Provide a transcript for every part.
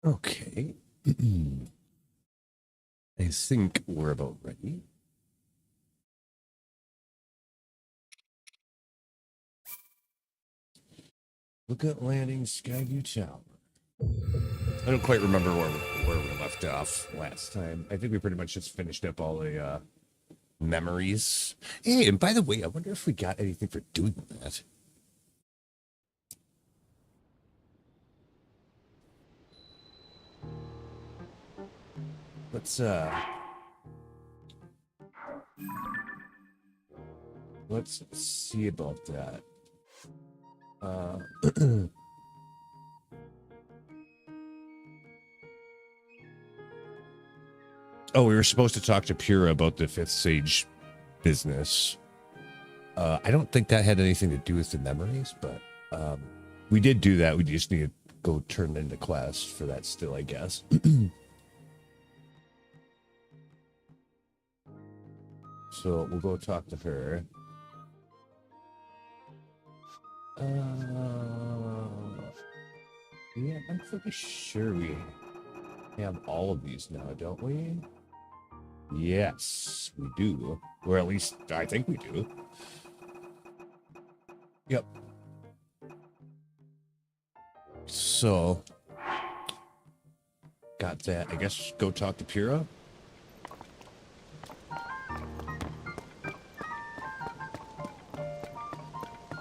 Okay. I think we're about ready. Look at landing Skyview Tower. I don't quite remember where we left off last time. I think we pretty much just finished up all the memories. Hey, and by the way, I wonder if we got anything for doing that. Let's see about that. Oh, we were supposed to talk to Pura about the Fifth Sage business. I don't think that had anything to do with the memories, but we did do that. We just need to go turn in the quest for that still, I guess. So we'll go talk to her. Yeah, I'm pretty sure we have all of these now, don't we? Yes, we do. Or at least I think we do. Yep. So, got that. I guess go talk to Pura.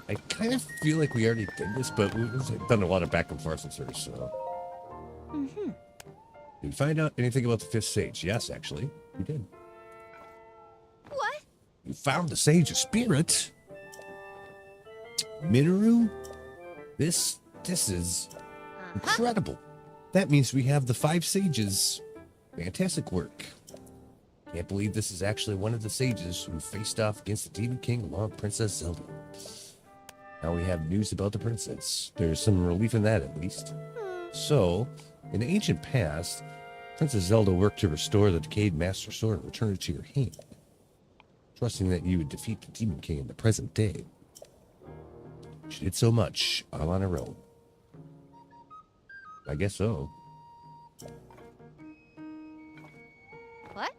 I kind of feel like we already did this, but we've done a lot of back and forth with her, so. Mm-hmm. Did you find out anything about the Fifth Sage? Yes, actually, we did. What? You found the Sage of Spirit? Minoru? This is incredible. That means we have the 5 sages. Fantastic work. Can't believe this is actually one of the sages who faced off against the Demon King along with Princess Zelda. Now we have news about the princess. There's some relief in that, at least. So, in the ancient past, Princess Zelda worked to restore the decayed Master Sword and return it to your hand, trusting that you would defeat the Demon King in the present day. She did so much, all on her own. I guess so. What?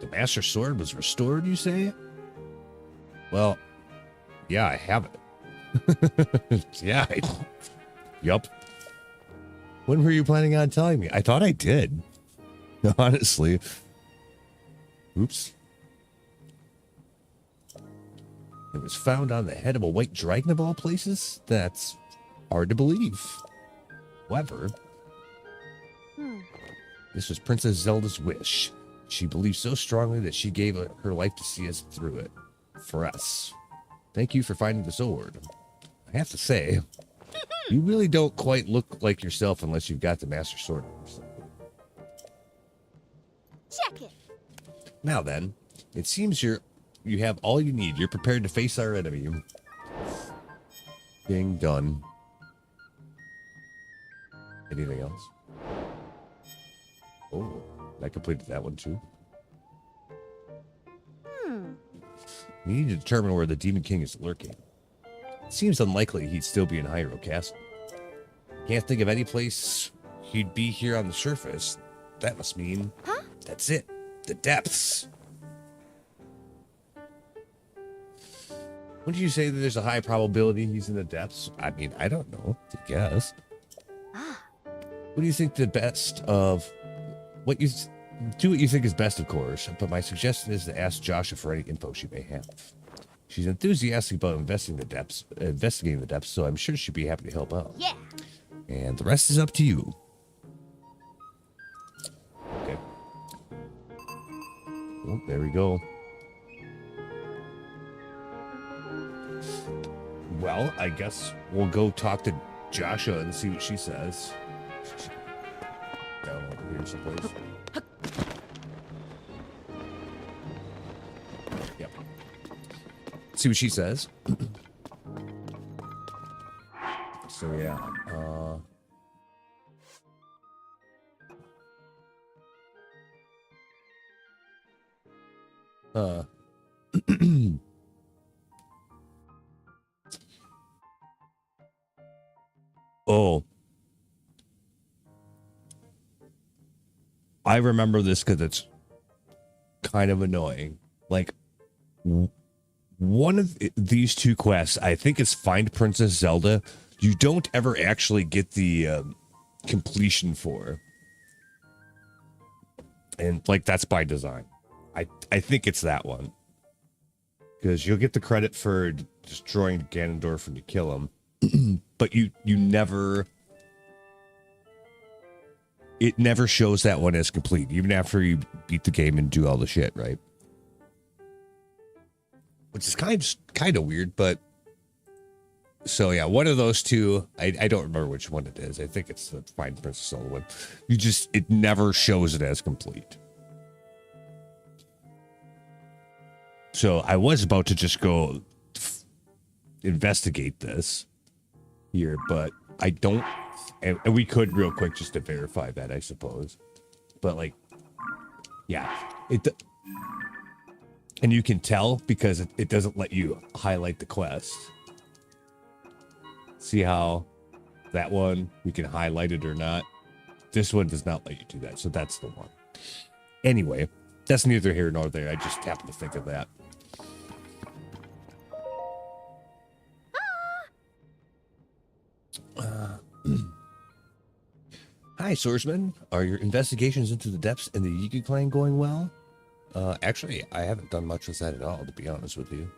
The Master Sword was restored, you say? Well, yeah, I have it. Yeah. Yup. When were you planning on telling me? I thought I did. Honestly. Oops. It was found on the head of a white dragon of all places? That's hard to believe. However, this was Princess Zelda's wish. She believed so strongly that she gave her life to see us through it. For us. Thank you for finding the sword. I have to say, you really don't quite look like yourself unless you've got the Master Sword. Check it. Now then, it seems you have all you need. You're prepared to face our enemy. Being done. Anything else? Oh, I completed that one too. We need to determine where the Demon King is lurking. It seems unlikely he'd still be in Hyrule Castle. Can't think of any place he'd be here on the surface. That must mean... Huh? That's it. The depths. Wouldn't you say that there's a high probability he's in the depths? I mean, I don't know. I guess. What do you think the best of... Do what you think is best, of course, but my suggestion is to ask Joshua for any info she may have. She's enthusiastic about investigating the depths, so I'm sure she'd be happy to help out. Yeah. And the rest is up to you. Okay. Well, there we go. Well, I guess we'll go talk to Joshua and see what she says. Down over here someplace. Yep. See what she says. So yeah. Oh. I remember this because it's kind of annoying. Like, one of these two quests, I think it's Find Princess Zelda. You don't ever actually get the completion for. And, like, that's by design. I think it's that one. Because you'll get the credit for destroying Ganondorf when you kill him. But you never... It never shows that one as complete, even after you beat the game and do all the shit, right? Which is kind of weird, but... So, yeah, one of those two, I don't remember which one it is. I think it's the Find Princess Zelda one. It never shows it as complete. So, I was about to just go investigate this here, but I don't... And we could real quick just to verify that, I suppose. But, like, yeah. And you can tell because it doesn't let you highlight the quest. See how that one, you can highlight it or not? This one does not let you do that, so that's the one. Anyway, that's neither here nor there. I just happened to think of that. Hi, swordsman. Are your investigations into the depths in the Yiga clan going well? Actually, I haven't done much with that at all, to be honest with you.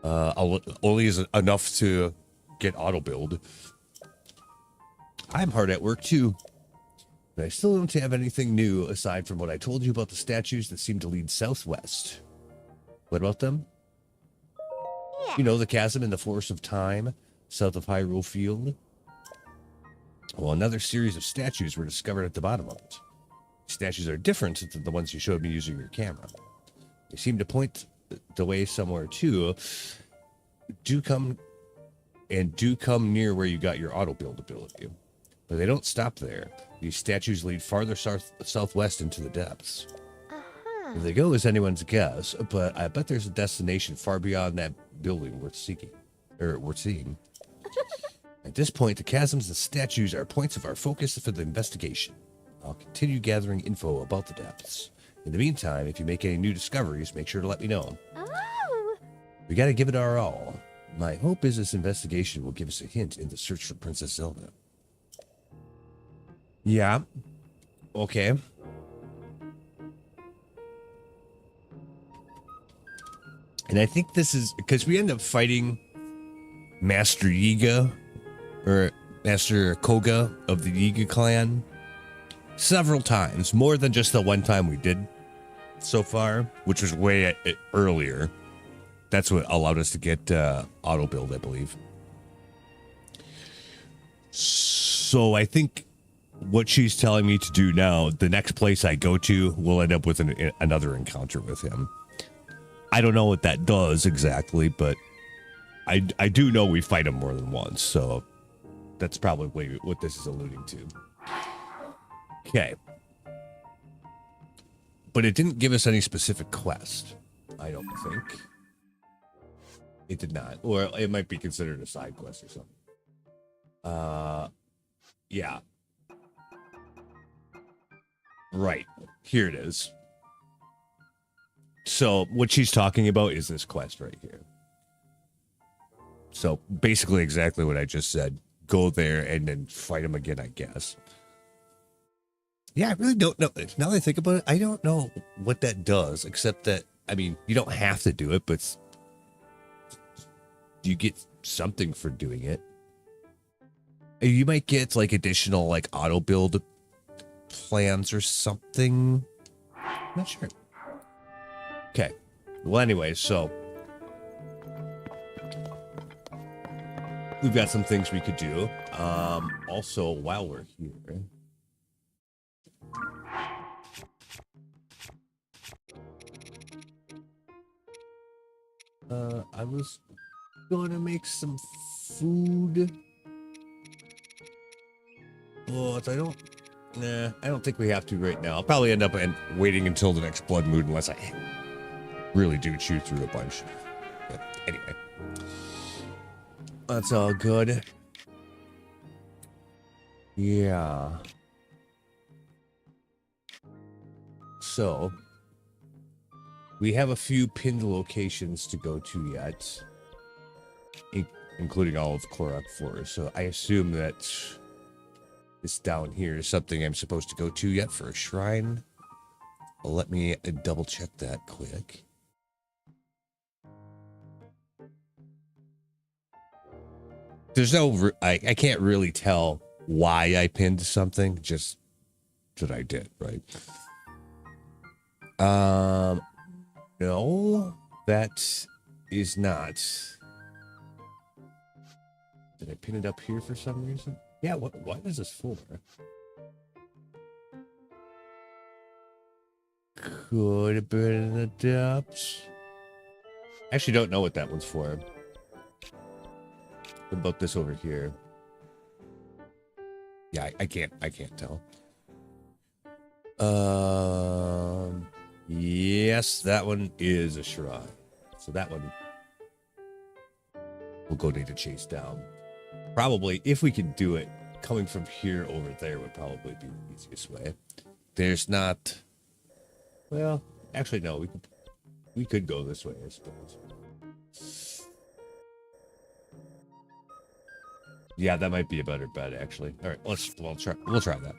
Only is enough to get auto build. I'm hard at work too, but I still don't have anything new aside from what I told you about the statues that seem to lead southwest. What about them? Yeah. You know, the chasm in the Forest of Time, south of Hyrule Field? Well, another series of statues were discovered at the bottom of it. Statues are different than the ones you showed me using your camera. They seem to point the way somewhere too. Do come near where you got your auto build ability. But they don't stop there. These statues lead farther southwest into the depths. Where they go is anyone's guess, but I bet there's a destination far beyond that building worth seeing. At this point, the chasms and statues are points of our focus for the investigation. I'll continue gathering info about the depths. In the meantime, if you make any new discoveries, make sure to let me know. Oh. We gotta give it our all. My hope is this investigation will give us a hint in the search for Princess Zelda. Yeah. Okay. And I think this is because we end up fighting Master Yiga, or Master Koga of the Yiga clan, several times, more than just the one time we did so far, which was way earlier. That's what allowed us to get auto build, I believe. So I think what she's telling me to do now, the next place I go to, will end up with another encounter with him. I don't know what that does exactly, but I do know we fight him more than once, so that's probably what this is alluding to. Okay. But it didn't give us any specific quest, I don't think. It did not. Or it might be considered a side quest or something. Yeah. Right. Here it is. So what she's talking about is this quest right here. So basically exactly what I just said. Go there and then fight him again, I guess. Yeah, I really don't know. Now that I think about it, I don't know what that does, except that, I mean, you don't have to do it, but you get something for doing it. You might get like additional like auto build plans or something. I'm not sure. Okay. Well, anyway, so we've got some things we could do. Also, while we're here, I was going to make some food. But I don't think we have to right now. I'll probably end up waiting until the next Blood Moon unless I really do chew through a bunch. But anyway. That's all good. Yeah. So we have a few pinned locations to go to yet, including all of Korok Forest. So I assume that this down here is something I'm supposed to go to yet for a shrine. Well, let me double check that quick. There's no, I can't really tell why I pinned something, just that I did, right? No, that is not. Did I pin it up here for some reason? Yeah, what is this for? Could have been an adept. I actually don't know what that one's for. What about this over here? Yeah, I can't tell. Yes, that one is a shrine. So that one we'll go need to chase down. Probably, if we can do it, coming from here over there would probably be the easiest way. There's not. Well, actually, no. We could go this way, I suppose. Yeah, that might be a better bet, actually. All right, we'll try that.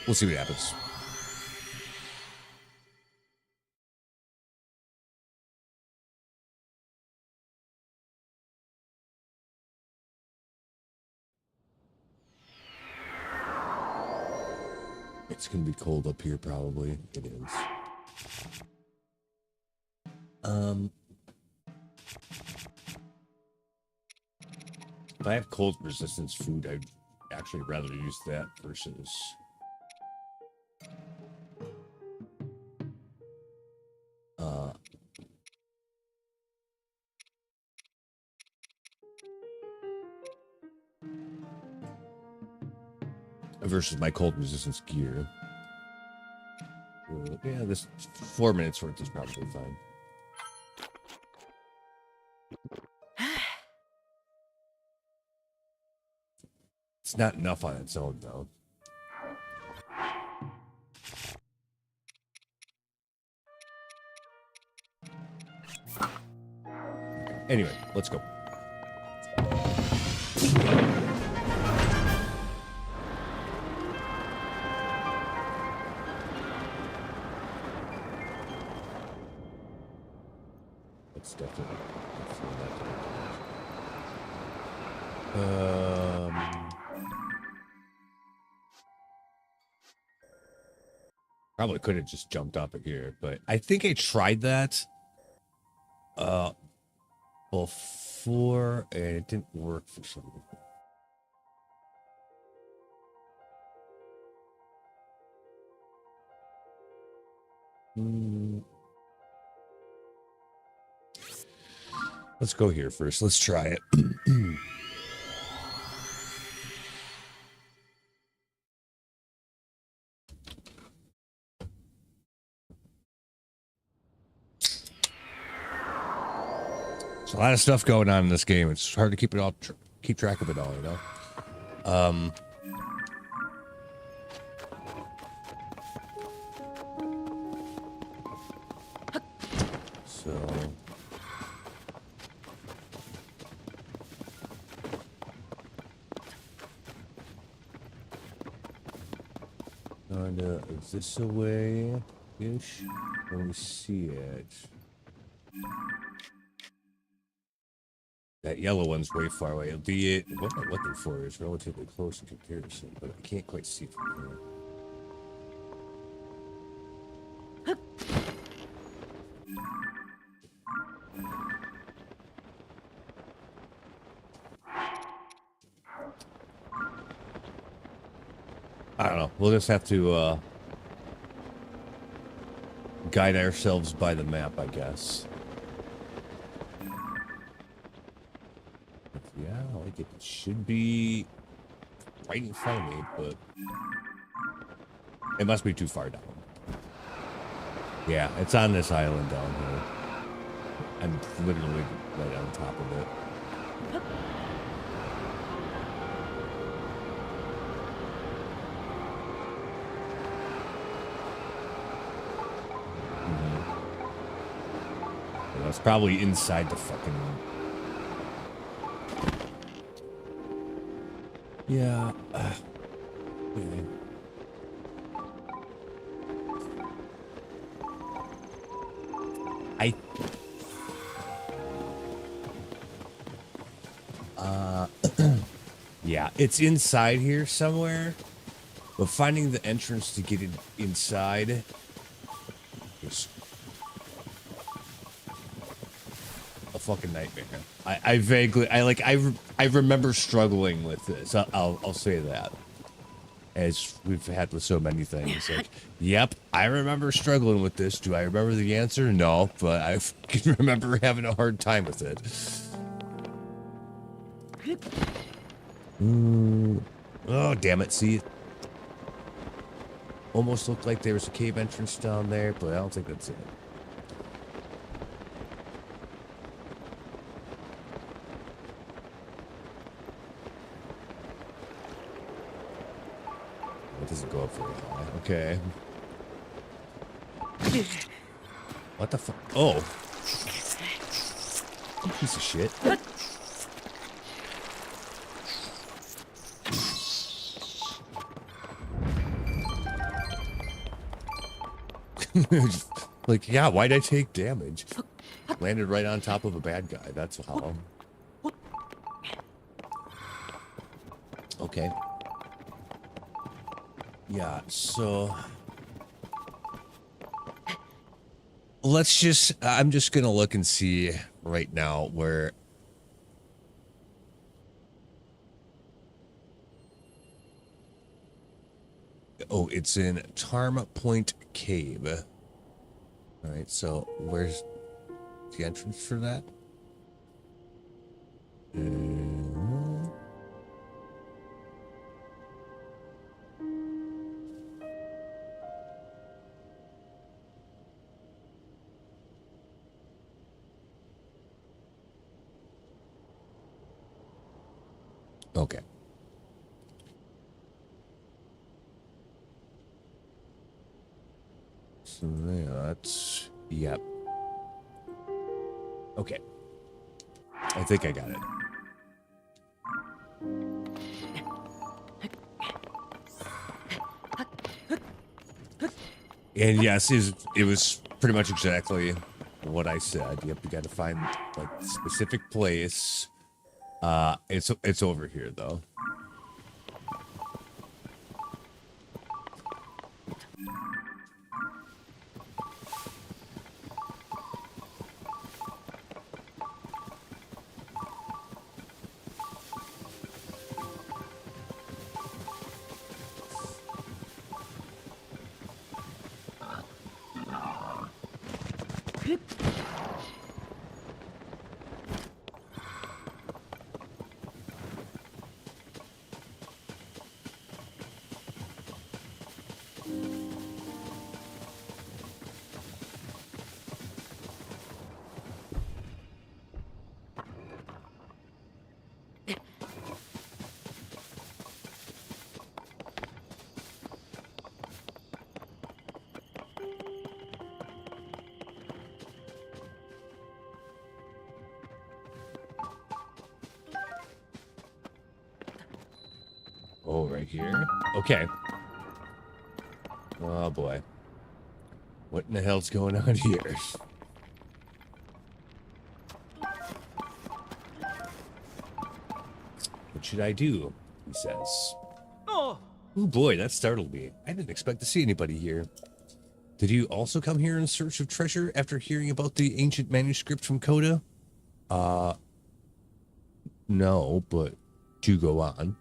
We'll see what happens. It's gonna be cold up here, probably. It is. If I have cold resistance food, I'd actually rather use that versus my cold resistance gear. Yeah, this 4 minutes worth is probably fine. It's not enough on its own, though. Anyway, let's go. It's definitely. Probably could have just jumped up here, but I think I tried that before and it didn't work for some reason. Let's go here first. Let's try it. There's a lot of stuff going on in this game. It's hard to keep it all keep track of it all, you know. Is this a way-ish? Let me see it. That yellow one's way far away. What I'm looking for is relatively close in comparison, but I can't quite see from here. I don't know. We'll just have to guide ourselves by the map, I guess. Yeah, like it should be right in front of me, but it must be too far down. Yeah, it's on this island down here. I'm literally right on top of it. It's probably inside the fucking... Yeah. Okay. Yeah, it's inside here somewhere, but finding the entrance to get inside is a fucking nightmare. I remember struggling with this. I'll say that, as we've had with so many things. Like, yep, I remember struggling with this. Do I remember the answer? No, but I can remember having a hard time with it. Oh, damn it. See, almost looked like there was a cave entrance down there, but I don't think that's it. It doesn't go up very high. Okay. What the fuck? Oh. You piece of shit. Like, yeah, why'd I take damage? Landed right on top of a bad guy. That's how. Okay. Yeah, so... let's just... I'm just gonna look and see right now where... Oh, it's in Tarm Point Cave. Alright, so where's the entrance for that? Okay. So that's... Yep. Okay. I think I got it. And yes, it was pretty much exactly what I said. Yep, you got to find like the specific place. It's over here though. Oh, right here. Okay. Oh boy. What in the hell's going on here? What should I do? He says. Oh boy, that startled me. I didn't expect to see anybody here. Did you also come here in search of treasure after hearing about the ancient manuscript from Coda? No, but do go on.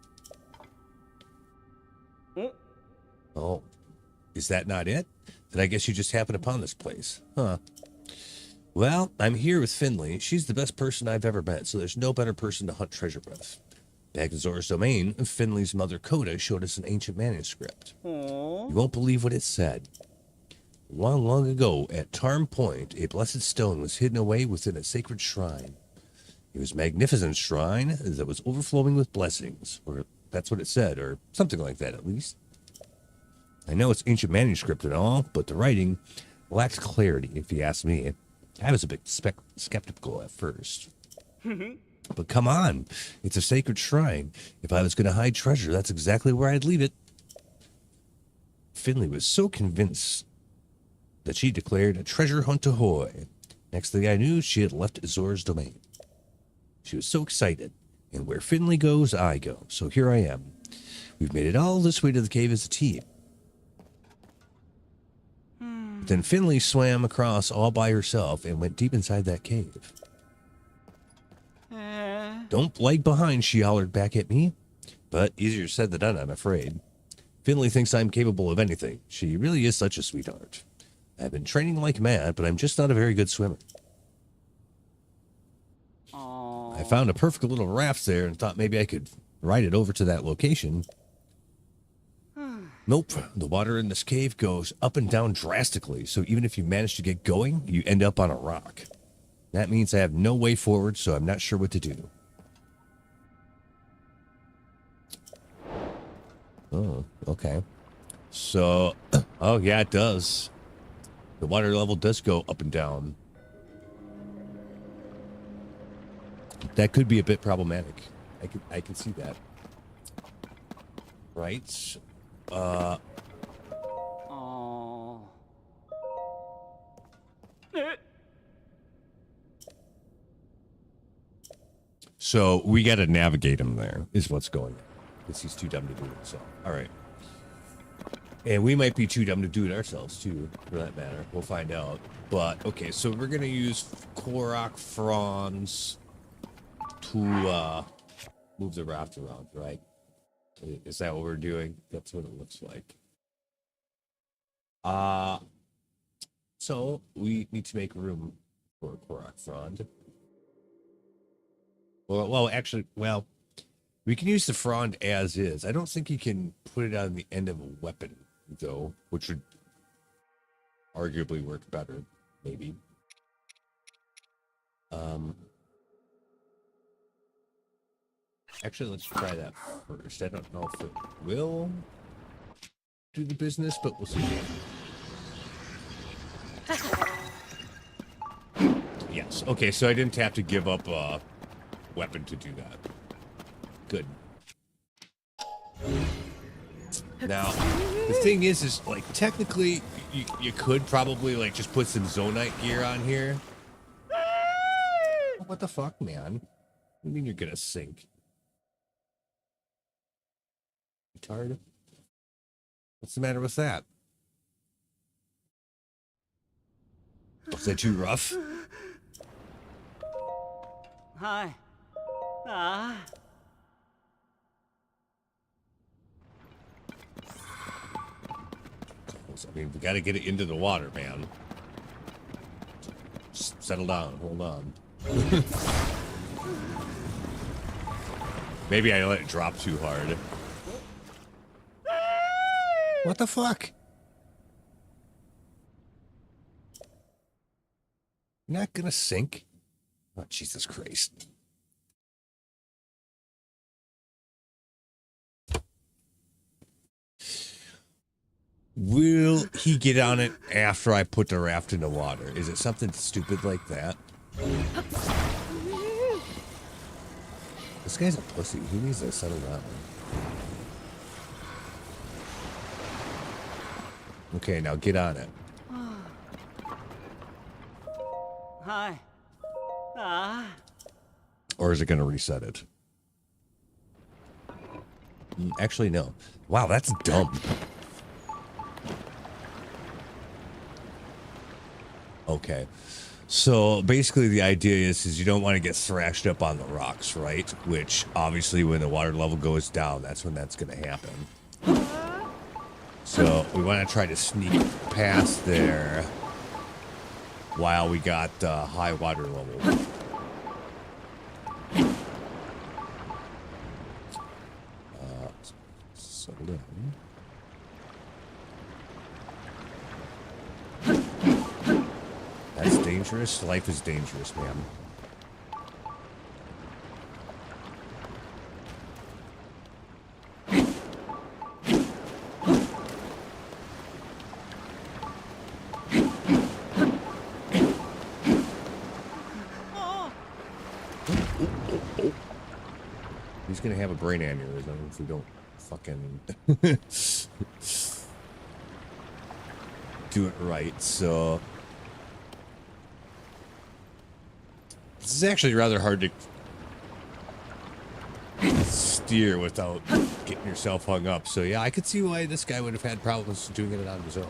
Oh, is that not it? Then I guess you just happened upon this place. Huh. Well, I'm here with Finley. She's the best person I've ever met, so there's no better person to hunt treasure with. Back in Zora's Domain, Finley's mother Coda showed us an ancient manuscript. Aww. You won't believe what it said. Long, long ago, at Tarm Point, a blessed stone was hidden away within a sacred shrine. It was a magnificent shrine that was overflowing with blessings, or that's what it said, or something like that at least. I know it's ancient manuscript and all, but the writing lacked clarity, if you ask me. I was a bit skeptical at first. But come on, it's a sacred shrine. If I was going to hide treasure, that's exactly where I'd leave it. Finley was so convinced that she declared a treasure hunt ahoy. Next thing I knew, she had left Azor's domain. She was so excited, and where Finley goes, I go. So here I am. We've made it all this way to the cave as a team. Then Finley swam across all by herself and went deep inside that cave. Don't lag behind, she hollered back at me. But easier said than done, I'm afraid. Finley thinks I'm capable of anything. She really is such a sweetheart. I've been training like mad, but I'm just not a very good swimmer. I found a perfect little raft there and thought maybe I could ride it over to that location. Nope, the water in this cave goes up and down drastically, so even if you manage to get going, you end up on a rock. That means I have no way forward, so I'm not sure what to do. Oh, okay. So, oh yeah, it does. The water level does go up and down. That could be a bit problematic. I can see that. Right. So we got to navigate him there, is what's going on. Because he's too dumb to do it himself. All right. And we might be too dumb to do it ourselves, too, for that matter. We'll find out. But, okay, so we're going to use Korok fronds to move the raft around, right? Is that what we're doing? That's what it looks like. So we need to make room for a Korok frond. Well, actually, we can use the frond as is. I don't think you can put it on the end of a weapon, though, which would arguably work better, maybe. Actually, let's try that first. I don't know if it will do the business, but we'll see. Yes. Okay, so I didn't have to give up a weapon to do that. Good. Now, the thing is like, technically, you could probably, like, just put some Zonite gear on here. What the fuck, man? What do you mean you're gonna sink? Retard? What's the matter with that? Was that too rough? Hi. I mean, we gotta get it into the water, man. Just settle down, hold on. Maybe I let it drop too hard. What the fuck? You're not gonna sink? Oh, Jesus Christ. Will he get on it after I put the raft in the water? Is it something stupid like that? This guy's a pussy. He needs to settle down. Okay, now get on it. Hi. Or is it going to reset it? Actually, no. Wow, that's dumb. Okay. So basically the idea is you don't want to get thrashed up on the rocks, right? Which obviously when the water level goes down, that's when that's going to happen. So we want to try to sneak past there while we got high water level. Settle down. That's dangerous. Life is dangerous, man. Someone's gonna have a brain aneurysm if we don't fucking do it right. So this is actually rather hard to steer without getting yourself hung up. So yeah, I could see why this guy would have had problems doing it on his own.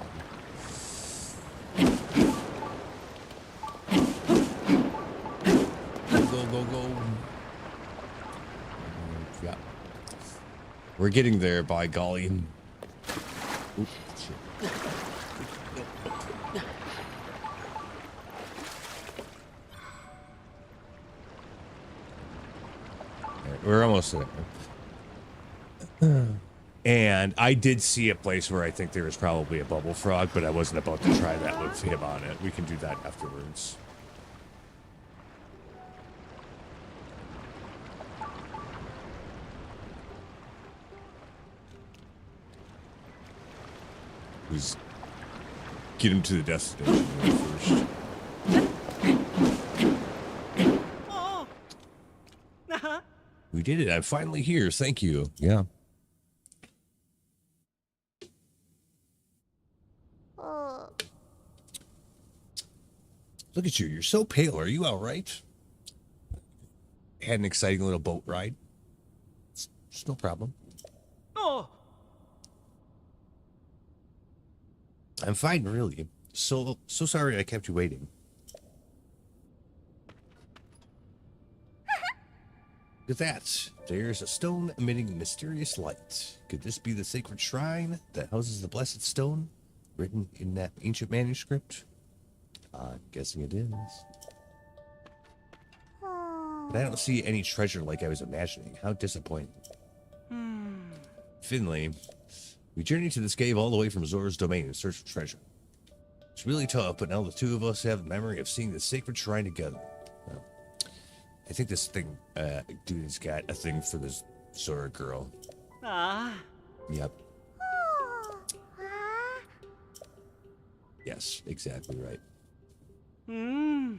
Go. Yeah. We're getting there, by golly. Oop, shit. Alright, we're almost there. And I did see a place where I think there was probably a bubble frog, but I wasn't about to try that with him on it. We can do that afterwards. Just get him to the destination first. Oh. We did it. I'm finally here. Thank you. Yeah. Oh. Look at you. You're so pale. Are you all right? Had an exciting little boat ride. It's no problem. Oh. I'm fine, really. So sorry I kept you waiting. Look at that. There's a stone emitting mysterious light. Could this be the sacred shrine that houses the blessed stone written in that ancient manuscript? I'm guessing it is. But I don't see any treasure like I was imagining. How disappointing. Finley, we journeyed to this cave all the way from Zora's domain in search of treasure. It's really tough, but now the two of us have the memory of seeing the sacred shrine together. Well, I think this thing, dude's got a thing for this Zora girl. Ah. Yep. Oh. Ah. Yes, exactly right. Hmm.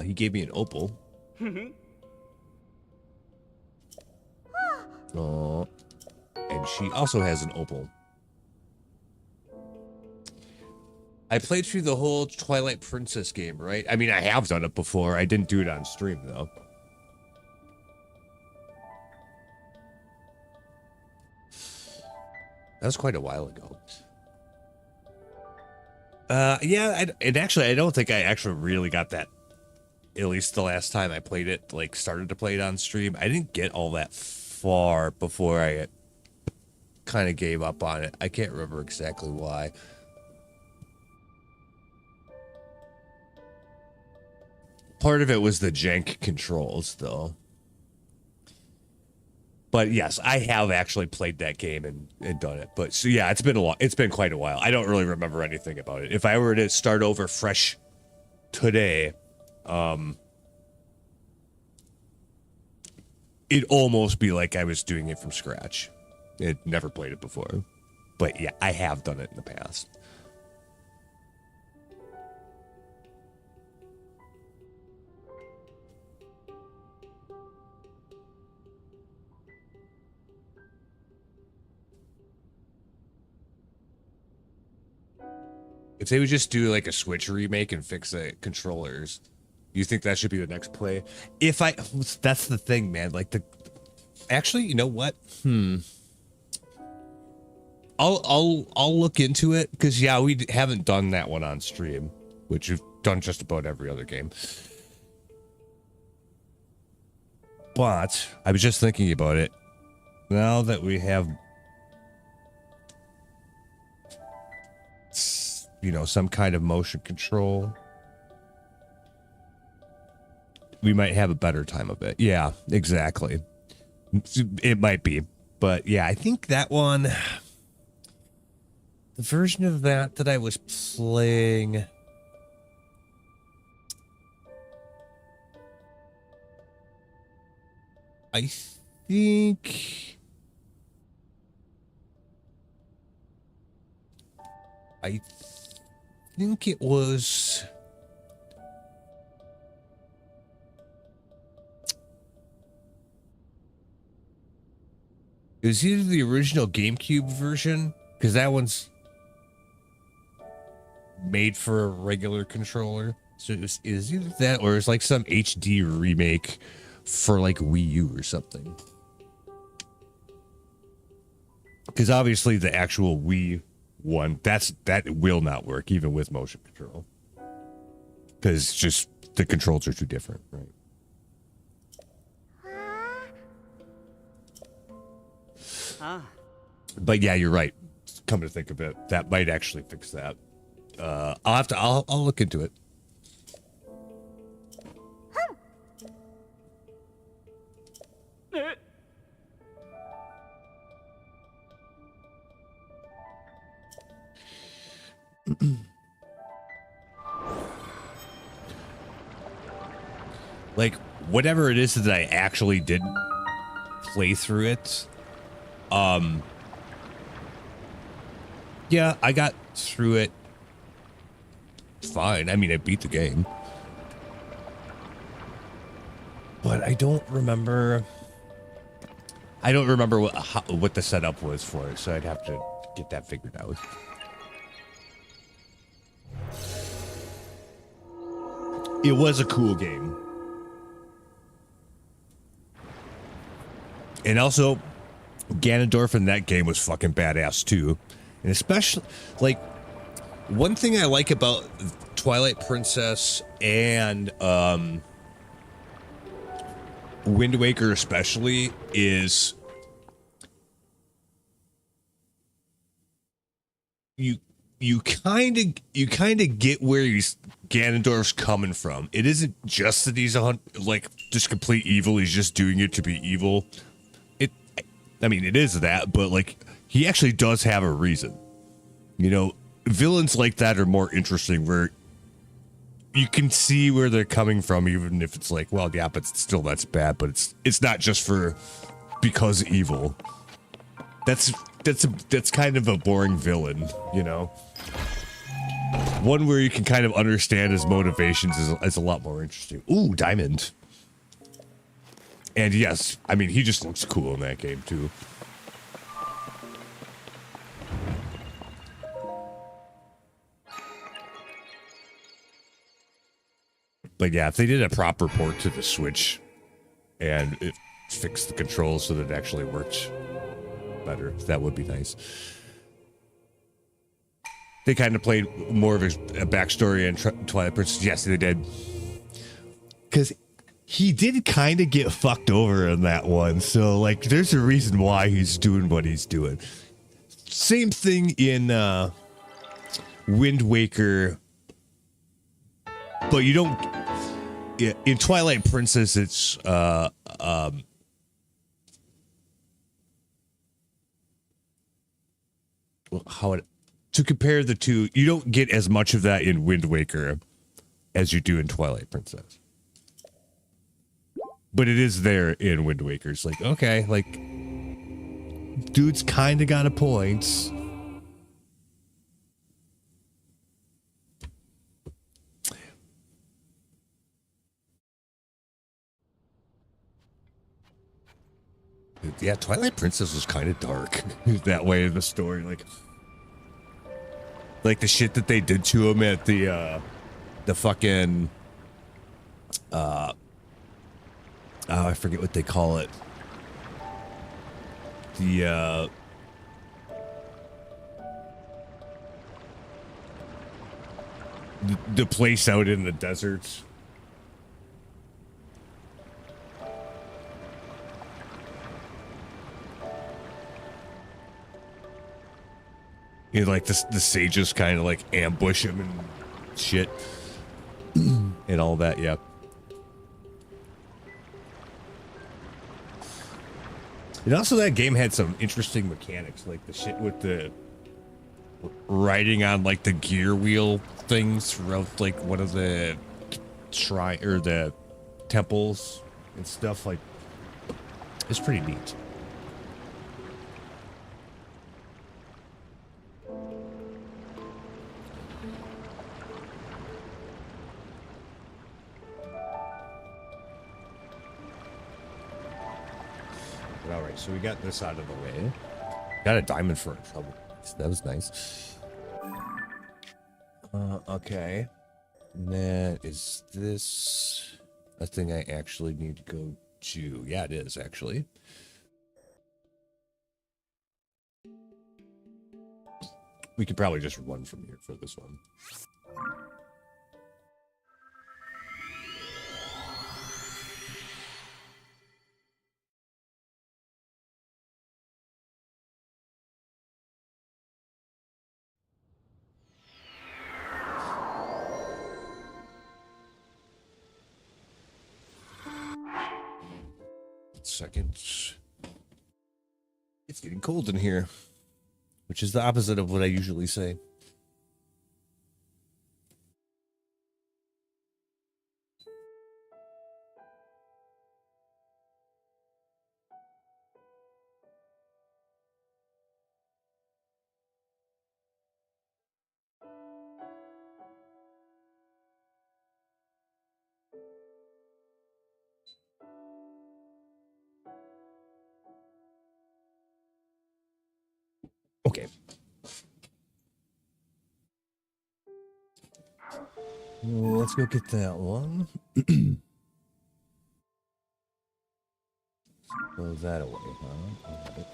He gave me an opal. Oh, and she also has an opal. I played through the whole Twilight Princess game, right? I mean, I have done it before. I didn't do it on stream, though. That was quite a while ago. Yeah, and actually, I don't think I actually really got that. At least the last time I played it, like, started to play it on stream. I didn't get all that far before I kind of gave up on it. I can't remember exactly why. Part of it was the jank controls, though. But yes, I have actually played that game and done it. But so yeah, it's been quite a while. I don't really remember anything about it. If I were to start over fresh today, it'd almost be like I was doing it from scratch. I'd never played it before. But yeah, I have done it in the past. If they would just do like a Switch remake and fix the controllers, you think that should be the next play? That's the thing, man. Like actually, you know what? I'll look into it because yeah, we haven't done that one on stream, which we've done just about every other game. But I was just thinking about it. Now that we have, you know, some kind of motion control, we might have a better time of it. Yeah, exactly. It might be. But yeah, I think that one, the version of that I was playing, I think I think it was. It was either the original GameCube version, because that one's made for a regular controller. So it was either that or it's like some HD remake for like Wii U or something. Because obviously the actual Wii one, that will not work even with motion control. Because just the controls are too different, right? Ah. But yeah, you're right. Come to think of it, that might actually fix that. I'll look into it. Eh. Like, whatever it is that I actually did play through it, yeah, I got through it fine. I mean, I beat the game. But I don't remember what the setup was for it, so I'd have to get that figured out. It was a cool game. And also, Ganondorf in that game was fucking badass too. And especially, like, one thing I like about Twilight Princess and Wind Waker especially is you kind of get where Ganondorf's coming from. It isn't just that he's like just complete evil. He's just doing it to be evil. I mean, it is that, but like he actually does have a reason. You know, villains like that are more interesting, where you can see where they're coming from, even if it's like, well, yeah, but still that's bad. But it's not just because evil. That's kind of a boring villain, you know. One where you can kind of understand his motivations is a lot more interesting. Ooh, diamond. And yes, I mean, he just looks cool in that game too. But yeah, if they did a proper port to the Switch and it fixed the controls so that it actually worked better, that would be nice. They kind of played more of a backstory in Twilight Princess. Yes, they did. Because he did kind of get fucked over in that one. So, like, there's a reason why he's doing what he's doing. Same thing in Wind Waker. But you don't... In Twilight Princess, it's... to compare the two, you don't get as much of that in Wind Waker as you do in Twilight Princess. But it is there in Wind Waker. It's like, okay, like, dude's kind of got a point. Yeah, Twilight Princess was kind of dark that way in the story. Like the shit that they did to him at the fucking oh, I forget what they call it. The place out in the desert. You know, like the sages kind of like ambush him and shit and all that. Yeah. And also that game had some interesting mechanics, like the shit with the riding on like the gear wheel things throughout like one of the shrine or the temples and stuff. Like, it's pretty neat. All right, so we got this out of the way. Got a diamond for a trouble. That was nice. Okay. And then is this a thing I actually need to go to? Yeah, it is actually. We could probably just run from here for this one. Second. It's getting cold in here, which is the opposite of what I usually say. Okay. Well, let's go get that one. Throw that away, huh? I'll have it.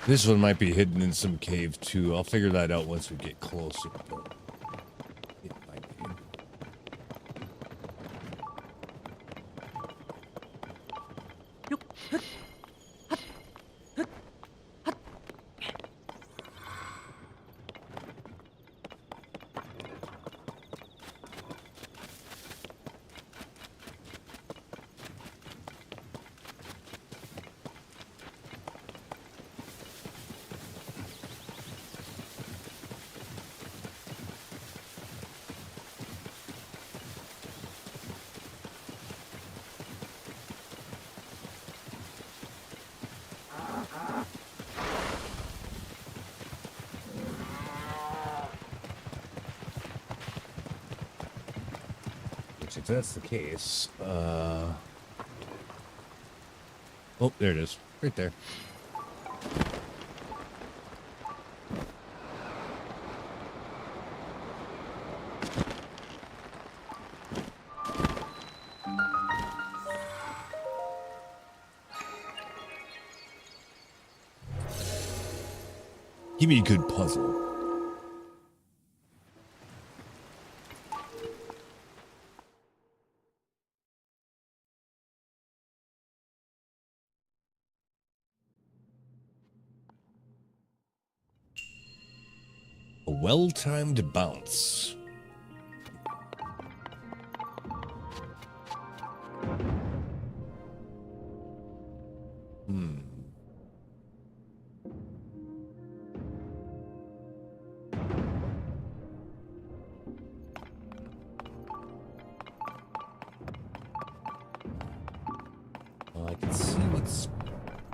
This one might be hidden in some cave too. I'll figure that out once we get closer. But it might be. If that's the case, oh, there it is. Right there. Give me a good puzzle. A well-timed bounce. Well, I can see what's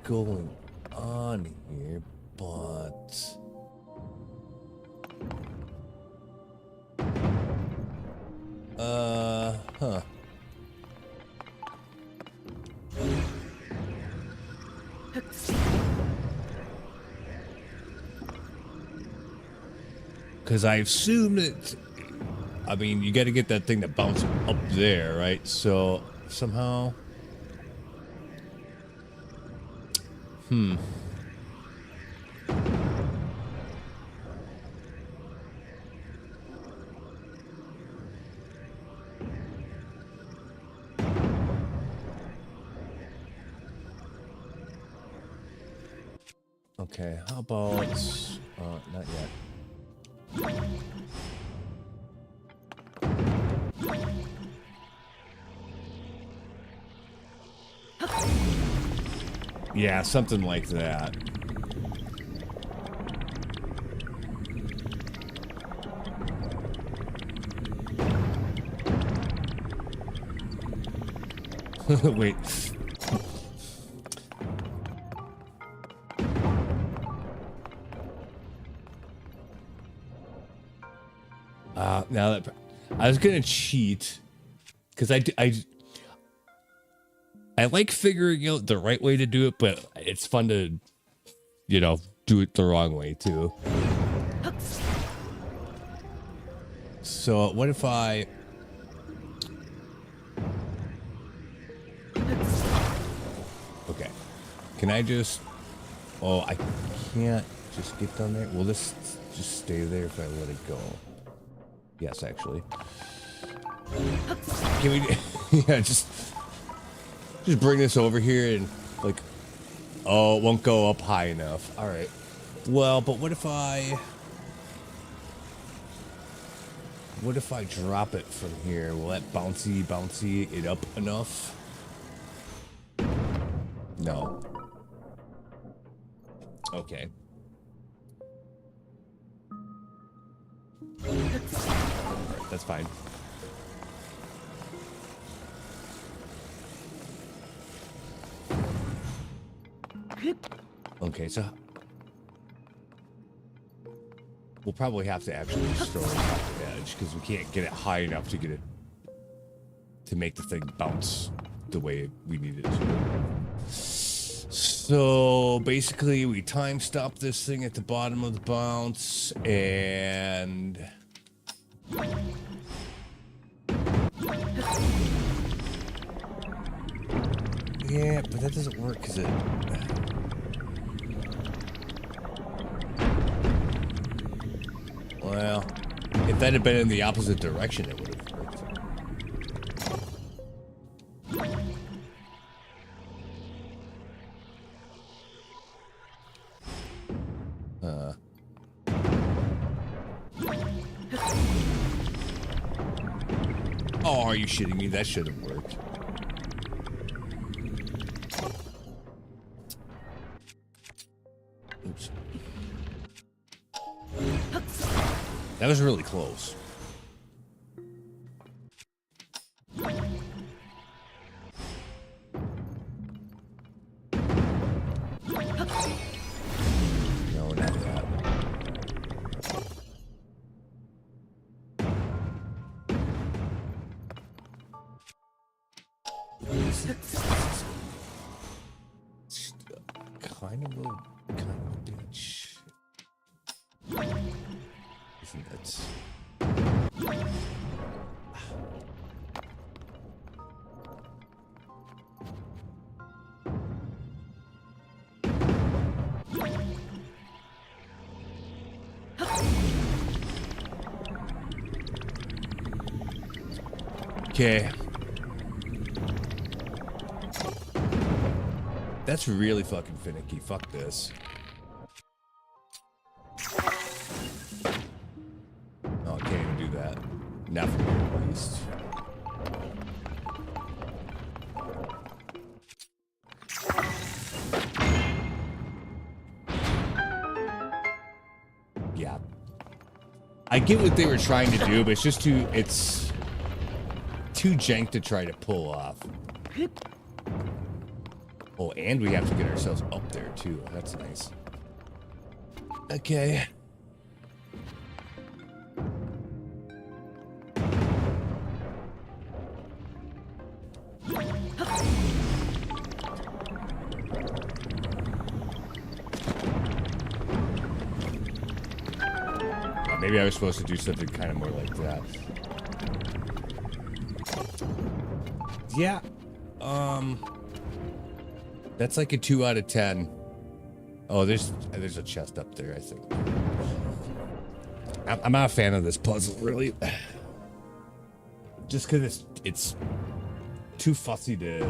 going on here, but... huh. Because I assume that, I mean, you got to get that thing to bounce up there, right? So somehow, Okay, how about not yet. Yeah, something like that. Wait. Now that I was gonna cheat, because I like figuring out the right way to do it, but it's fun to, you know, do it the wrong way too. So what if I? Okay, can I just? Oh, I can't just get down there. Will this just stay there if I let it go? Yes, actually. Can we? Yeah, just bring this over here and like. Oh, it won't go up high enough. All right. Well, but what if I? What if I drop it from here? Will that bouncy it up enough? No. Okay. Alright, that's fine. Okay, so we'll probably have to actually just throw it off the edge because we can't get it high enough to get it to make the thing bounce the way we need it to. So basically, we time stop this thing at the bottom of the bounce and. Yeah, but that doesn't work because it. Well, if that had been in the opposite direction, it would have worked. Oh, are you shitting me? That should have worked. Oops. That was really close. No, not that. Kind of a bitch. Isn't that? Okay. That's really fucking finicky. Fuck this. Oh, I can't even do that. Not from here, at least. Yeah. I get what they were trying to do, but it's just too jank to try to pull off. Oh, and we have to get ourselves up there too. That's nice. Okay. Maybe I was supposed to do something kind of more like that. Yeah. That's like a 2 out of 10. Oh, there's a chest up there, I think. I'm not a fan of this puzzle, really. Just because it's too fussy to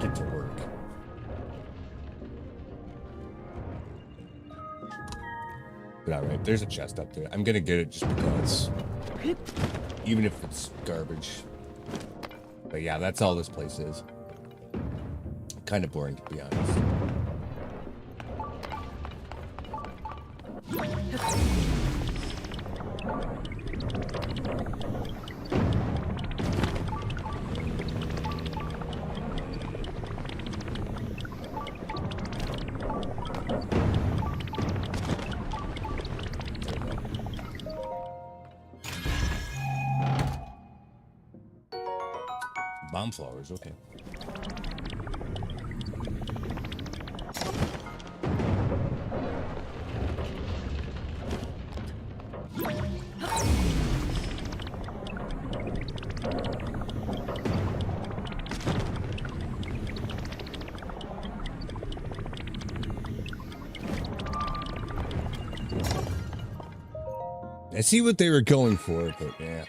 get to work. But all right, there's a chest up there. I'm gonna get it just because, even if it's garbage. But yeah, that's all this place is. Kind of boring, to be honest. Bomb flowers, okay. I see what they were going for, but yeah.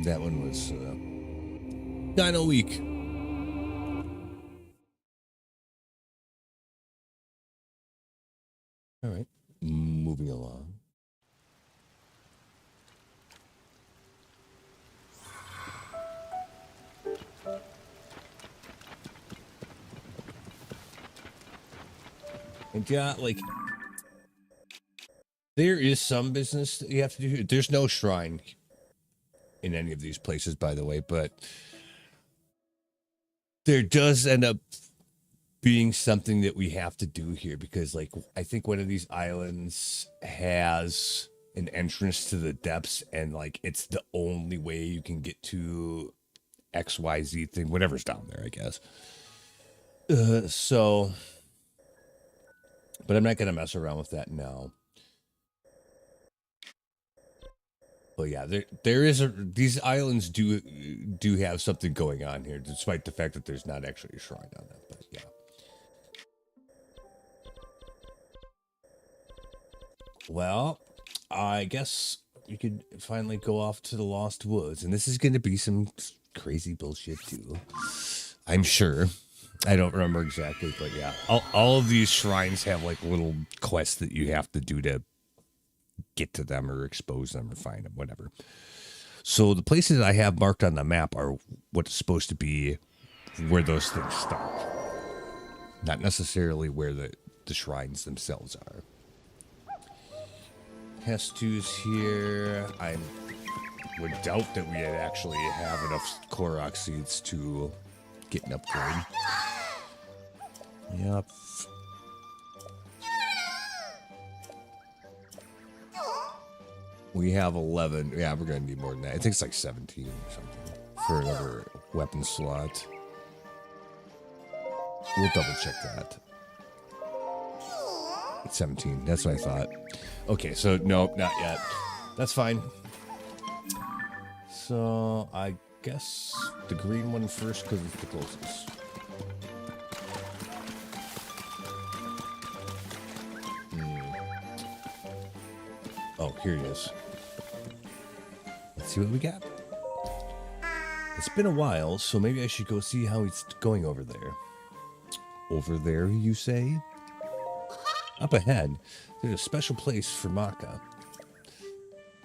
That one was kind of weak. All right, moving along. And yeah, like, there is some business that you have to do. There's no shrine in any of these places, by the way, but there does end up being something that we have to do here because, like, I think one of these islands has an entrance to the depths, and like it's the only way you can get to XYZ thing, whatever's down there, I guess. So, but I'm not gonna mess around with that now. But yeah, there is these islands do have something going on here, despite the fact that there's not actually a shrine on them. But yeah. Well, I guess we could finally go off to the Lost Woods, and this is going to be some crazy bullshit too. I'm sure. I don't remember exactly, but yeah, all of these shrines have like little quests that you have to do to get to them or expose them or find them, whatever. So the places I have marked on the map are what's supposed to be where those things start, not necessarily where the shrines themselves are. Hestu's here. I would doubt that we would actually have enough Korok seeds to get an upgrade. Yep. We have 11. Yeah, we're going to need more than that. I think it's like 17 or something for another weapon slot. We'll double check that. It's 17. That's what I thought. Okay, so nope, not yet. That's fine. So I guess the green one first because it's the closest. Oh, here he is. Let's see what we got. It's been a while, so maybe I should go see how he's going over there. Over there, you say? Up ahead, there's a special place for Maka.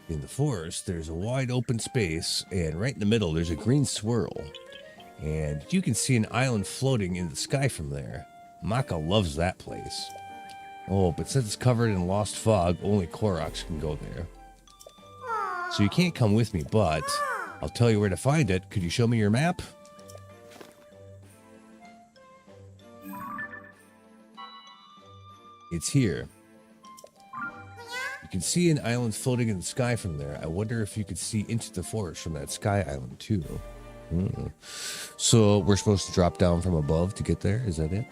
In the forest, there's a wide open space, and right in the middle, there's a green swirl. And you can see an island floating in the sky from there. Maka loves that place. Oh, but since it's covered in lost fog, only Koroks can go there. So you can't come with me, but I'll tell you where to find it. Could you show me your map? It's here. You can see an island floating in the sky from there. I wonder if you could see into the forest from that sky island too. So we're supposed to drop down from above to get there? Is that it?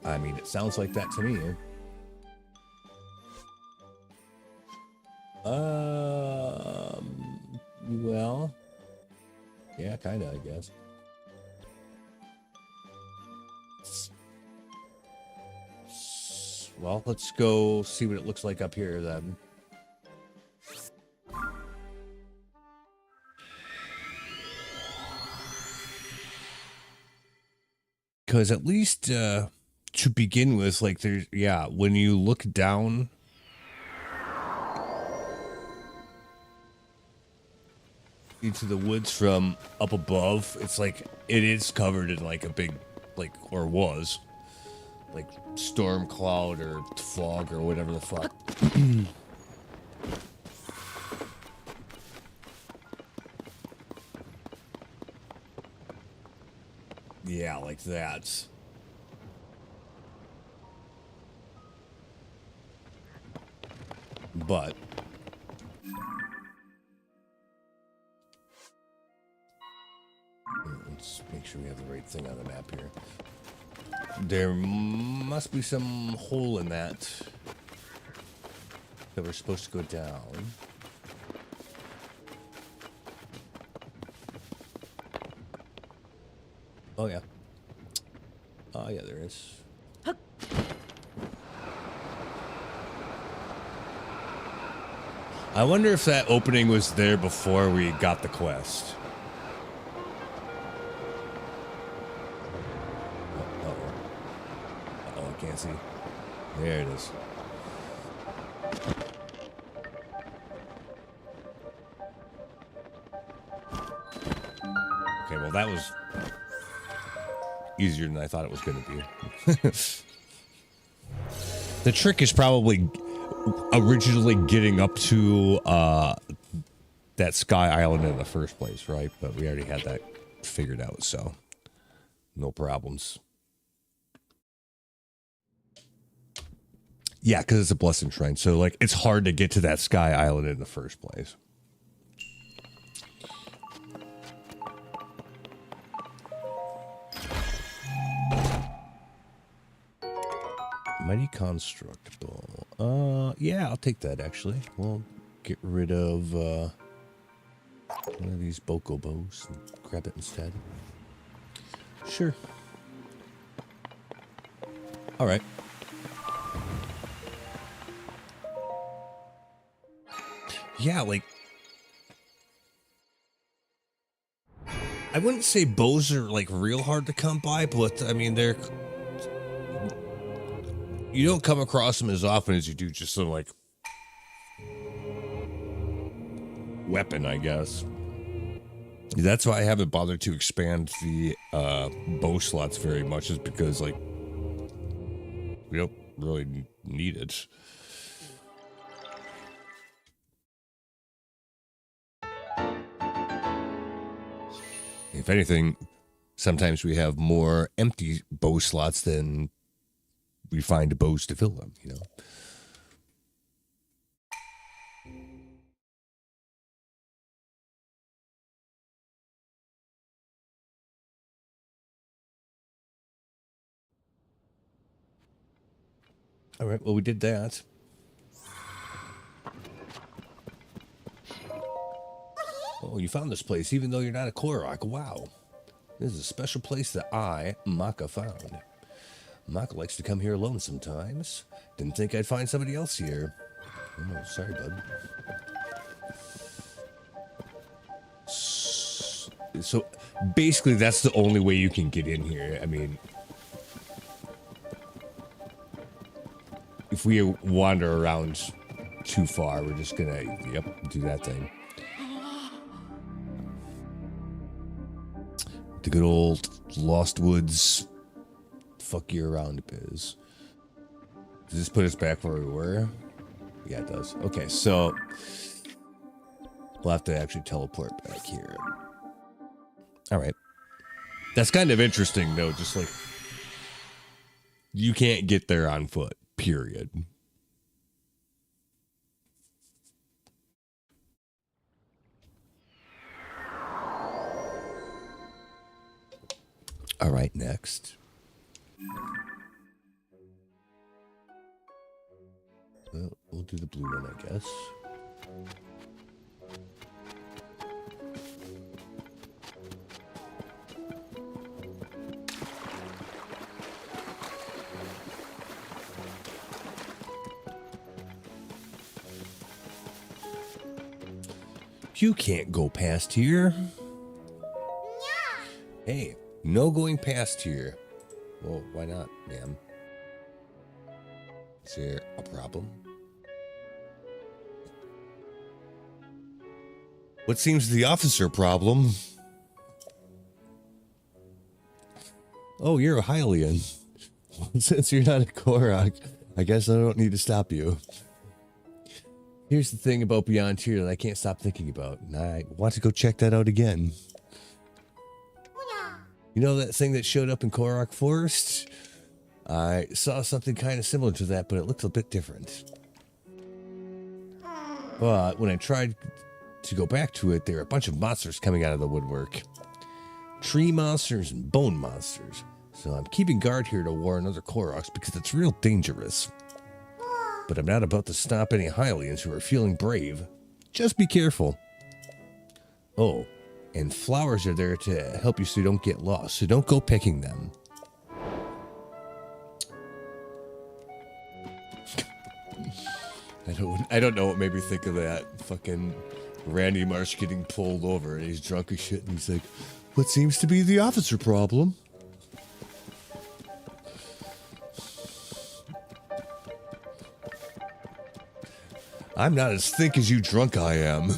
I mean, it sounds like that to me. Well, yeah, Yeah, kind of, I guess. Well, let's go see what it looks like up here then. Because at least to begin with, like there's, yeah, when you look down into the woods from up above, it's like it is covered in like a big, like, or was, like storm cloud or fog or whatever the fuck. Yeah, like that. But let's make sure we have the right thing on the map here. There must be some hole in that we're supposed to go down. Oh yeah. Oh yeah, there is. I wonder if that opening was there before we got the quest. Uh-oh, I can't see. There it is. Okay, well that was easier than I thought it was going to be. The trick is probably originally getting up to that Sky Island in the first place, right? But we already had that figured out, so no problems. Yeah, because it's a blessing shrine, so like it's hard to get to that Sky Island in the first place. Mighty Constructible. Yeah, I'll take that, actually. We'll get rid of one of these Bokobos and grab it instead. Sure. All right. Yeah, like, I wouldn't say bows are, like, real hard to come by, but, I mean, they're... You don't come across them as often as you do just some, like, weapon, I guess. That's why I haven't bothered to expand the bow slots very much, is because, like, we don't really need it. If anything, sometimes we have more empty bow slots than we find bows to fill them, you know? All right, well, we did that. Oh, you found this place, even though you're not a Korok. Wow. This is a special place that I, Maka, found. Maka likes to come here alone sometimes. Didn't think I'd find somebody else here. Oh, sorry, bud. So, basically, that's the only way you can get in here. I mean, if we wander around too far, we're just gonna, yep, do that thing. The good old Lost Woods fuck you around biz. Does this put us back where we were? Yeah, it does. Okay, so we'll have to actually teleport back here. All right. That's kind of interesting, though. Just like, you can't get there on foot, period. All right, next. Well, we'll do the blue one, I guess. You can't go past here. Hey, no going past here. Well, why not, ma'am? Is there a problem? What seems the officer problem? Oh, you're a Hylian. Since you're not a Korok, I guess I don't need to stop you. Here's the thing about Beyond Tier that I can't stop thinking about, and I want to go check that out again. You know that thing that showed up in Korok Forest? I saw something kind of similar to that, but it looked a bit different. But when I tried to go back to it, there were a bunch of monsters coming out of the woodwork. Tree monsters and bone monsters. So I'm keeping guard here to warn other Koroks because it's real dangerous. But I'm not about to stop any Hylians who are feeling brave. Just be careful. Oh, and flowers are there to help you so you don't get lost, so don't go picking them. I don't know what made me think of that. Fucking Randy Marsh getting pulled over and he's drunk as shit and he's like, what seems to be the officer problem? I'm not as thick as you drunk I am.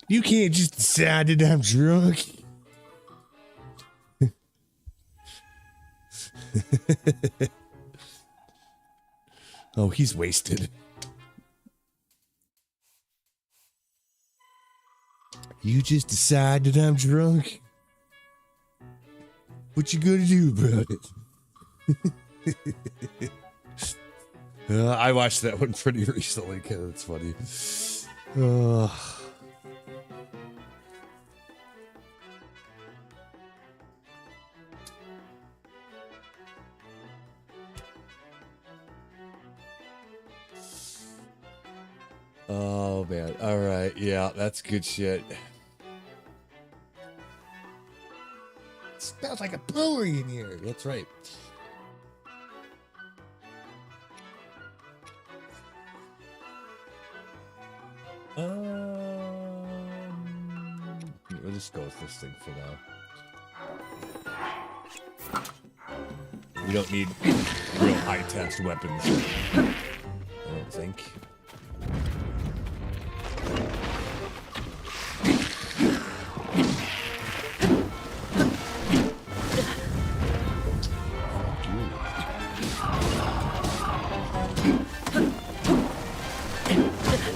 You can't just decide that I'm drunk. Oh, he's wasted. You just decide that I'm drunk? What you gonna do about it? I watched that one pretty recently because it's funny. Oh man, alright, yeah, that's good shit. It smells like a brewery in here. That's right. We'll just go with this thing for now. We don't need real high-test weapons. I don't think.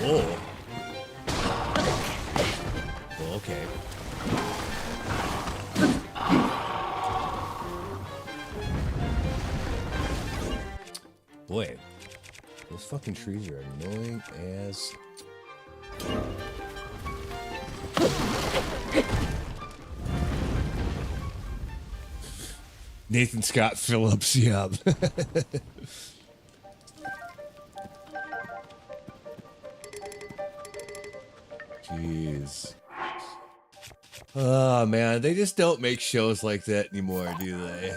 Oh. Well, okay. Boy, those fucking trees are annoying as... Nathan Scott Phillips, yeah. Jeez. Oh man, they just don't make shows like that anymore, do they?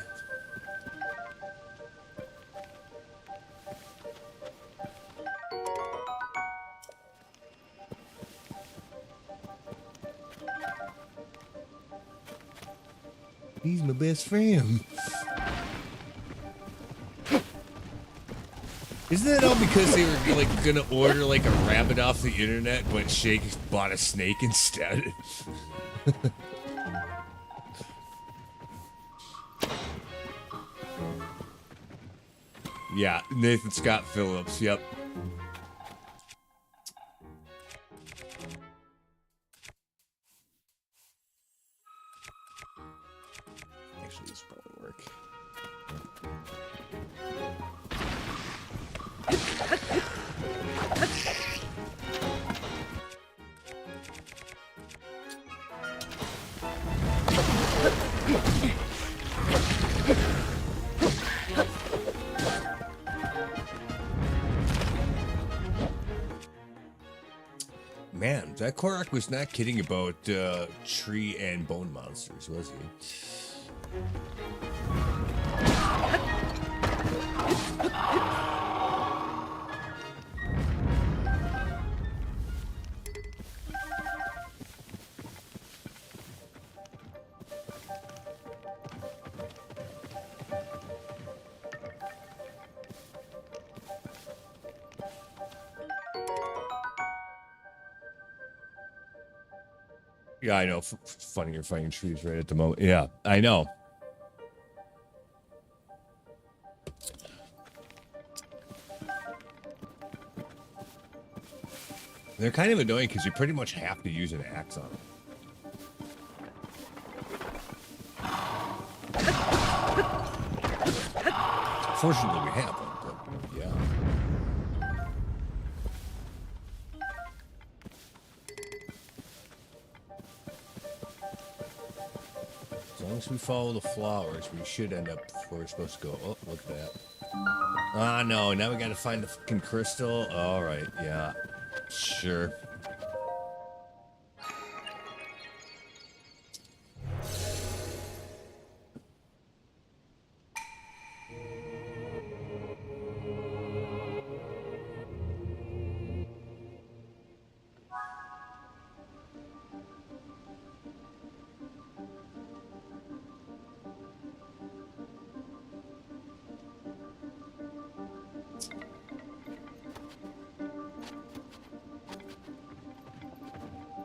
He's my best friend. Isn't that all because they were like gonna order like a rabbit off the internet, but Shake bought a snake instead? Yeah, Nathan Scott Phillips, yep. Actually, this will probably work. Man, that Korok was not kidding about tree and bone monsters, was he? Yeah, I know. Funny you're fighting trees right at the moment. Yeah, I know. They're kind of annoying because you pretty much have to use an axe on them. Fortunately, we have one, but yeah. As long as we follow the flowers, we should end up where we're supposed to go. Oh, look at that. Ah, no, now we gotta find the fucking crystal. Alright, yeah. Sure.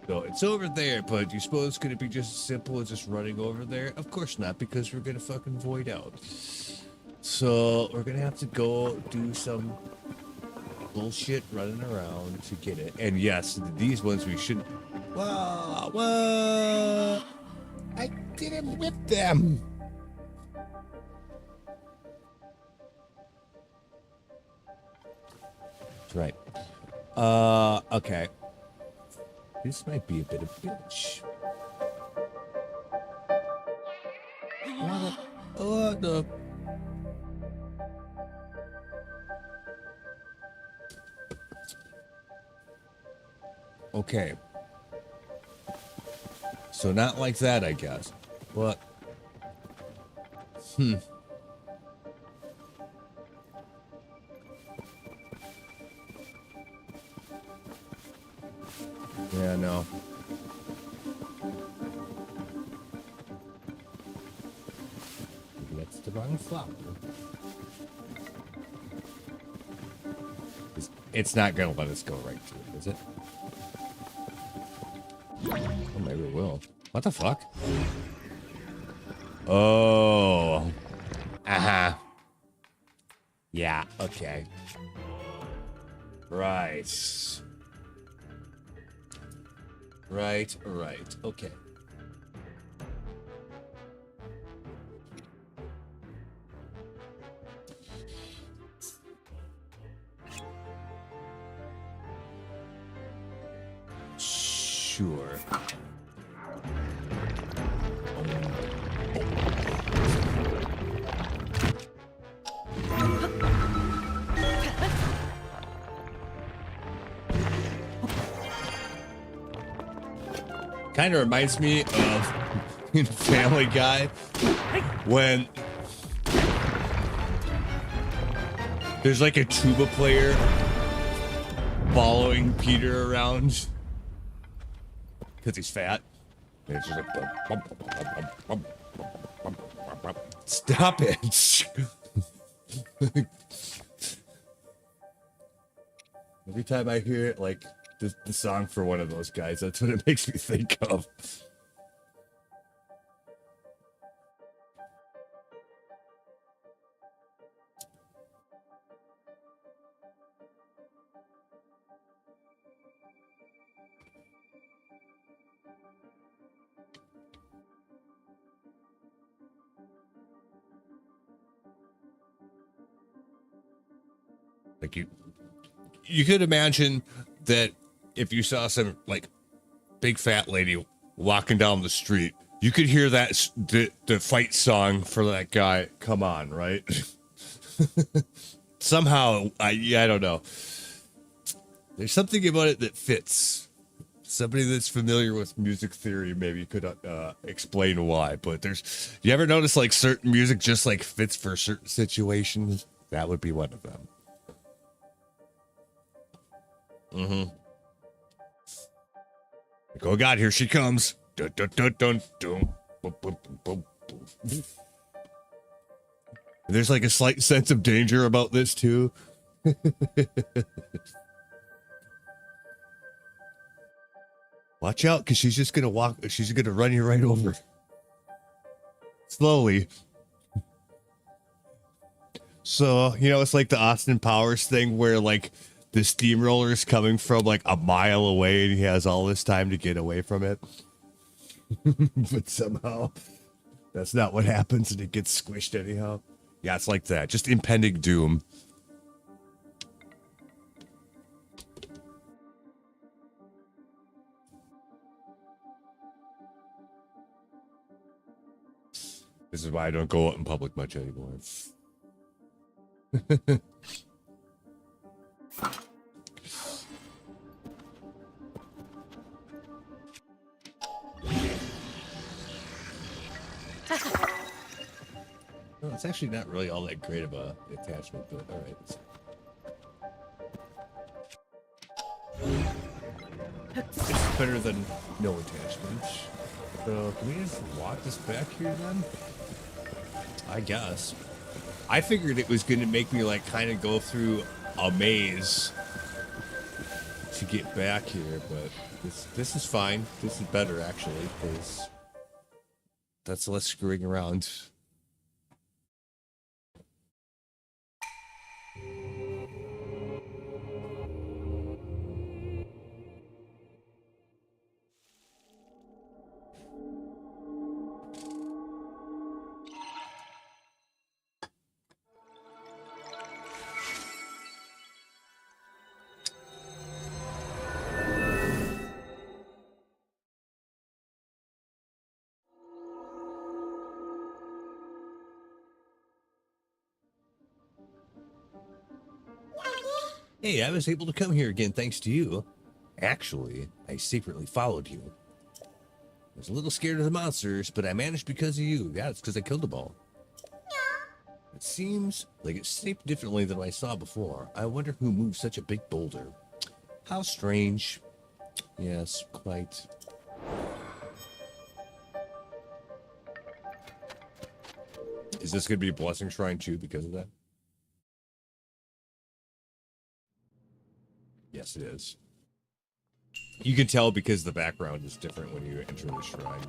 So it's over there, but you suppose could it be just as simple as just running over there? Of course not, because we're gonna fucking void out. So we're gonna have to go do some bullshit running around to get it. And yes, these ones we should. Whoa, whoa! I didn't whip them. That's right. Okay. This might be a bit of bitch. What the? Okay. So not like that, I guess. What? Yeah, no. Maybe that's the wrong flower. It's not gonna let us go right through it, is it? Oh, maybe it will. What the fuck? Oh. Uh-huh. Yeah, okay. Right. Right. Okay. Sure. Kind of reminds me of Family Guy when there's like a tuba player following Peter around because he's fat. And it's just like, stop it. Every time I hear it, like the song for one of those guys, that's what it makes me think of. Like you could imagine that if you saw some like big fat lady walking down the street, you could hear that the fight song for that guy come on, right? Somehow, I don't know. There's something about it that fits. Somebody that's familiar with music theory maybe could explain why. But you ever notice like certain music just like fits for certain situations? That would be one of them. Mm-hmm. Like, oh God, here she comes. Dun, dun, dun, dun, dun. Boom, boom, boom, boom. There's like a slight sense of danger about this too. Watch out, because she's just gonna she's gonna run you right over. Slowly. So, it's like the Austin Powers thing where like the steamroller is coming from like a mile away and he has all this time to get away from it. But somehow that's not what happens and it gets squished anyhow. Yeah, it's like that. Just impending doom. This is why I don't go out in public much anymore. No, it's actually not really all that great of a attachment, but all right. It's better than no attachment. So can we just walk this back here then? I guess. I figured it was going to make me like kind of go through a maze to get back here, but this is fine. This is better actually, because that's less screwing around. Hey, I was able to come here again thanks to you. Actually, I secretly followed you. I was a little scared of the monsters, but I managed because of you. Yeah, it's because I killed them all. Yeah. It seems like it's shaped differently than I saw before. I wonder who moved such a big boulder. How strange. Yes, quite. Is this going to be a blessing shrine too because of that? Yes, it is. You can tell because the background is different when you enter the shrine.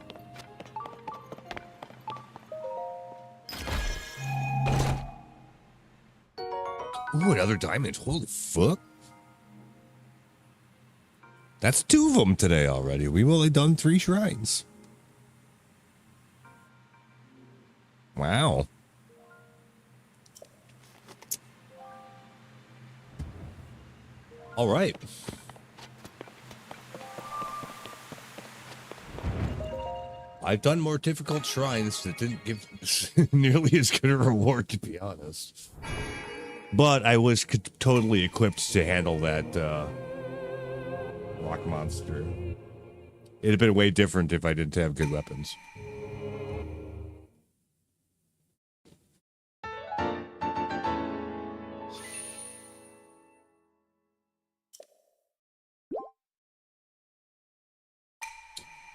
Ooh, another diamond. Holy fuck. That's 2 of them today already. We've only done 3 shrines. Wow. All right. I've done more difficult shrines that didn't give nearly as good a reward, to be honest. But I was totally equipped to handle that rock monster. It'd have been way different if I didn't have good weapons.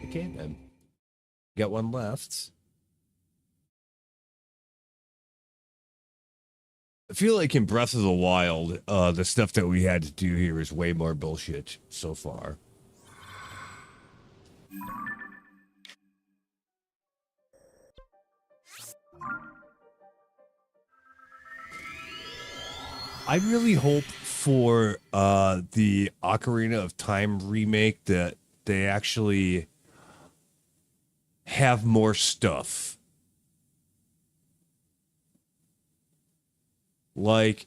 Okay, then. Got one left. I feel like in Breath of the Wild, the stuff that we had to do here is way more bullshit so far. I really hope for the Ocarina of Time remake that they actually have more stuff. Like,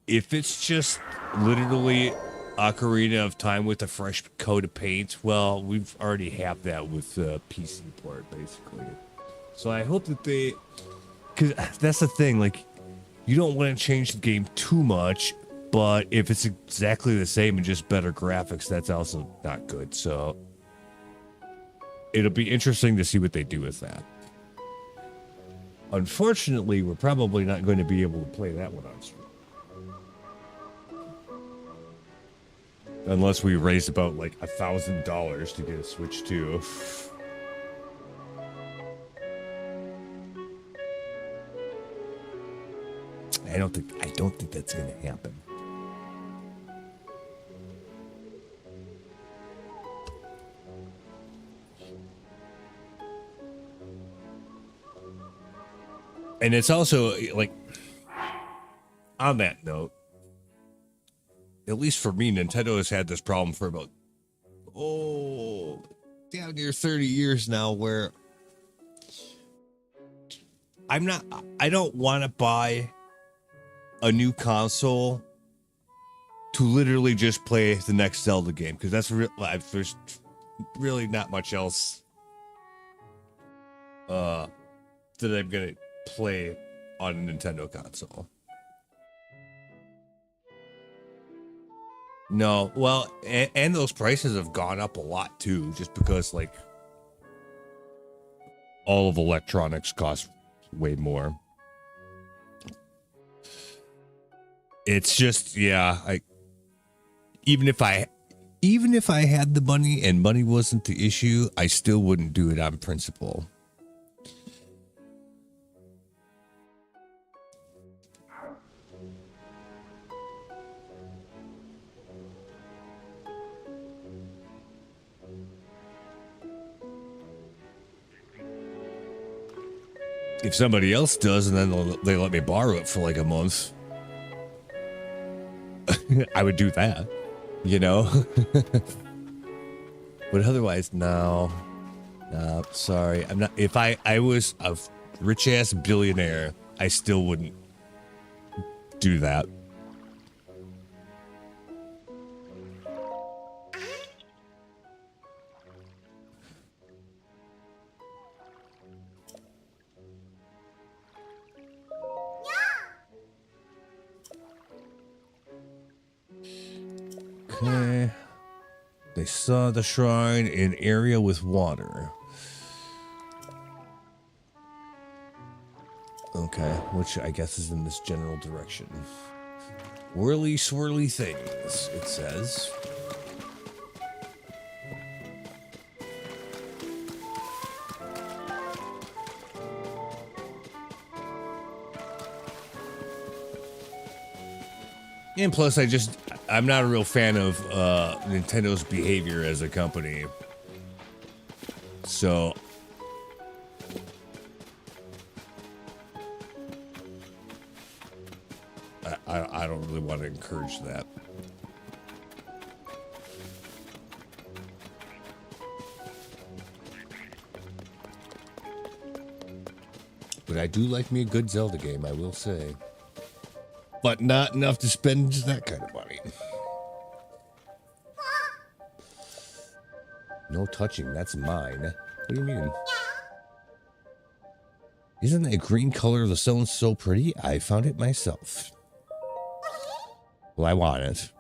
if it's just literally Ocarina of Time with a fresh coat of paint, well, we've already have that with the PC port, basically. So I hope that because that's the thing, like, you don't want to change the game too much, But if it's exactly the same and just better graphics, that's also not good. So it'll be interesting to see what they do with that. Unfortunately, we're probably not going to be able to play that one on stream. Unless we raise about like $1,000 to get a Switch 2. I don't think that's gonna happen. And it's also like, on that note, at least for me, Nintendo has had this problem for about, down near 30 years now, where I don't want to buy a new console to literally just play the next Zelda game, because there's really not much else that I'm gonna play on a Nintendo console. No, well, and those prices have gone up a lot too, just because like all of electronics cost way more. It's just, yeah, even if I had the money and money wasn't the issue, I still wouldn't do it on principle. If somebody else does, and then they let me borrow it for like a month, I would do that, you know? But otherwise, no, sorry. I'm not. If I was a rich ass billionaire, I still wouldn't do that. Okay. They saw the shrine in area with water. Okay, which I guess is in this general direction. Whirly swirly things, it says. And plus, I'm not a real fan of Nintendo's behavior as a company. So I don't really want to encourage that. But I do like me a good Zelda game, I will say. But not enough to spend that kind of money. No touching, that's mine. What do you mean? Isn't that green color of the stone so pretty? I found it myself. Well, I want it.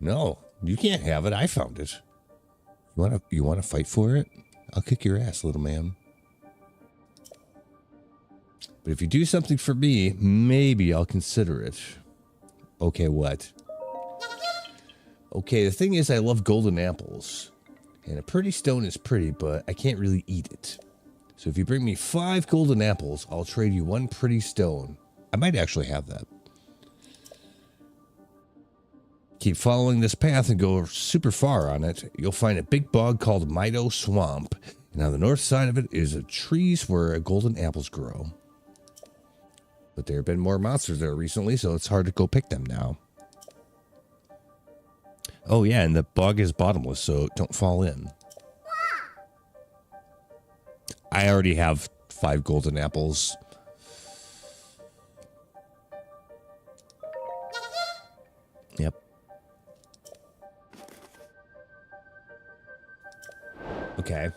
No, you can't have it. I found it. You wanna fight for it? I'll kick your ass, little man. But if you do something for me, maybe I'll consider it. Okay, what? Okay, the thing is, I love golden apples. And a pretty stone is pretty, but I can't really eat it. So if you bring me 5 golden apples, I'll trade you 1 pretty stone. I might actually have that. Keep following this path and go super far on it. You'll find a big bog called Mido Swamp. And on the north side of it is a trees where golden apples grow. But there have been more monsters there recently, so it's hard to go pick them now. Oh yeah, and the bog is bottomless, so don't fall in. I already have 5 golden apples. Yep. Okay.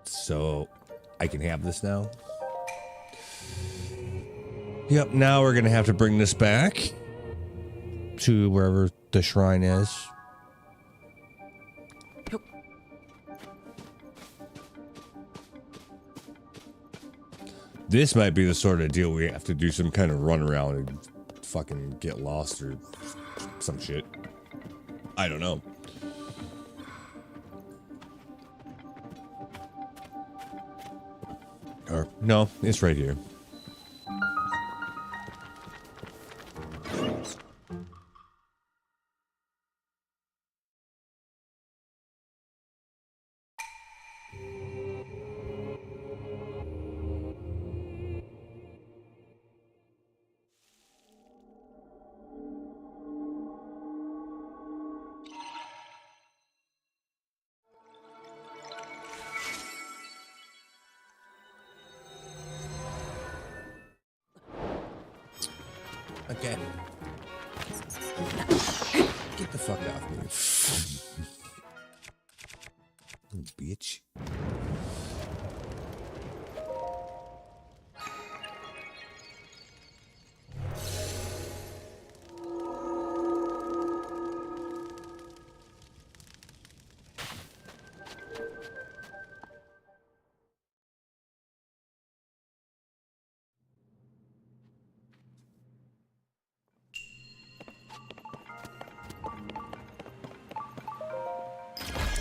So, I can have this now? Yep, now we're going to have to bring this back. to wherever the shrine is. This might be the sort of deal we have to do some kind of run around and fucking get lost or some shit. I don't know. Or, no, it's right here. Okay. Get the fuck off me. Bitch.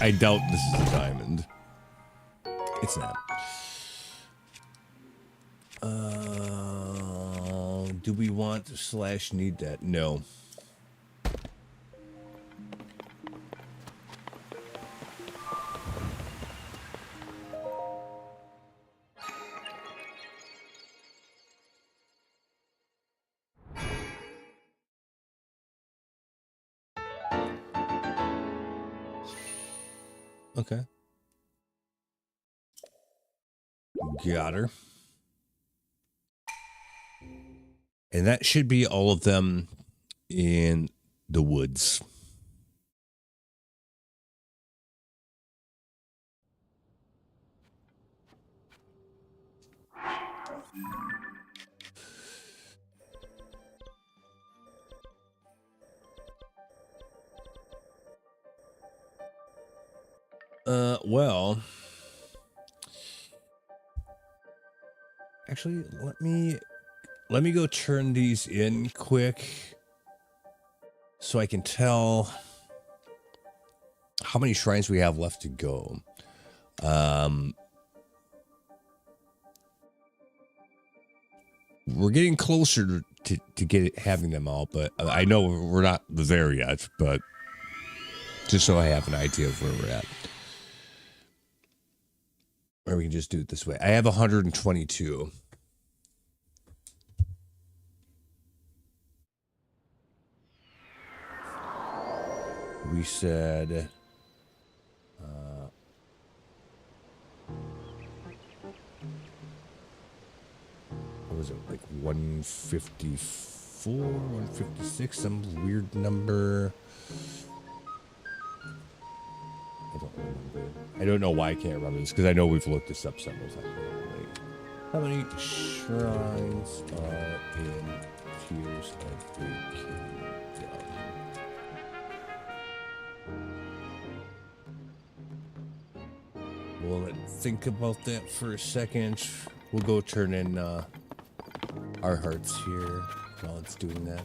I doubt this is a diamond. It's not. Do we want / need that? No. Okay. Got her. And that should be all of them in the woods. Well, actually, let me go turn these in quick so I can tell how many shrines we have left to go. We're getting closer to having them all, but I know we're not there yet, but just so I have an idea of where we're at. Or we can just do it this way. I have 122. We said... what was it, like 154, 156, some weird number. I don't remember. I don't know why I can't remember this, because I know we've looked this up several times. Like, how many shrines are in Tears of the Kingdom? We'll think about that for a second. We'll go turn in our hearts here while it's doing that.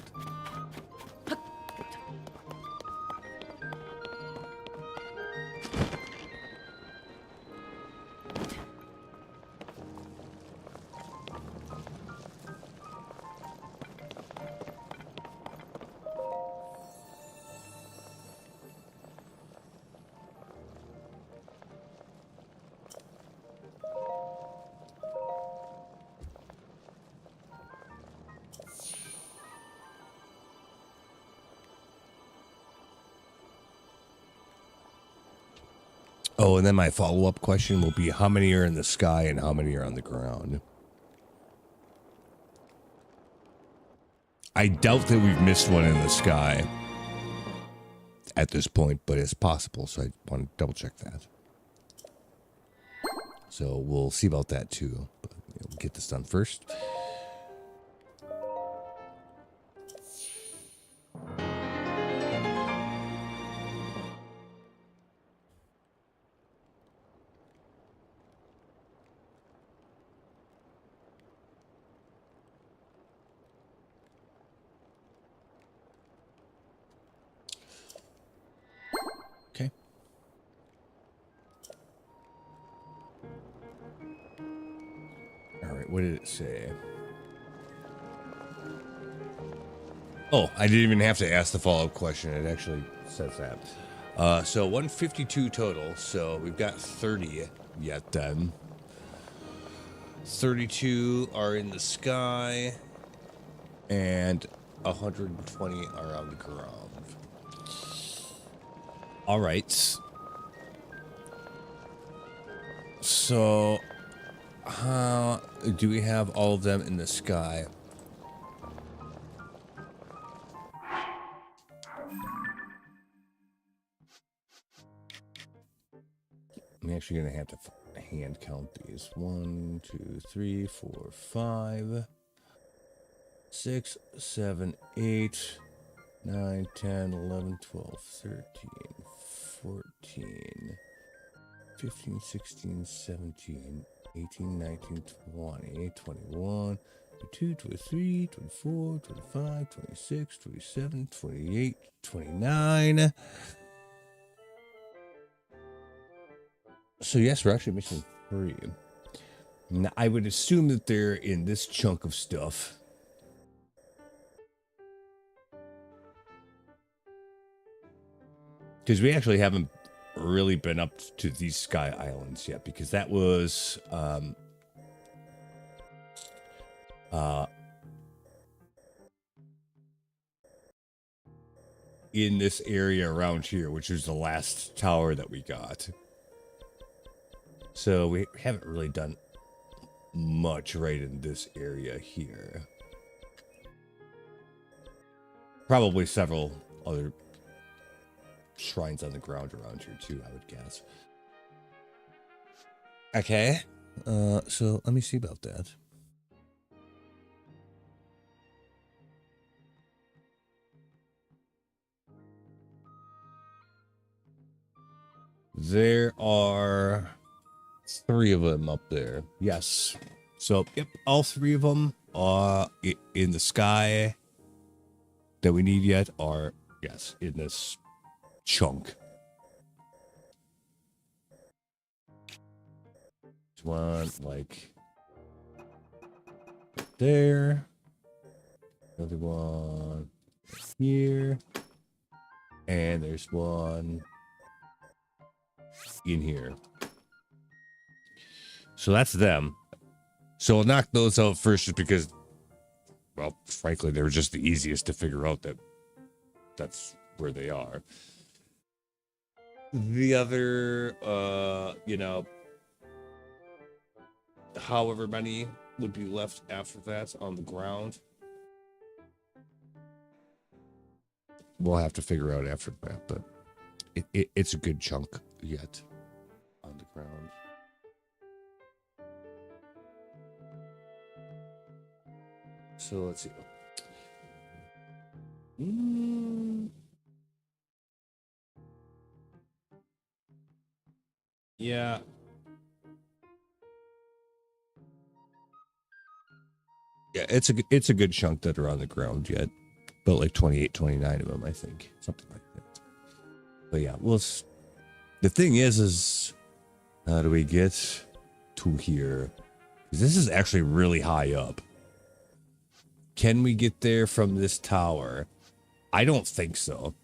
Oh, and then my follow-up question will be how many are in the sky and how many are on the ground? I doubt that we've missed one in the sky at this point, but it's possible, so I want to double check that. So we'll see about that too. But we'll get this done first. what did it say? Oh, I didn't even have to ask the follow-up question. It actually says that. So 152 total. So we've got 30 yet then. 32 are in the sky. And 120 are on the ground. All right. So, how do we have all of them in the sky? I'm actually going to have to hand count these. 1, 2, 3, 4, 5, 6, 7, 8, 9, 10, 11, 12, 13, 14, 15, 16, 17, 18, 19, 20, 21, 22, 23, 24, 25, 26, 27, 28, 29. So yes, we're actually missing 3. Now, I would assume that they're in this chunk of stuff. Because we actually haven't really been up to these Sky Islands yet, because that was in this area around here, which is the last tower that we got. So we haven't really done much right in this area here. Probably several other shrines on the ground around here too, I would guess. Okay, so let me see about that. There are 3 of them up there. Yes. So, yep, all 3 of them in the sky that we need yet are, yes, in this chunk. There's one, like, there. Another one here. And there's one in here. So that's them. So we'll knock those out first just because, well, frankly, they were just the easiest to figure out that that's where they are. The other, you know, however many would be left after that on the ground, we'll have to figure out after that, but it's a good chunk yet on the ground. So let's see. Yeah. Yeah, it's a good chunk that are on the ground yet. But like 28, 29 of them, I think. Something like that. But yeah, the thing is how do we get to here? This is actually really high up. Can we get there from this tower? I don't think so.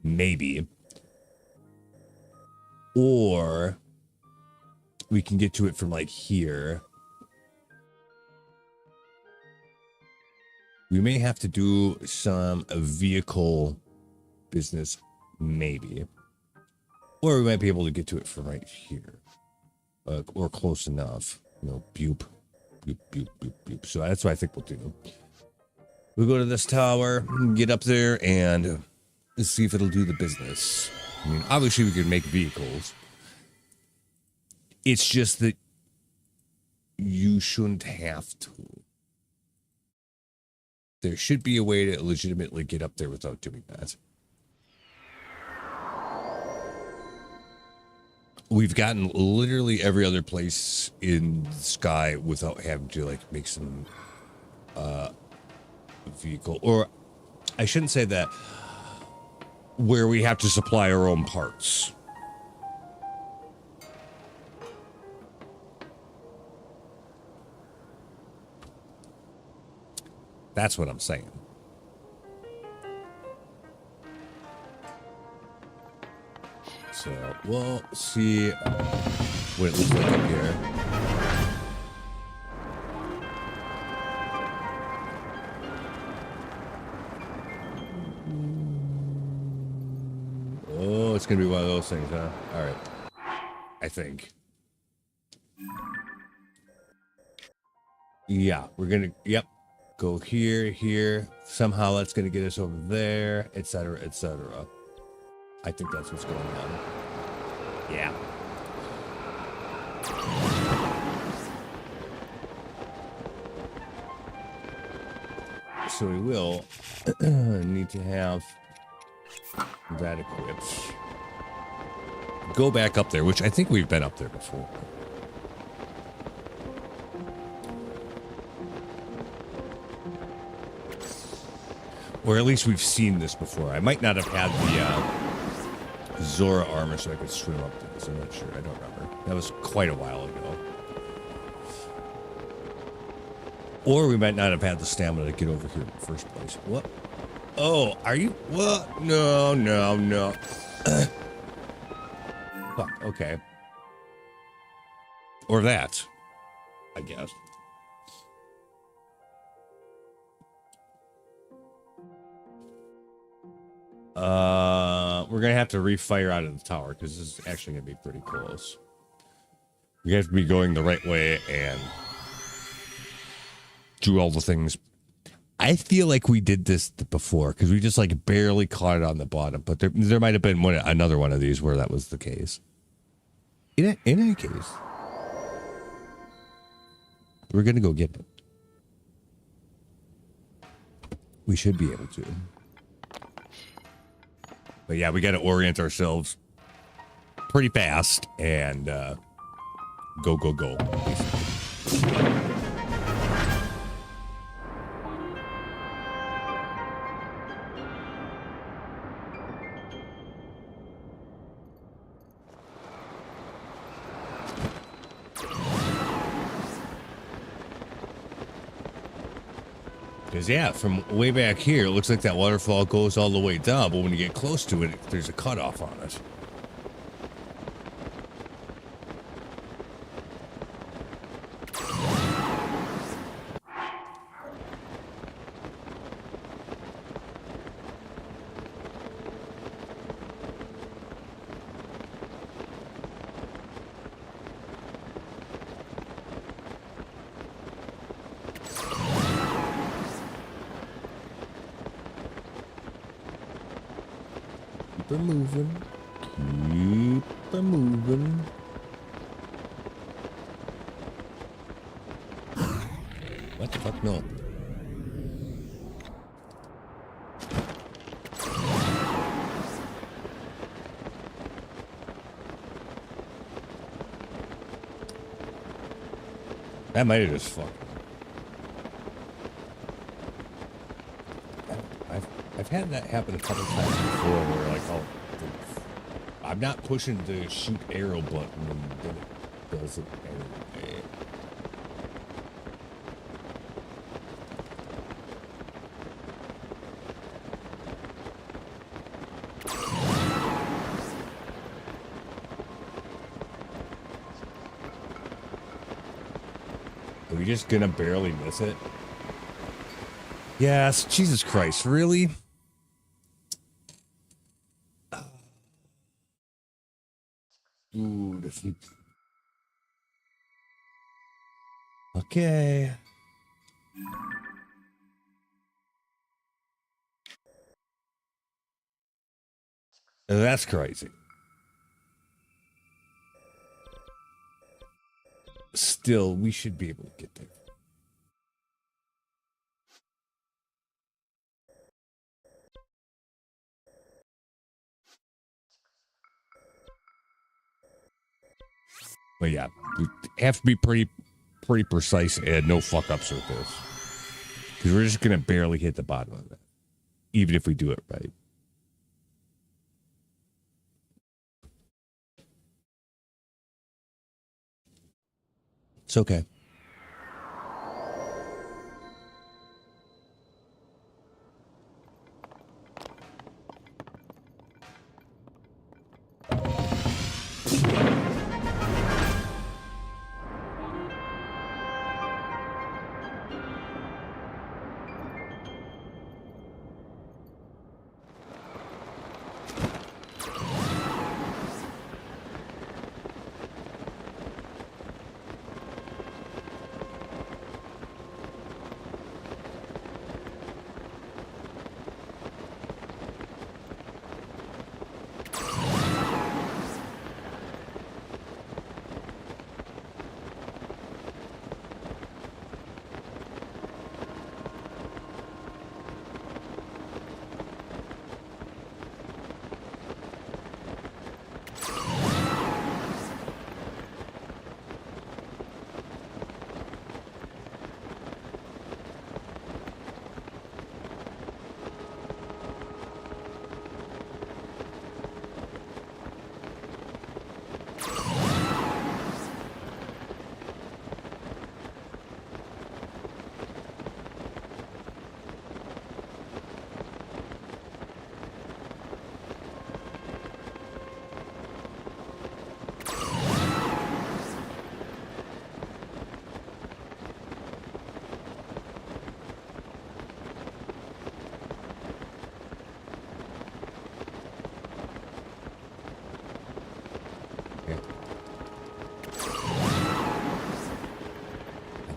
Maybe. Or we can get to it from like here. We may have to do some vehicle business, maybe. Or we might be able to get to it from right here. Or close enough. You know, boop, boop, boop, boop, boop. So that's what I think we'll do. We'll go to this tower, get up there, and see if it'll do the business. I mean, obviously we can make vehicles. It's just that you shouldn't have to. There should be a way to legitimately get up there without doing that. We've gotten literally every other place in the sky without having to like make some vehicle, or I shouldn't say that, where we have to supply our own parts. That's what I'm saying. So we'll see what it looks like up here. Oh, it's gonna be one of those things, huh? All right. I think. Yeah, we're gonna. Yep. Go here, here. Somehow that's gonna get us over there, etc., etc. I think that's what's going on. Yeah. So we will need to have that equipped. Go back up there, which I think we've been up there before. Or at least we've seen this before. I might not have had the Zora armor so I could swim up to this. I'm not sure. I don't remember. That was quite a while ago. Or we might not have had the stamina to get over here in the first place. What? Oh, are you? What? No, no, no. Fuck, okay. Or that, I guess. We're gonna have to refire out of the tower because this is actually gonna be pretty close. We have to be going the right way and do all the things. I feel like we did this before because we just like barely caught it on the bottom, but there might have been another one of these where that was the case. In any case, we're gonna go get it. We should be able to. But yeah, we got to orient ourselves pretty fast and go, go, go. Because, yeah, from way back here, it looks like that waterfall goes all the way down, but when you get close to it, there's a cutoff on it. Keep her moving. Keep her moving. What the fuck? No. That might have just fucked. I've had that happen a couple times before where like I'm not pushing the shoot arrow button and then it does it anyway. Are we just gonna barely miss it? Yes, Jesus Christ, really? Ooh, okay. That's crazy. Still, we should be able to get there. But yeah, we have to be pretty precise and no fuck ups with this. Because we're just going to barely hit the bottom of it. Even if we do it right. It's okay.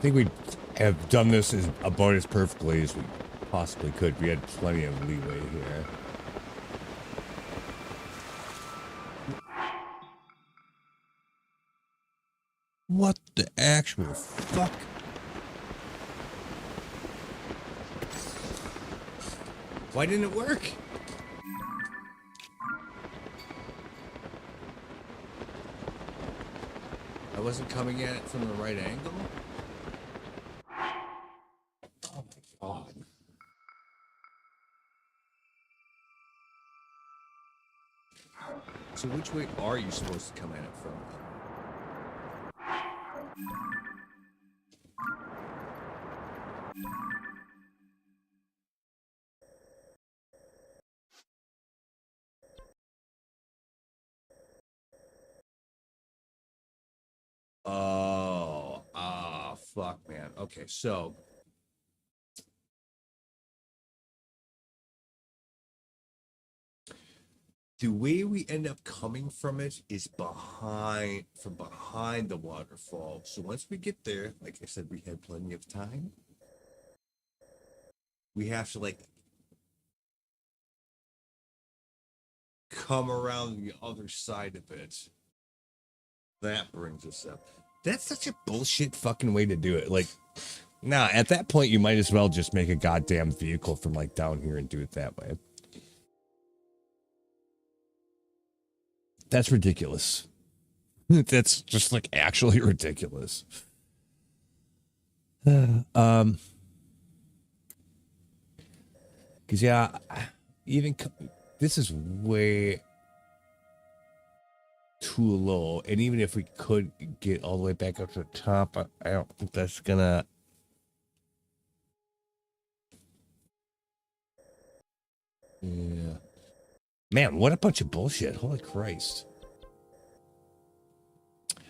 think we have done this as about as perfectly as we possibly could. We had plenty of leeway here. What the actual fuck? Why didn't it work? I wasn't coming at it from the right angle? Oh my god. So which way are you supposed to come at it from? Oh, fuck, man. Okay, so the way we end up coming from it is behind the waterfall. So once we get there, like I said, we had plenty of time. We have to like come around the other side of it. That brings us up. That's such a bullshit fucking way to do it. Like, nah, at that point, you might as well just make a goddamn vehicle from like down here and do it that way. That's ridiculous. That's just like actually ridiculous. Because yeah, even this is way too low, and even if we could get all the way back up to the top, I don't think that's gonna. Yeah, man, what a bunch of bullshit! Holy Christ!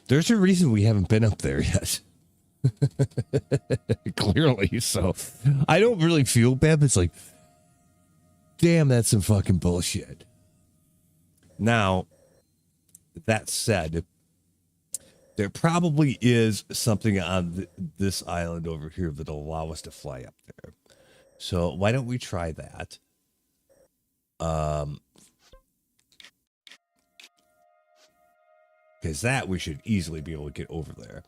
There's a reason we haven't been up there yet. Clearly, so I don't really feel bad. But it's like, damn, that's some fucking bullshit. Now, that said, there probably is something on this island over here that'll allow us to fly up there. So why don't we try that? Because that we should easily be able to get over there.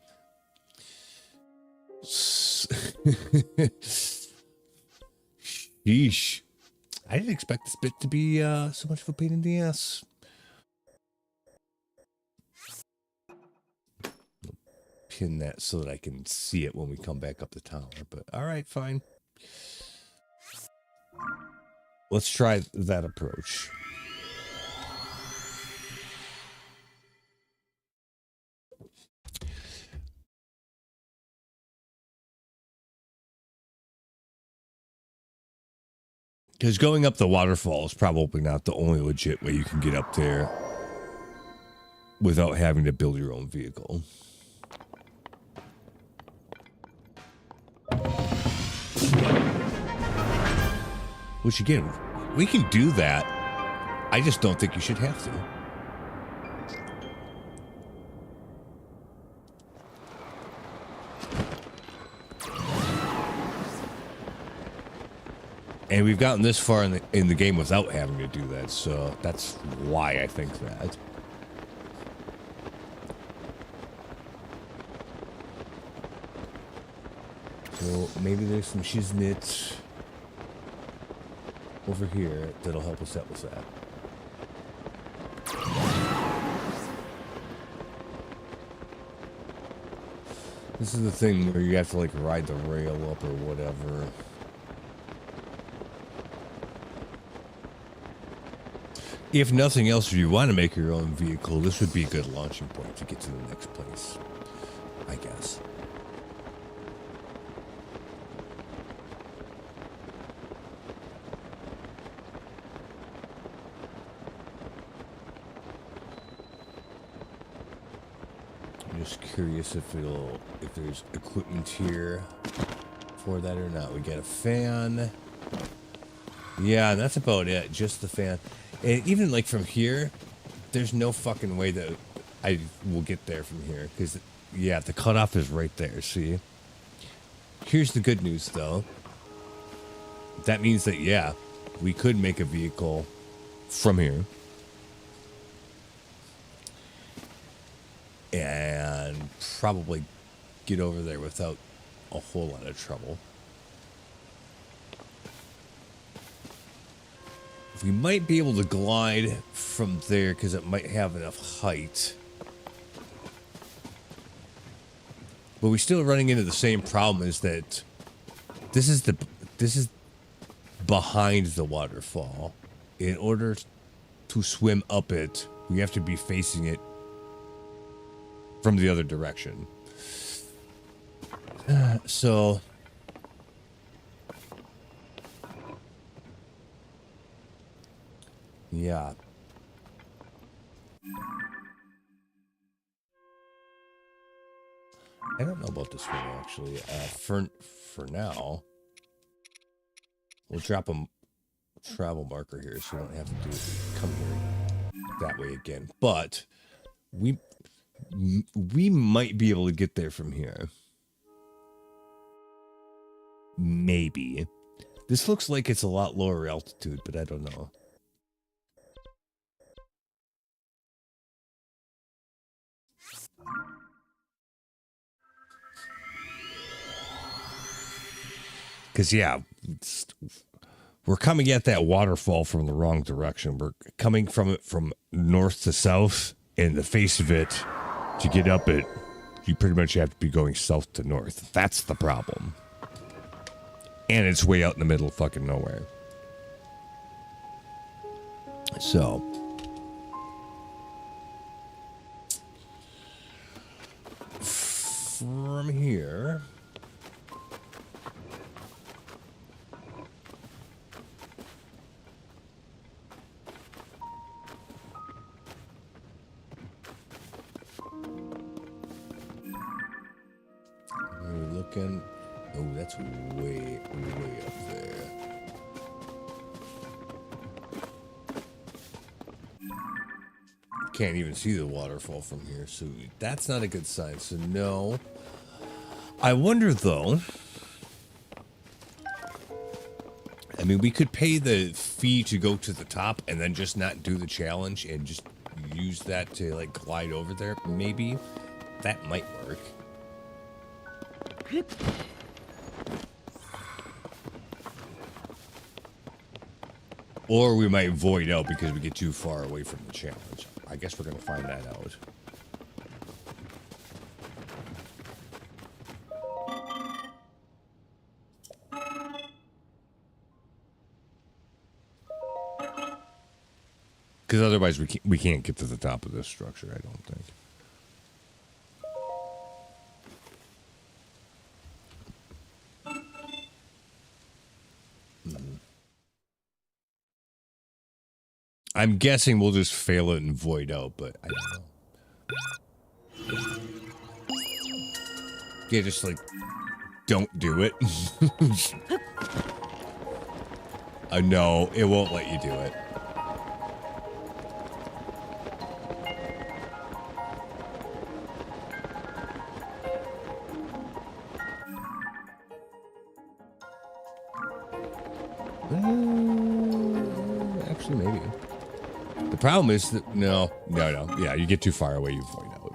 Sheesh. I didn't expect this bit to be so much of a pain in the ass. Pin that so that I can see it when we come back up the tower, but all right, fine. Let's try that approach. Because going up the waterfall is probably not the only legit way you can get up there without having to build your own vehicle. Which again, we can do that. I just don't think you should have to. And we've gotten this far in the game without having to do that, so that's why I think that. So maybe there's some shiznit over here that'll help us out with that. This is the thing where you have to like ride the rail up or whatever. If nothing else, if you want to make your own vehicle, this would be a good launching point to get to the next place, I guess. I'm just curious if there's equipment here for that or not. We got a fan. Yeah, that's about it. Just the fan. And even like from here, there's no fucking way that I will get there from here. Because, yeah, the cutoff is right there, see? Here's the good news, though. That means that, yeah, we could make a vehicle from here. And probably get over there without a whole lot of trouble. We might be able to glide from there because it might have enough height. But we're still running into the same problem, is that this is behind the waterfall. In order to swim up it, we have to be facing it from the other direction. So yeah. I don't know about this one, actually. For now, we'll drop a travel marker here so we don't have to come here that way again. But we might be able to get there from here. Maybe. This looks like it's a lot lower altitude, but I don't know. Because, yeah, we're coming at that waterfall from the wrong direction. We're coming from it from north to south, and the face of it, to get up it, you pretty much have to be going south to north. That's the problem. And it's way out in the middle of fucking nowhere. So from here, we're looking. Oh, that's way up there. Can't even see the waterfall from here, so that's not a good sign. So no. I wonder, though. I mean, we could pay the fee to go to the top and then just not do the challenge and just use that to, like, glide over there. Maybe. That might work. Or we might void out because we get too far away from the challenge. I guess we're going to find that out. Because otherwise we can't get to the top of this structure, I don't think. I'm guessing we'll just fail it and void out, but I don't know. Yeah, just like, don't do it. No, it won't let you do it. Actually, maybe. The problem is that no. Yeah, you get too far away, you void out.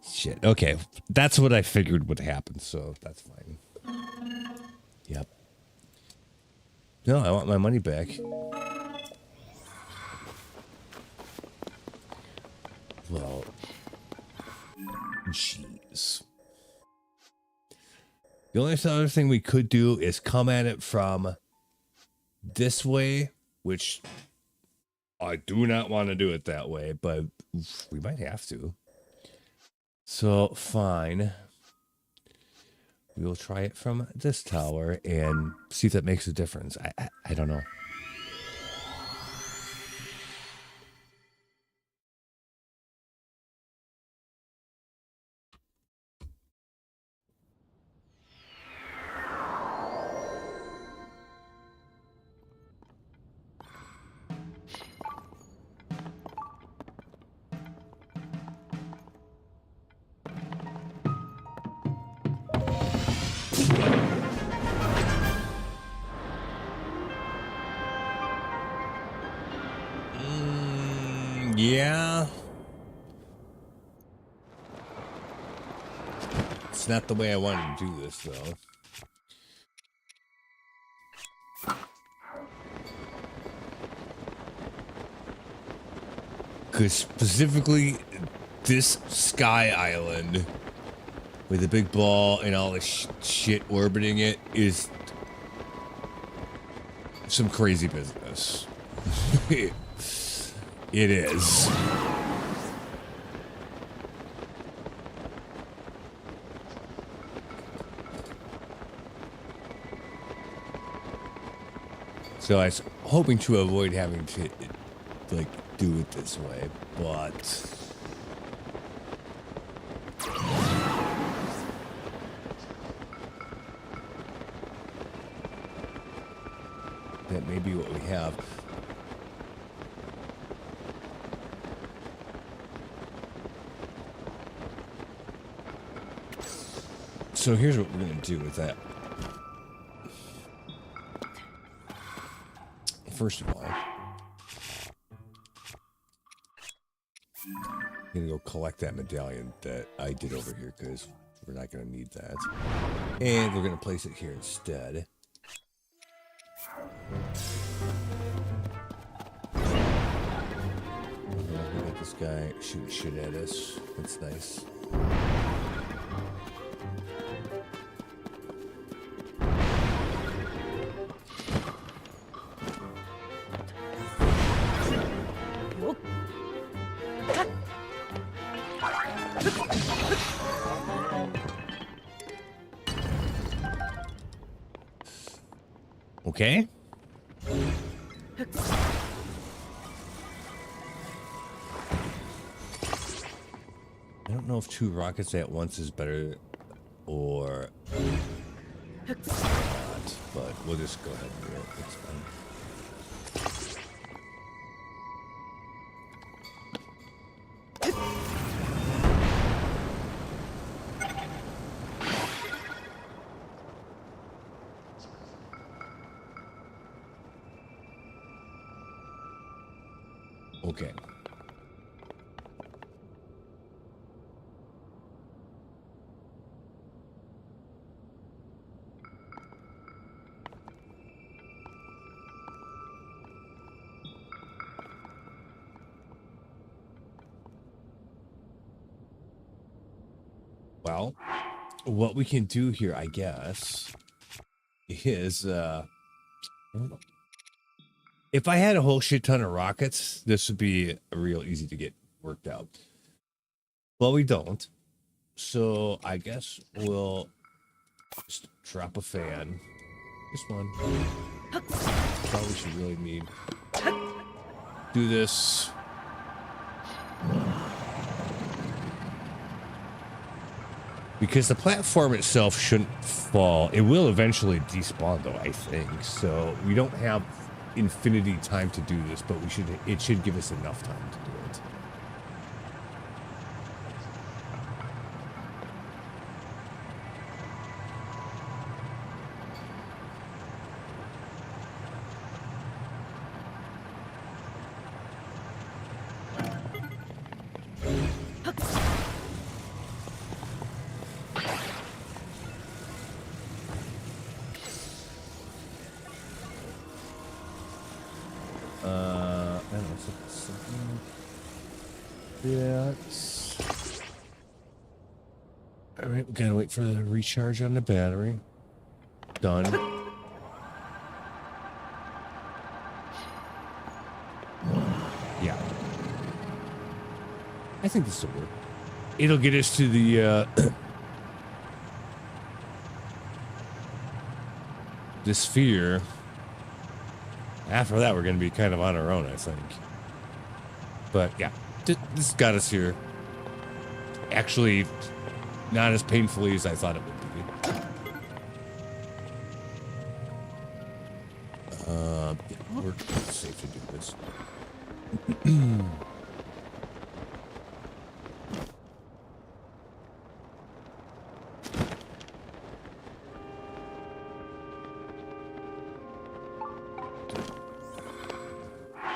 Shit. Okay, that's what I figured would happen, so that's fine. Yep. No, I want my money back. Well, jeez. The only other thing we could do is come at it from this way, which I do not want to do it that way, but we might have to. So, fine. We will try it from this tower and see if that makes a difference. I don't know. Yeah. It's not the way I wanted to do this, though. Because specifically, this Sky Island with the big ball and all this shit orbiting it is some crazy business. It is. So I was hoping to avoid having to, like, do it this way, but... that may be what we have. So here's what we're going to do with that. First of all, I'm going to go collect that medallion that I did over here because we're not going to need that. And we're going to place it here instead. We got this guy shooting shit at us. That's nice. Okay. I don't know if 2 rockets at once is better or not, but we'll just go ahead and do it. It's fine. Okay. Well, what we can do here, I guess, is if I had a whole shit ton of rockets, this would be real easy to get worked out. But we don't. So I guess we'll just drop a fan. Just one. That's all we should really need. Do this. Because the platform itself shouldn't fall. It will eventually despawn, though, I think. So we don't have infinity time to do this, but it should give us enough time to do it. All right, we gotta wait for the recharge on the battery. Done. Yeah. I think this will work. It'll get us to the the sphere. After that, we're gonna be kind of on our own, I think. But yeah, this got us here. Actually, not as painfully as I thought it would be. Yeah, we're safe to do this.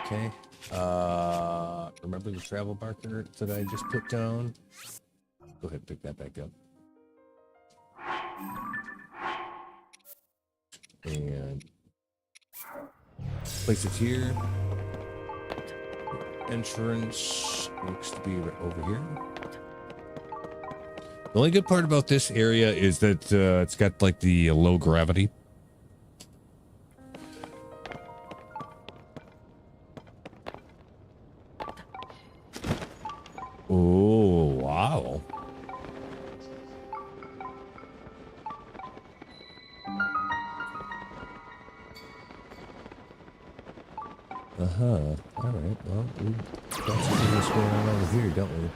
Okay. Remember the travel marker that I just put down? Go ahead and pick that back up. And place it here. Entrance looks to be right over here. The only good part about this area is that it's got like the low gravity. Oh, wow. Uh-huh. All right. Well, we've got some business going on over here, don't we?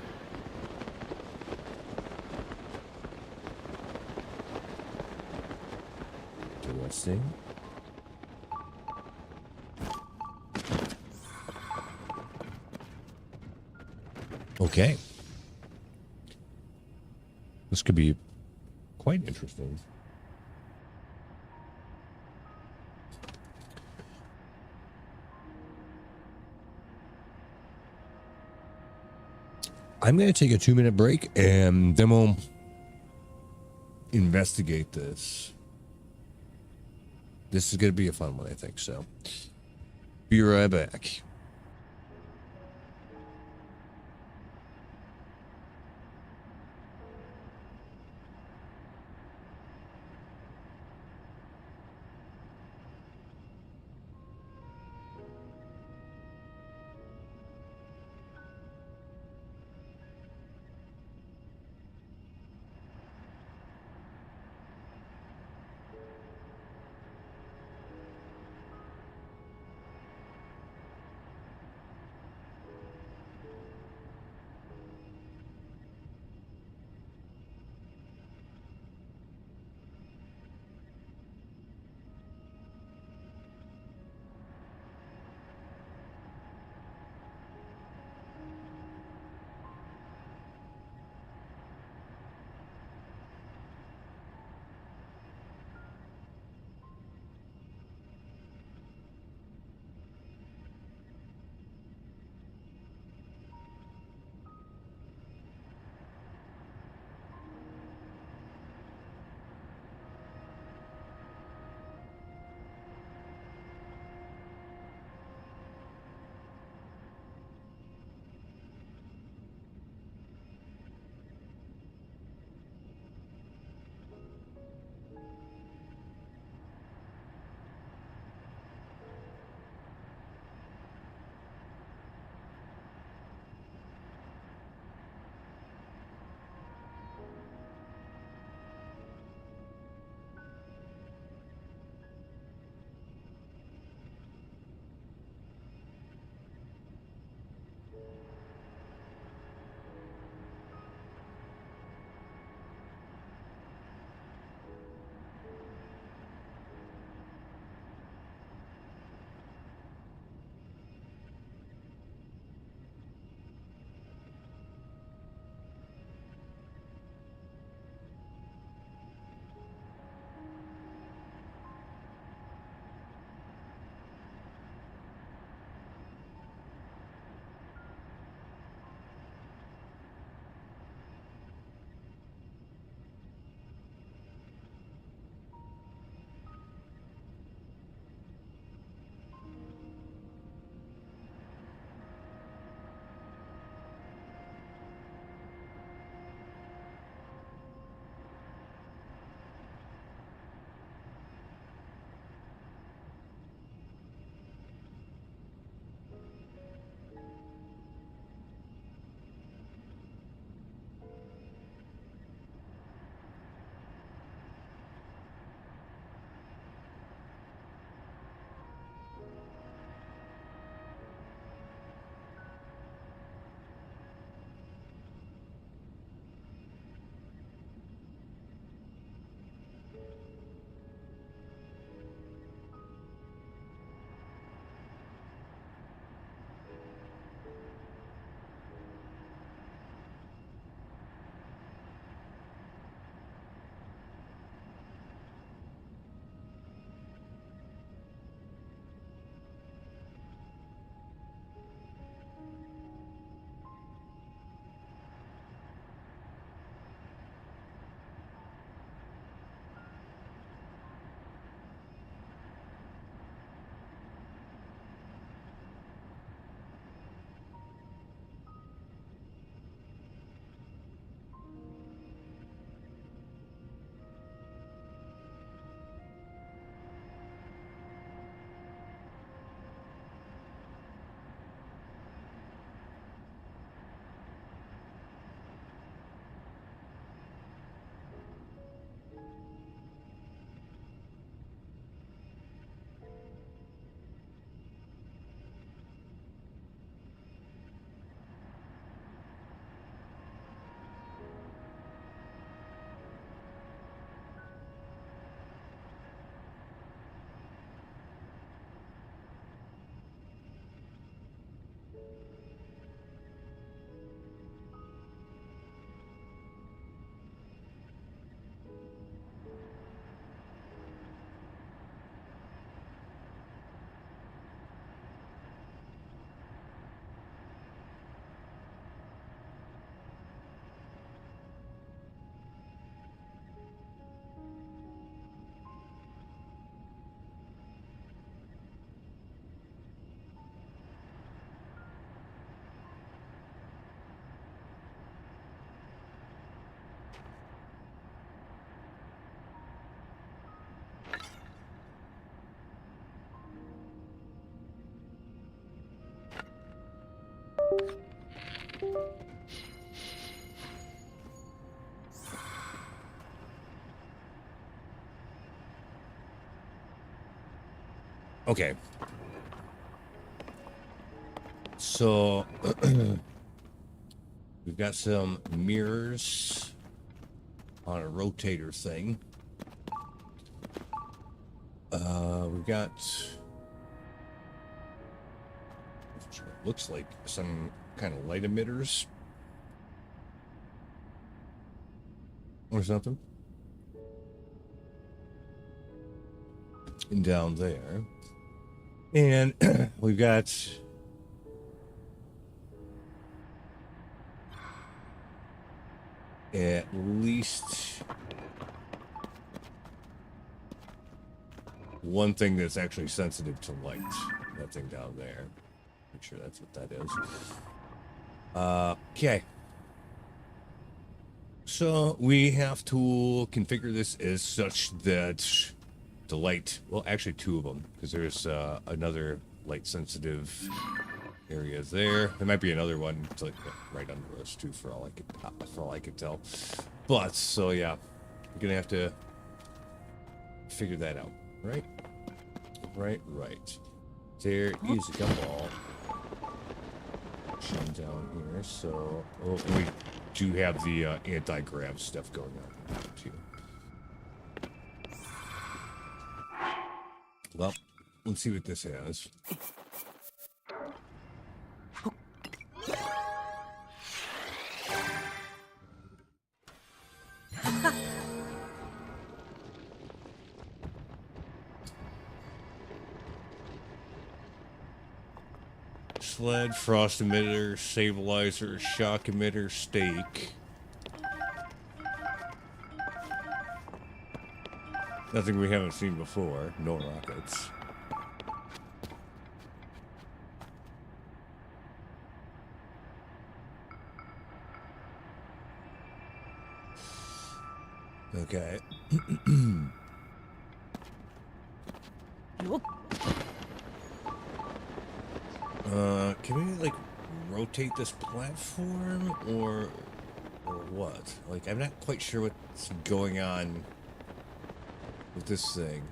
Interesting. Okay. This could be quite interesting. I'm going to take a 2-minute break and then we'll investigate this. This is going to be a fun one, I think. So, be right back. Okay. So we've got some mirrors on a rotator thing. We've got looks like some kind of light emitters or something. And down there. And we've got at least one thing that's actually sensitive to light. That thing down there. Make sure that's what that is. Okay. So we have to configure this as such that the light, well, actually two of them, because there's another light sensitive area there. There might be another one like right under us too, for all I could tell. But so yeah, we're gonna have to figure that out, right? Right. There is a gumball down here. So we do have the anti-grav stuff going on too. Well, let's see what this has. Sled, frost emitter, stabilizer, shock emitter, stake. Nothing we haven't seen before. No rockets. Okay. Can we like rotate this platform or what? Like, I'm not quite sure what's going on with this thing.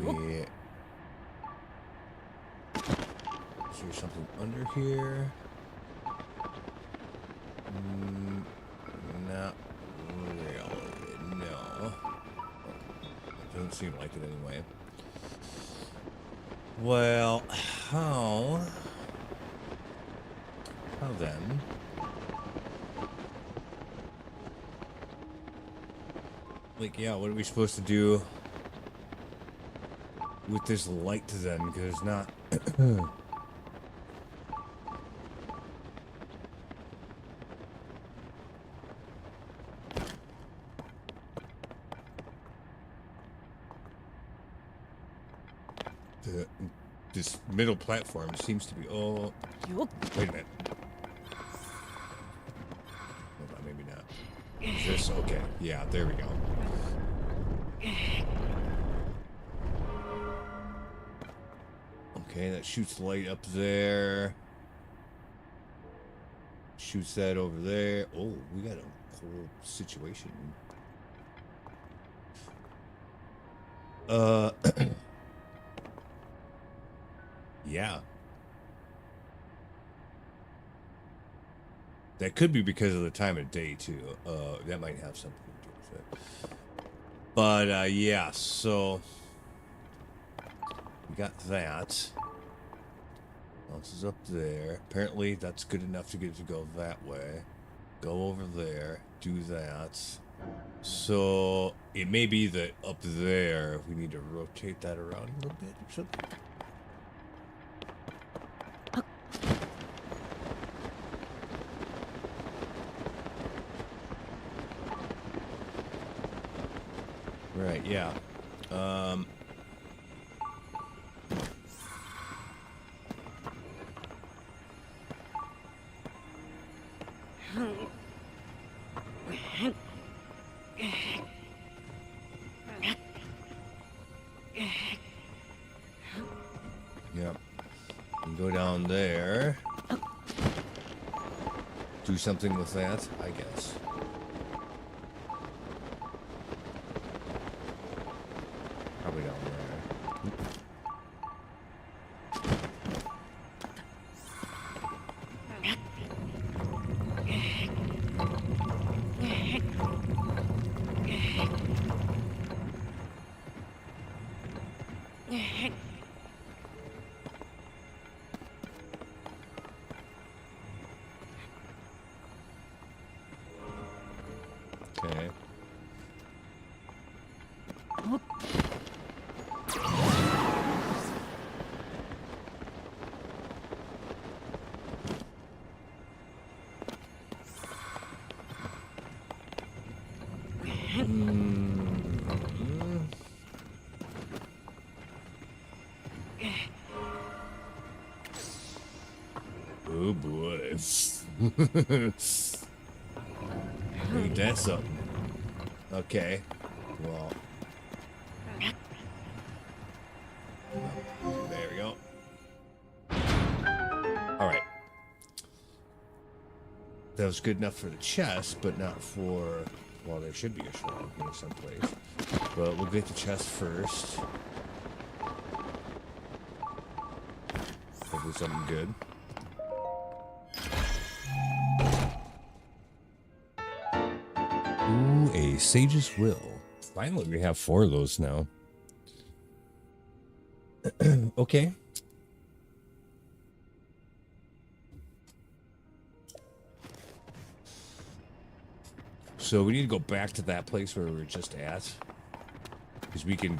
Yeah. Is there something under here? Not really. No. It doesn't seem like it anyway. Well, how then? Like, yeah, what are we supposed to do with this light then? Because it's not... This middle platform seems to be... Oh, wait a minute. Hold on, maybe not. Is this... Okay, yeah, there we go. Okay, that shoots light up there. Shoots that over there. Oh, we got a whole situation. Yeah. That could be because of the time of day, too. That might have something to do with it. But, yeah, so... We got that. Else is up there. Apparently, that's good enough to get it to go that way. Go over there. Do that. So, it may be that up there, we need to rotate that around a little bit or something. Right, yeah. Yep. And go down there. Do something with that, I guess. Probably down there. Oh boy. Ain't that something? Okay. Well. There we go. Alright. That was good enough for the chest, but not for... Well, there should be a shrine here someplace. But we'll get the chest first. Hopefully something good. Ooh, a Sage's Will. Finally, we have 4 of those now. Okay. So we need to go back to that place where we were just at. Because we can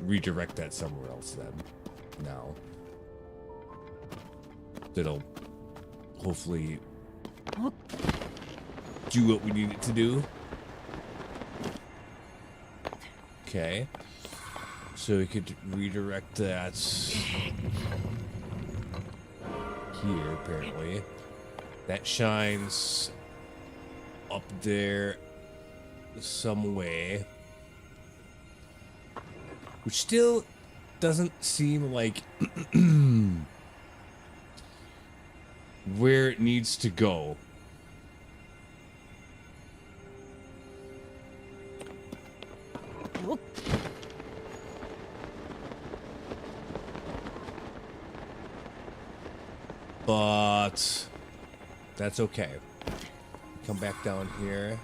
redirect that somewhere else then. Now. That'll hopefully do what we need it to do. Okay. So we could redirect that here, apparently. That shines up there some way. Which still doesn't seem like where it needs to go. But that's okay. Come back down here.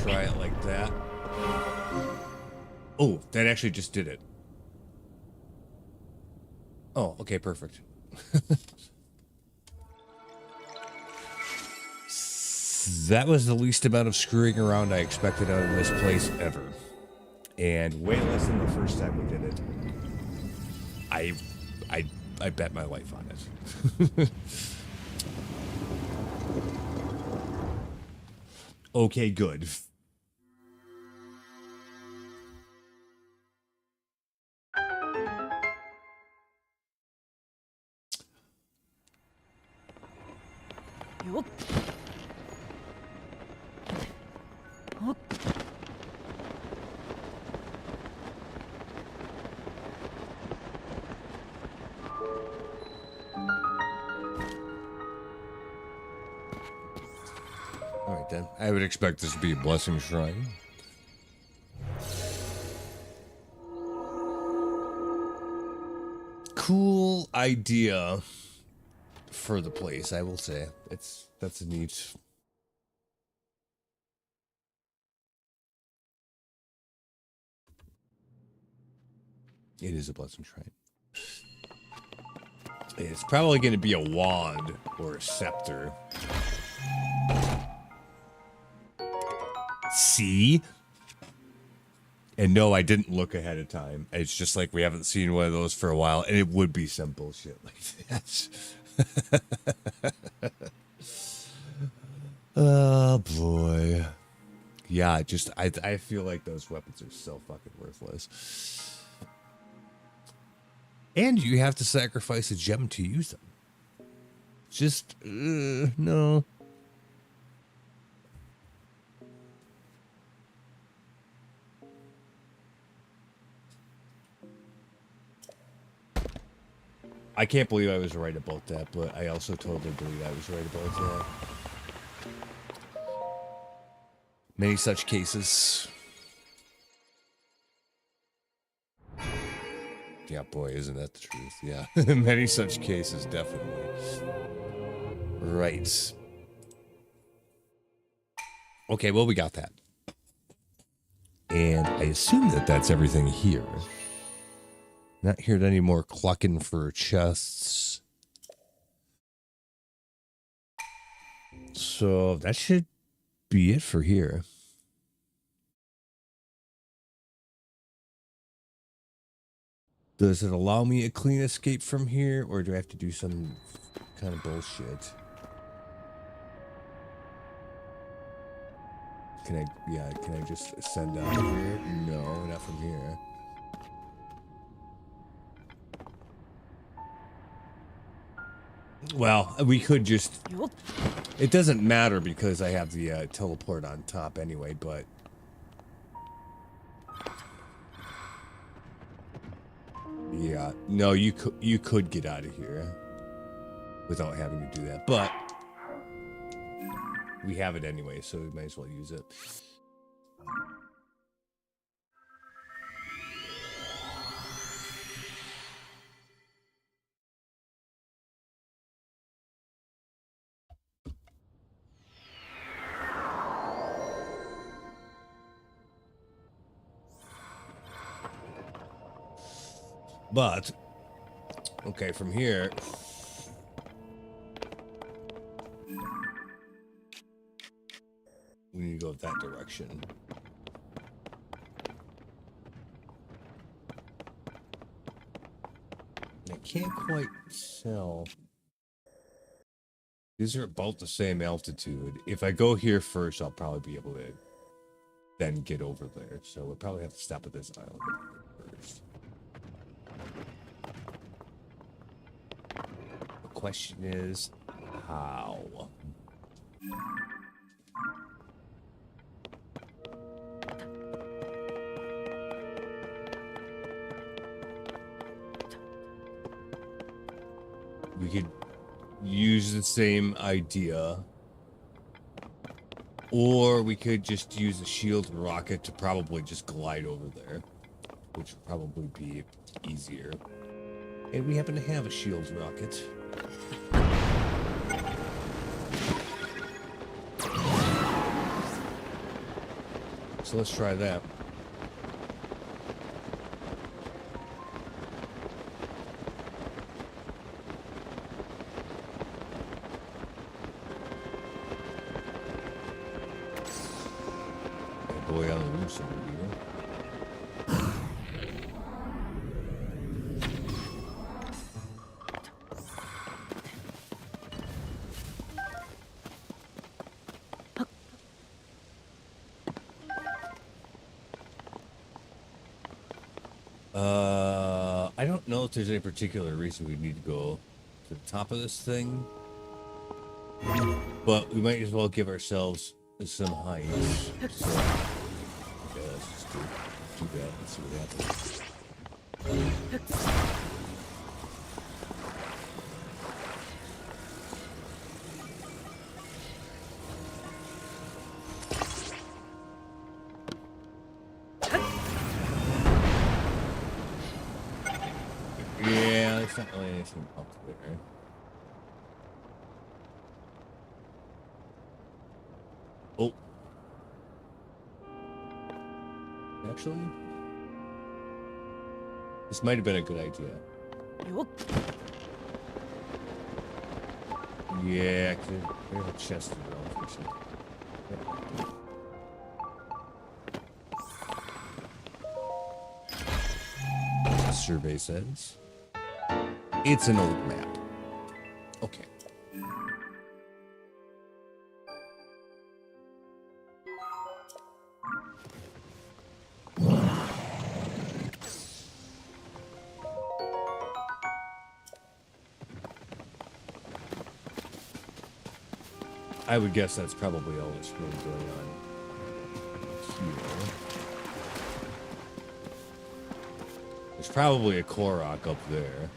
Try it like that. Oh, that actually just did it. Oh, okay, perfect. That was the least amount of screwing around I expected out of this place ever. And way less than the first time we did it. I bet my life on it. Okay, good. Alright then. I would expect this to be a blessing shrine. Cool idea for the place, I will say. That's a neat. It is a blessing shrine. It's probably going to be a wand or a scepter. See? And no, I didn't look ahead of time. It's just like we haven't seen one of those for a while, and it would be some bullshit like that. Oh boy. Yeah, just I feel like those weapons are so fucking worthless. And you have to sacrifice a gem to use them. Just no. I can't believe I was right about that, but I also totally believe I was right about that. Many such cases. Yeah, boy, isn't that the truth? Yeah, many such cases, definitely. Right. Okay, well, we got that. And I assume that that's everything here. Not hearing any more clucking for chests. So that should be it for here. Does it allow me a clean escape from here, or do I have to do some kind of bullshit? Can I just ascend down here? No, not from here. Well, we could just... It doesn't matter because I have the teleport on top anyway, but... Yeah, no, you could get out of here without having to do that, but we have it anyway, so we might as well use it. But, okay, from here, we need to go that direction. I can't quite tell. These are about the same altitude. If I go here first, I'll probably be able to then get over there. So we'll probably have to stop at this island first. The question is, how? We could use the same idea, or we could just use a shield rocket to probably just glide over there, which would probably be easier. And we happen to have a shield rocket. So let's try that. That boy on the loose over here. I don't know if there's any particular reason we need to go to the top of this thing, but we might as well give ourselves some height. So, okay, let's just do that and see what happens. Yeah, there's not really anything up there. Oh. Actually, this might have been a good idea. Yeah, we have a chest around for something. Yeah. Survey says it's an old map. Okay. I would guess that's probably all that's really going on here. There's probably a Korok up there.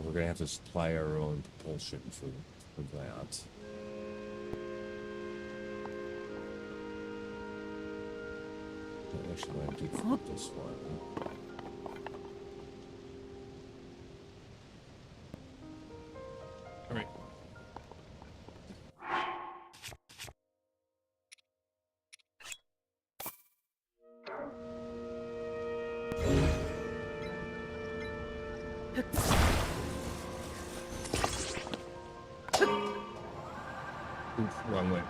We're gonna have to supply our own propulsion for that. I actually want to do this one. All right. Oof, wrong way.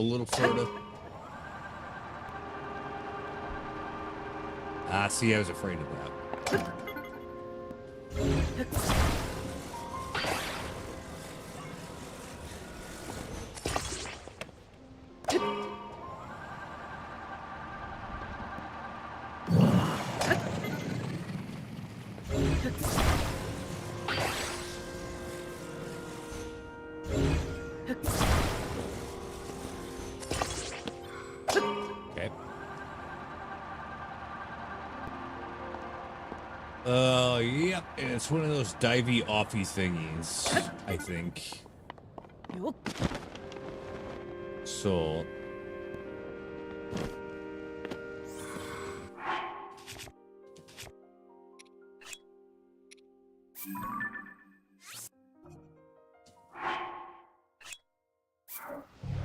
little further. Ah, see, I was afraid of that. Okay. Yep, and it's one of those divey offy thingies, I think. So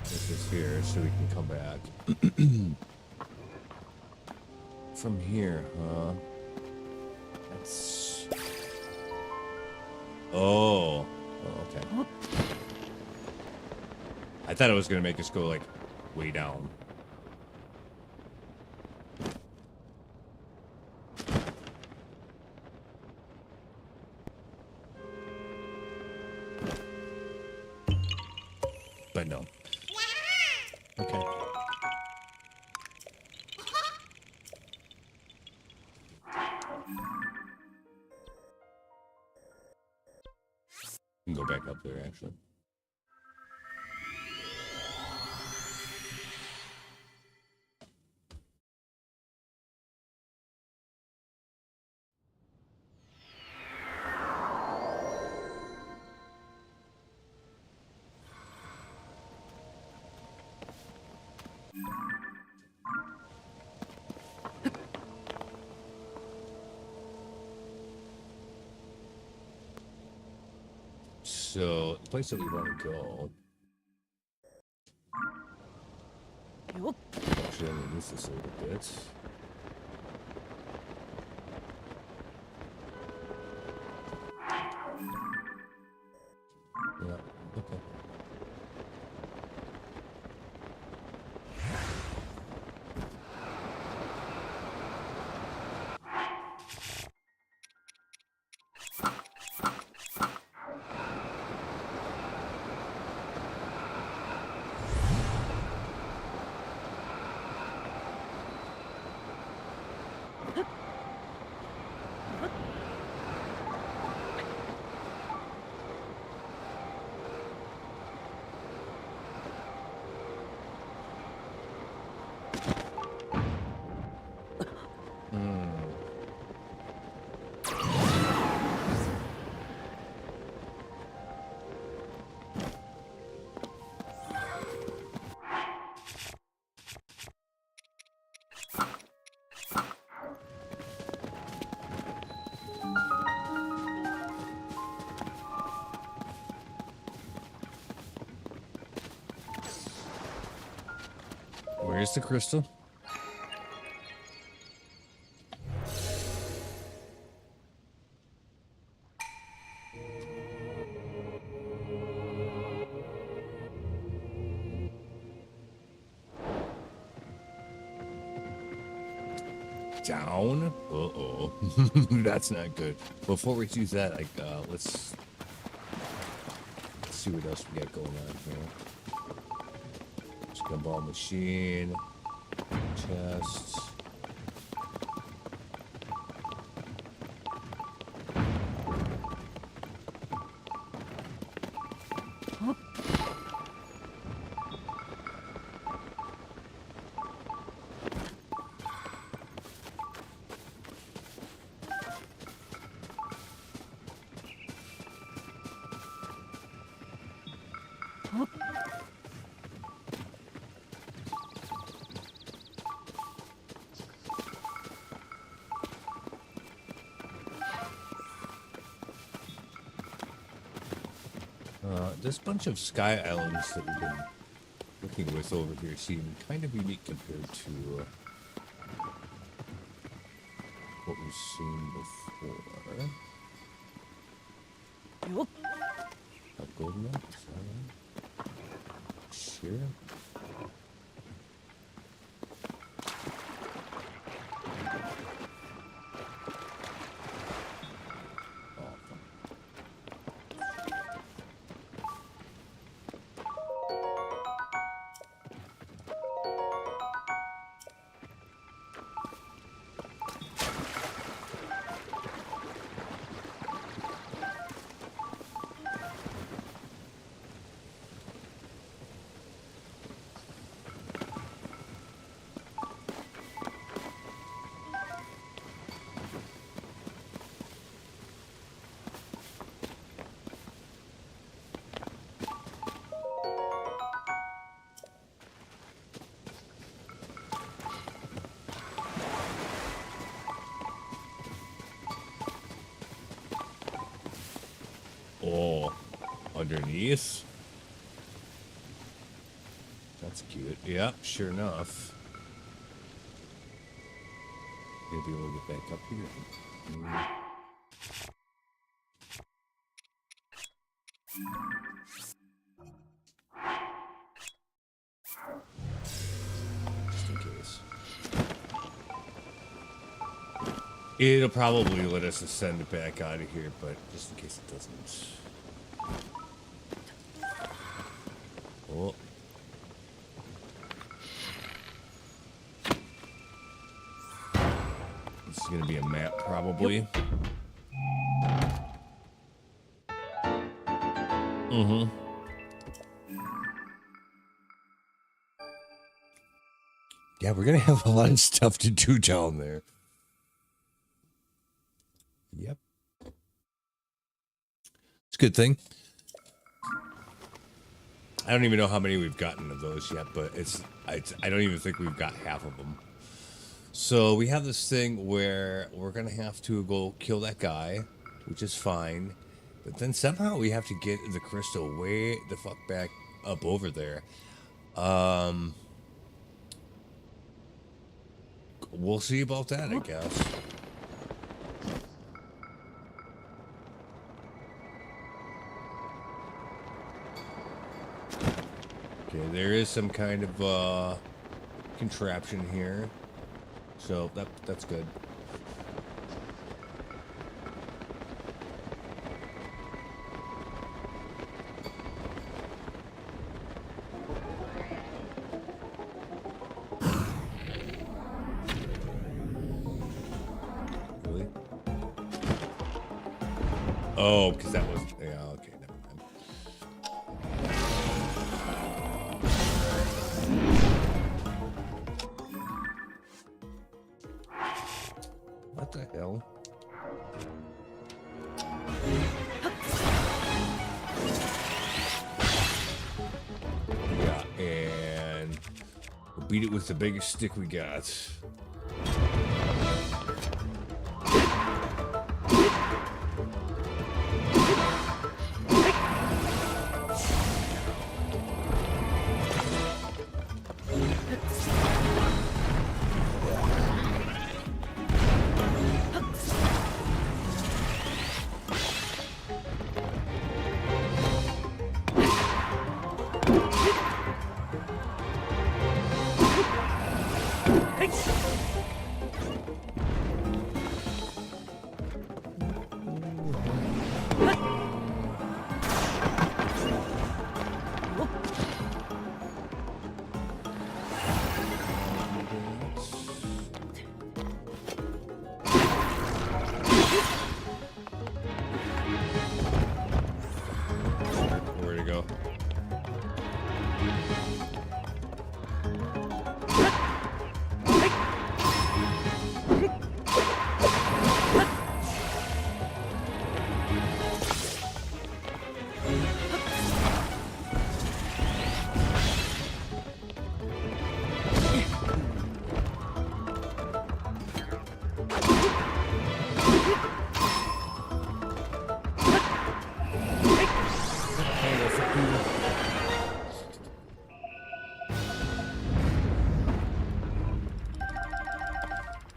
this is here, so we can come back. From here, huh? That's... Oh. Oh, okay. I thought it was gonna make us go, like, way down. But no. Okay. We can go back up there, actually. So, the place that we want to go... Actually, I'm going to move this a little bit. Yeah, okay. Where's the crystal? Down? Uh-oh. That's not good. Before we choose that, like, let's see what else we got going on here. Gumball machine, chest. This bunch of sky islands that we've been working with over here seem kind of unique compared to what we've seen before. A gold map? Is that right? Sure. Oh, underneath? That's cute. Yep, sure enough. Gonna be able to get back up here. Just in case. It'll probably let us ascend it back out of here, but just in case it doesn't. Oh. This is gonna be a map, probably. Mm-hmm. Yeah, we're gonna have a lot of stuff to do down there. Yep. It's a good thing. I don't even know how many we've gotten of those yet, but I don't even think we've got half of them. So we have this thing where we're gonna have to go kill that guy, which is fine. But then somehow we have to get the crystal way the fuck back up over there. We'll see about that, I guess. Okay, there is some kind of contraption here, so that's good. Really? Oh, because that was okay. Never mind. What the hell? Yeah, and we'll beat it with the biggest stick we got. Where'd it go?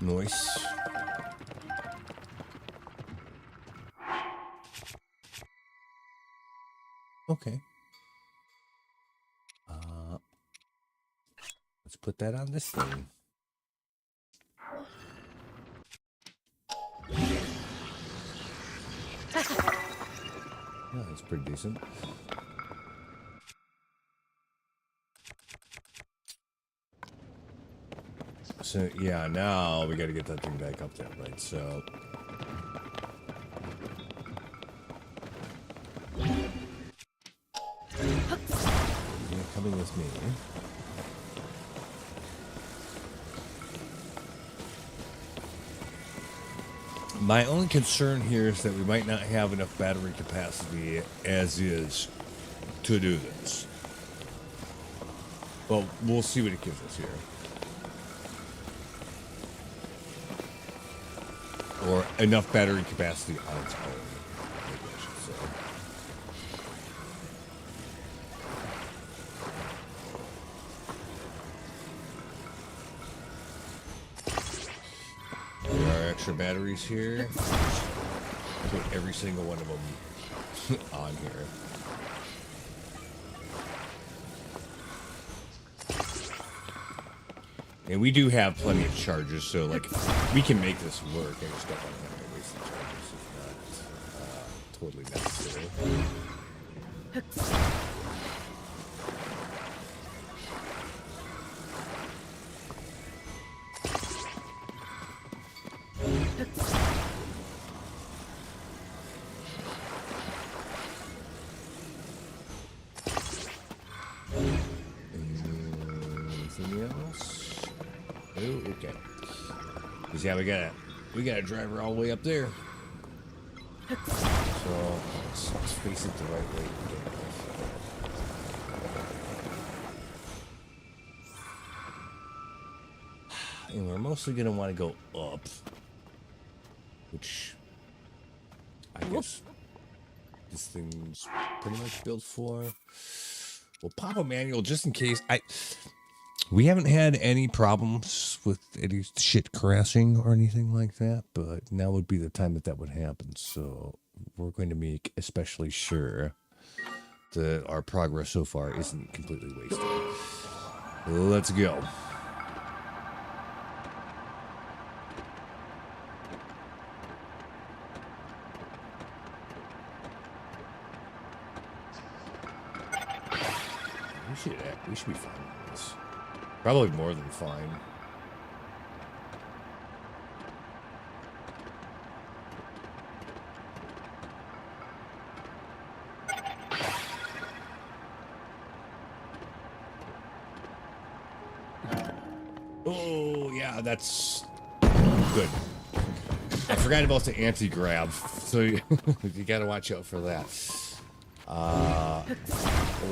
Nice. Okay. Let's put that on this thing. Yeah, that's pretty decent. So yeah, now we got to get that thing back up there, right? So you're coming with me. My only concern here is that we might not have enough battery capacity as is to do this. Well, we'll see what it gives us here. Or enough battery capacity on its own, maybe I should say. extra batteries here. Put every single one of them on here. And we do have plenty of charges, so like we can make this work. I just don't want to have to waste the charges if not totally necessary. Anything else? Oh, okay. Cause yeah, we got a driver all the way up there. So let's face it the right way. And we're mostly gonna want to go up, which I guess this thing's pretty much built for. We'll pop a manual just in case. We haven't had any problems with any shit crashing or anything like that, but now would be the time that would happen. So we're going to make especially sure that our progress so far isn't completely wasted. Let's go. We should be fine with this. Probably more than fine. Oh, yeah, that's good. I forgot about the anti-grab, so you gotta watch out for that.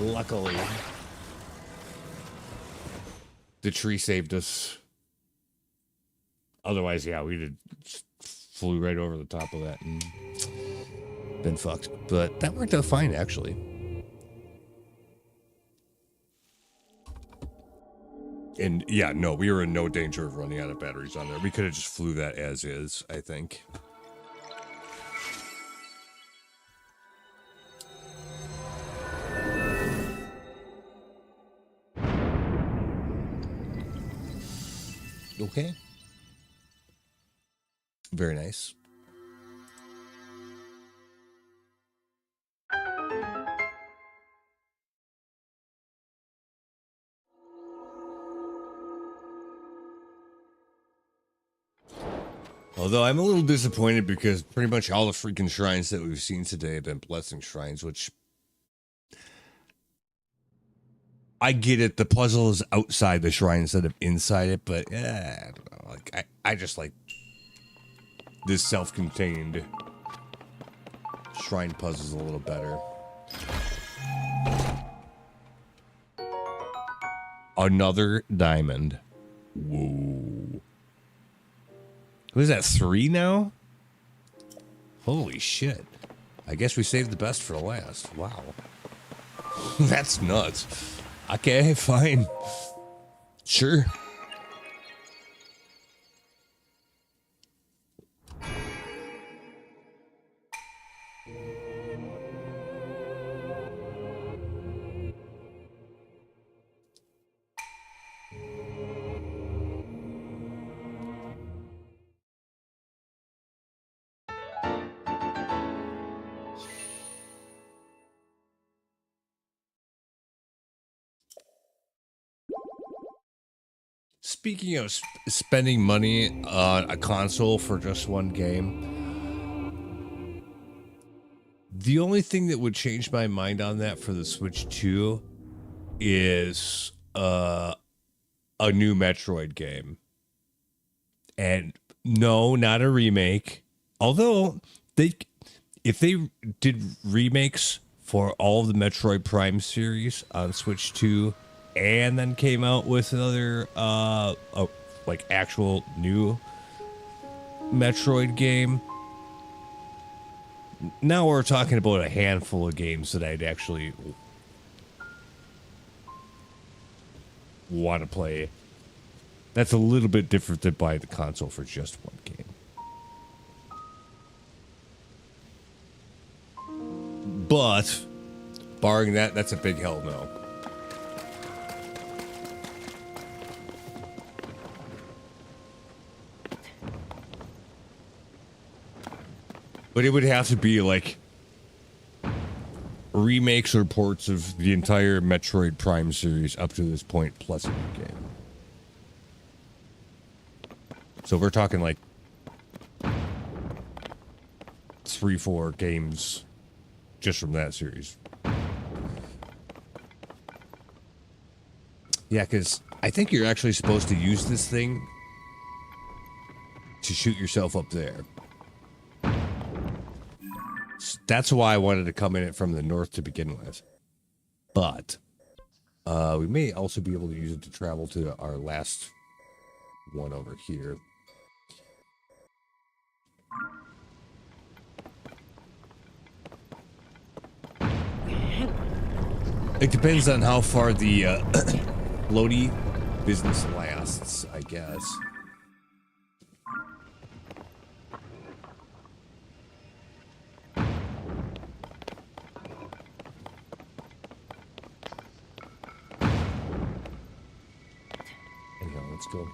Luckily, the tree saved us. Otherwise, yeah, we'd have flew right over the top of that and been fucked. But that worked out fine, actually. And yeah, no, we were in no danger of running out of batteries on there. We could have just flew that as is, I think. Okay. Very nice. Although I'm a little disappointed because pretty much all the freaking shrines that we've seen today have been blessing shrines, which I get it. The puzzle is outside the shrine instead of inside it, but I don't know. Like I just like this self-contained shrine puzzle's a little better. Another diamond. Whoa. What is that, 3 now? Holy shit. I guess we saved the best for last. Wow. That's nuts. Okay, fine. Sure. Speaking of spending money on a console for just one game, the only thing that would change my mind on that for the Switch 2 is a new Metroid game. And no, not a remake. Although if they did remakes for all of the Metroid Prime series on Switch 2 and then came out with another like actual new Metroid game, now we're talking about a handful of games that I'd actually want to play. That's a little bit different than buying the console for just one game. But barring that, that's a big hell no. But it would have to be like remakes or ports of the entire Metroid Prime series up to this point, plus a new game. So we're talking like 3-4 games just from that series. Yeah, because I think you're actually supposed to use this thing to shoot yourself up there. That's why I wanted to come in it from the north to begin with. But we may also be able to use it to travel to our last one over here. It depends on how far the floaty business lasts, I guess. Anyhow, let's go.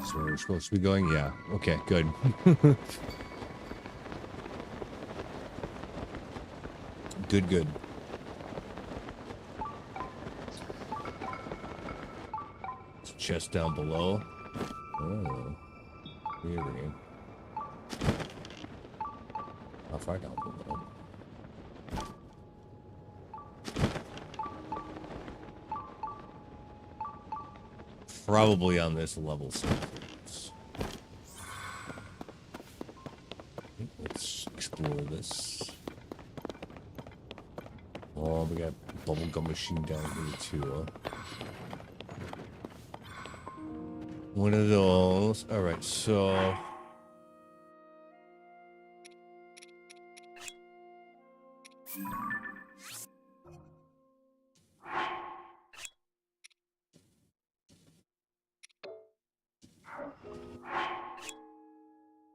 So we're supposed to be going? Yeah. Okay, good. Good. It's chest down below. Oh. Weird. How far down below? Probably on this level. Let's explore this. Oh, we got bubblegum machine down here too. One of those. All right, so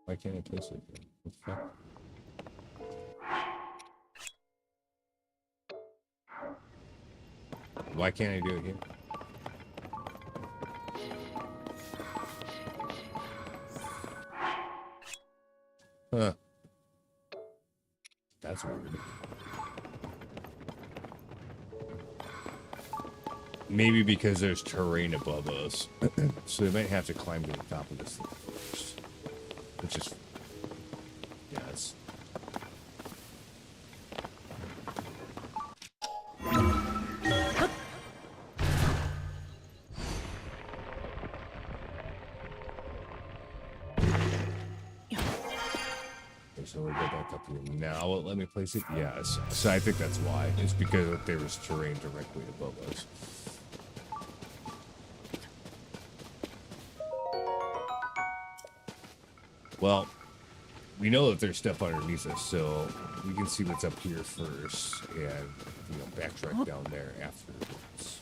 why can't I place it here? What the fuck? Why can't I do it here? Huh. That's weird. Maybe because there's terrain above us. So they might have to climb to the top of this thing first. Which is... yeah, it's... So we'll go back up here. Now will it let me place it? Yes. So I think that's why. It's because there was terrain directly above us. Well, we know that there's stuff underneath us, so we can see what's up here first and, you know, backtrack down there afterwards.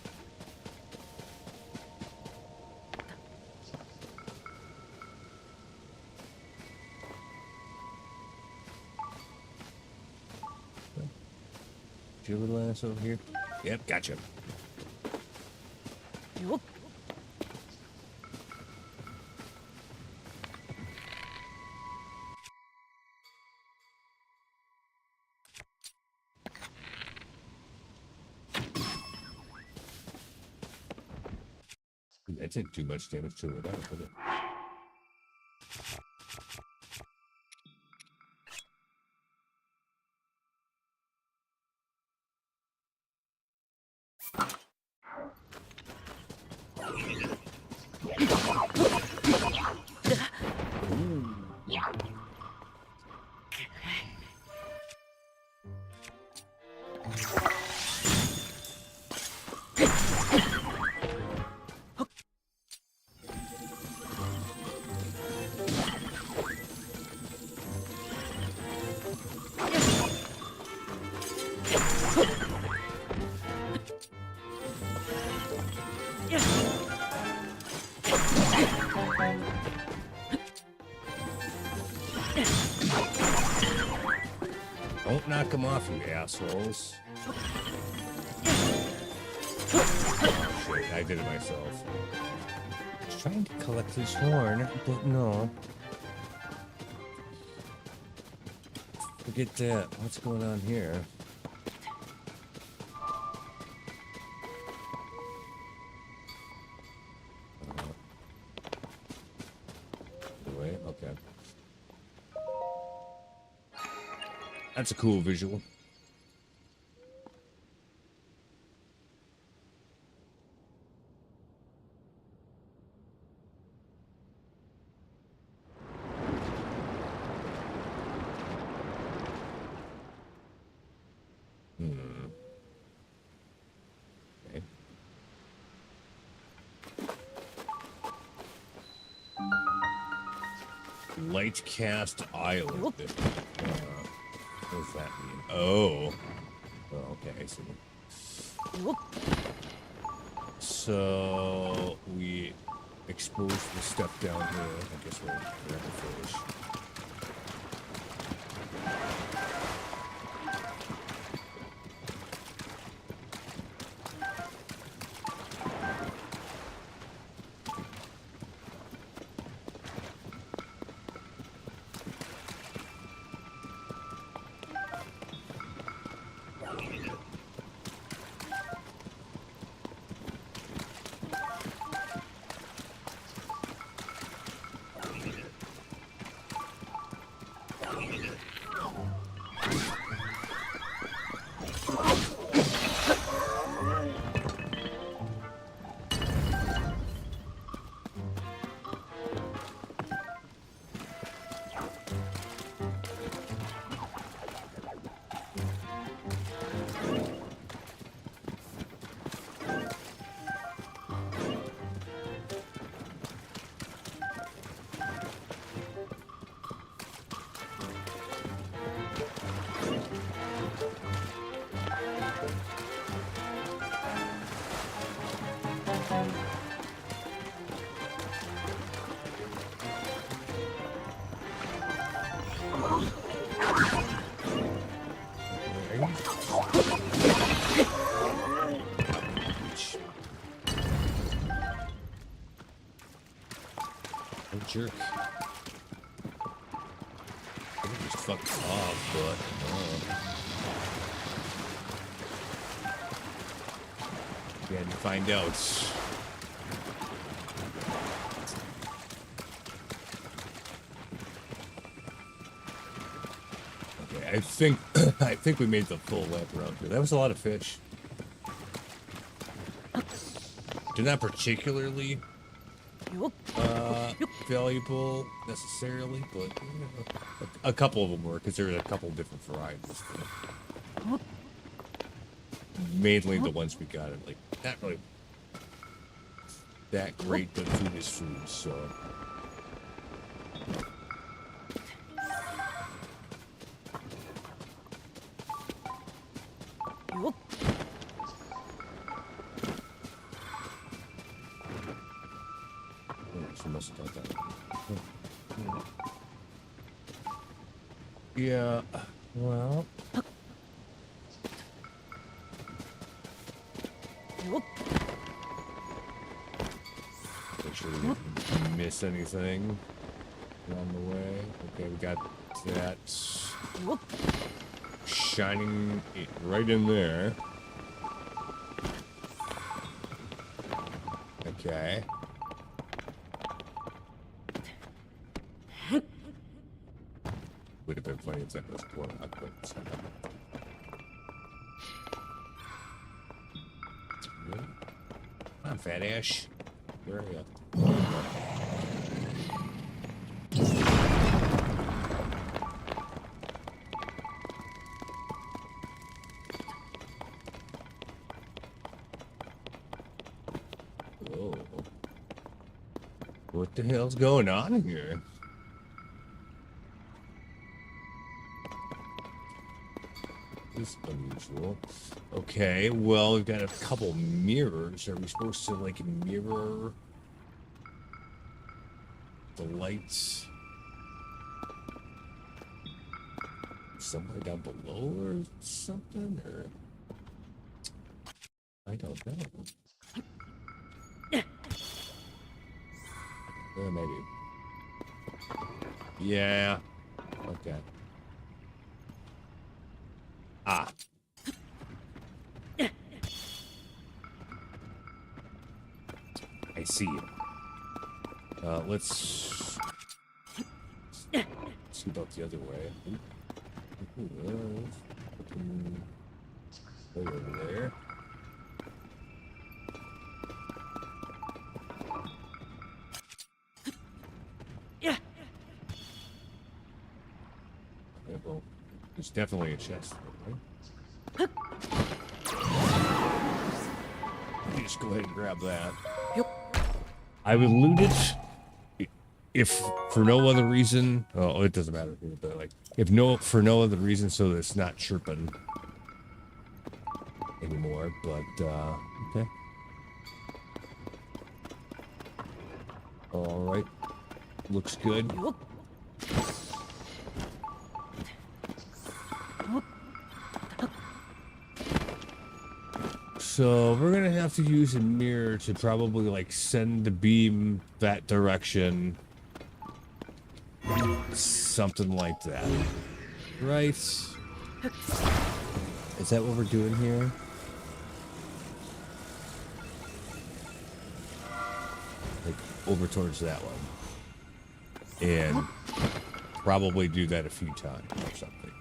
Your little ass over here? Yep, gotcha. That did too much damage to it. Put it. Don't knock him off, you assholes. Shit, I did it myself. I was trying to collect his horn, but no. Forget that. What's going on here? Wait, okay. That's a cool visual. Okay. Lightcast Island. What does that mean? Oh. Oh, okay, I see. So we expose the stuff down here. I guess we'll have to finish. Jerk. I think just fucked off, but we had to find out. Okay, I think we made the full lap around here. That was a lot of fish. They're not particularly valuable necessarily, but a couple of them were, because there were a couple of different varieties. Mainly the ones we got, like not really that great, but food is food, so. Yeah, well. Make sure we didn't miss anything along the way. Okay, we got that shining it right in there. Okay. Would have been funny if that was blown up, but it's not. Come on, fat ash. Where are you? Whoa. What the hell's going on here? This is unusual. Okay, well, we've got a couple mirrors. Are we supposed to, like, mirror the lights? somewhere down below or something, or I don't know. Maybe. Yeah. Okay. Ah. I see. Let's see about the other way. Over there. Yeah. Okay, well, there's definitely a chest there, right? Let me just go ahead and grab that. Yep. I would loot it if for no other reason. Oh, it doesn't matter here, but like for no other reason, so that it's not chirping anymore. But okay. All right, looks good. Yup. So we're gonna have to use a mirror to probably like send the beam that direction. Something like that. Right? Is that what we're doing here? Like over towards that one. And probably do that a few times or something.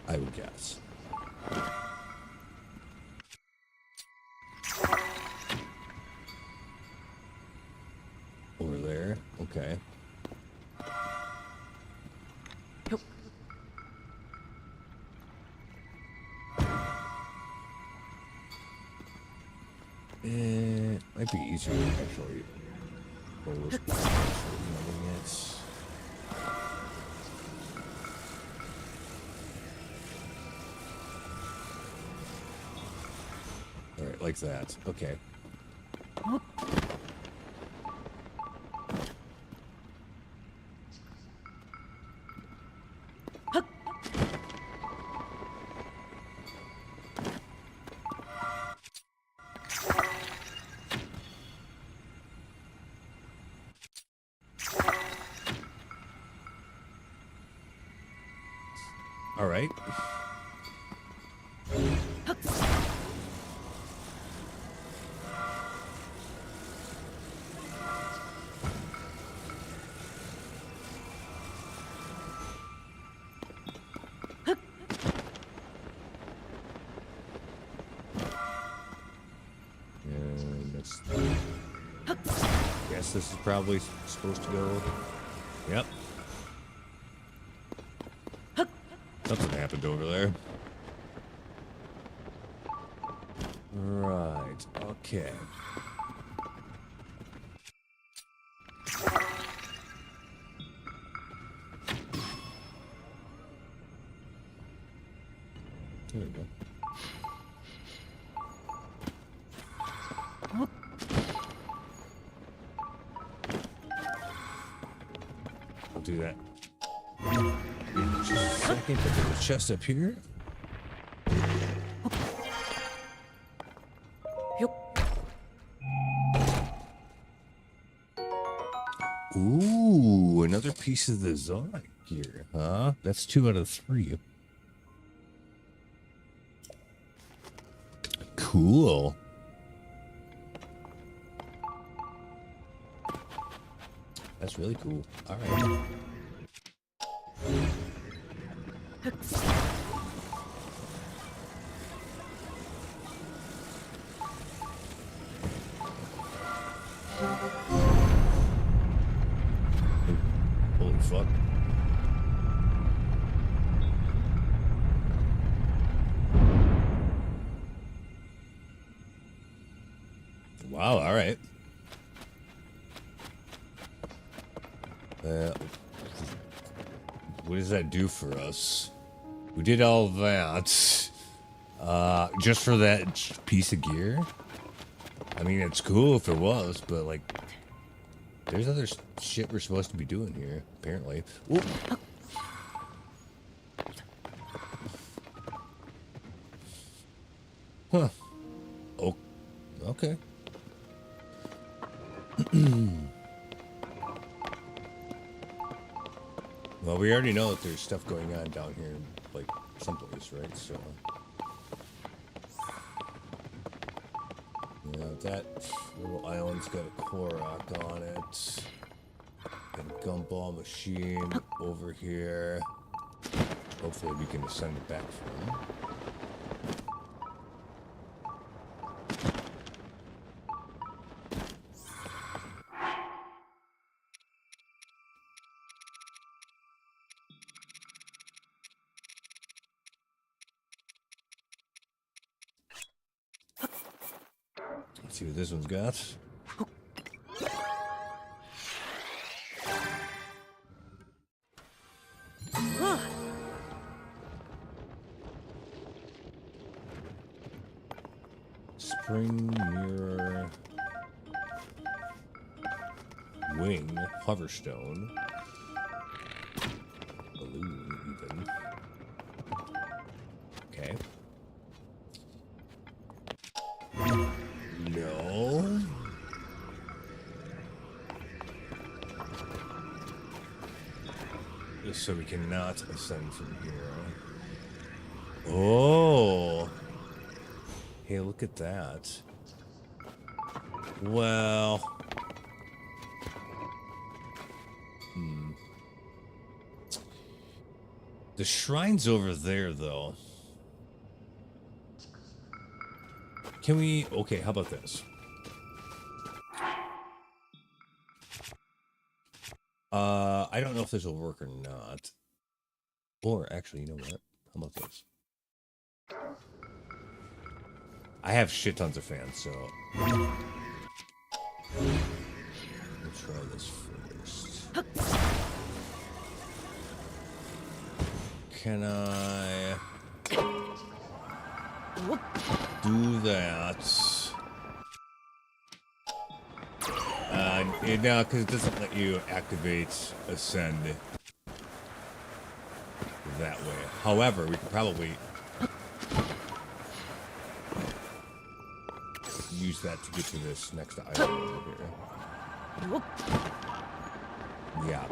I would guess. Over there. Okay. Yep. Might be easier actually. All right, like that. Okay. All right. And that's. Guess this is probably supposed to go. Yep. Something happened over there. Right. Okay. There we go. I'll do that. Just a second, put the chest up here. Yup. Ooh, another piece of the Zonic gear, huh? That's 2 out of 3. Cool. That's really cool. All right. Holy fuck. Wow, all right. What does that do for us? We did all that. Just for that piece of gear? I mean, it's cool if it was, but like, there's other shit we're supposed to be doing here, apparently. Ooh. Huh. Oh, okay. Well, we already know that there's stuff going on down here, like, someplace, right? So, yeah, that little island's got a Korok on it. Got a gumball machine over here. Hopefully we can send it back for him. Let's see what this one's got. Spring mirror. Wing. Hoverstone. Balloon, even. Okay. No. Just so we cannot ascend from here. Oh. Hey, look at that. Well. The shrine's over there, though. Can we... Okay, how about this? I don't know if this will work or not. Or, actually, you know what? How about this? I have shit tons of fans, so... Let's try this first. Can I... do that? No, because it doesn't let you activate Ascend that way. However, we could probably use that to get to this next item over here. Yeah.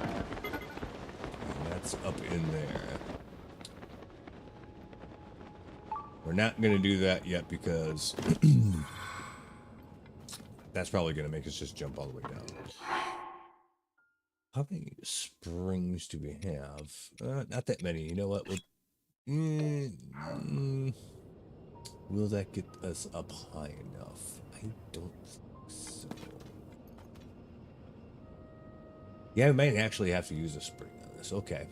And that's up in there. We're not going to do that yet because that's probably going to make us just jump all the way down. How many springs do we have? Not that many. You know what? Will that get us up high enough? I don't think so. Yeah, we might actually have to use a spring on this. Okay.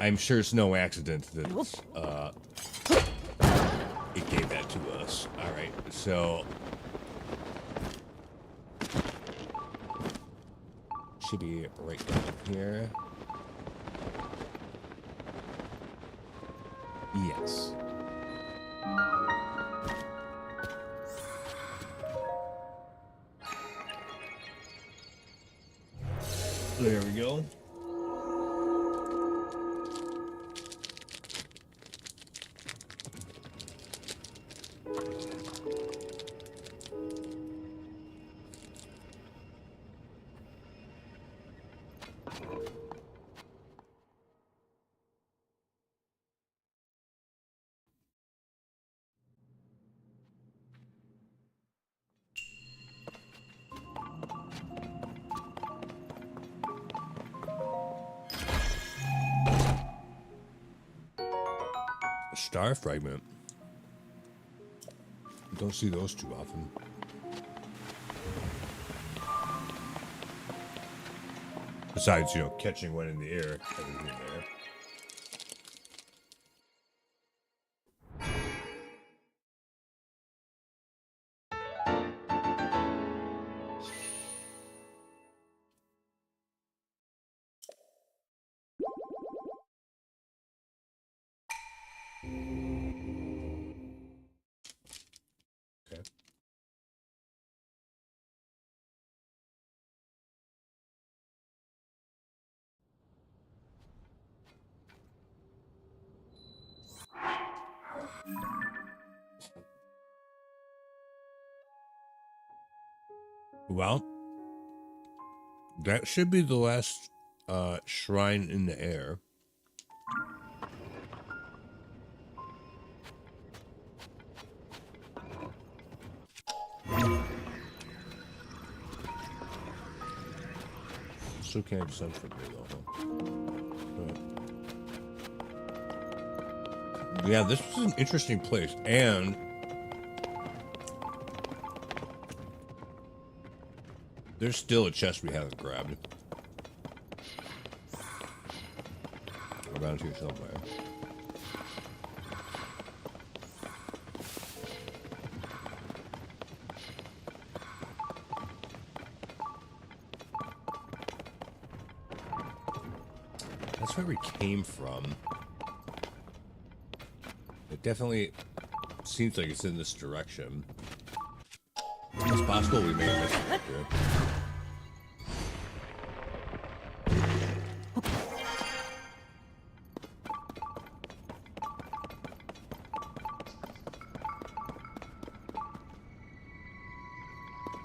I'm sure it's no accident that it gave that to us. All right, so should be right down here. Yes. There we go. Star fragment. Don't see those too often. Besides, you know, catching one in the air, everything there. Okay. Well, that should be the last shrine in the air. Still can't send for me though. Huh? Yeah, this was an interesting place, and there's still a chest we haven't grabbed. Around here somewhere. That's where we came from. It definitely seems like it's in this direction. It's possible we may have missed it here.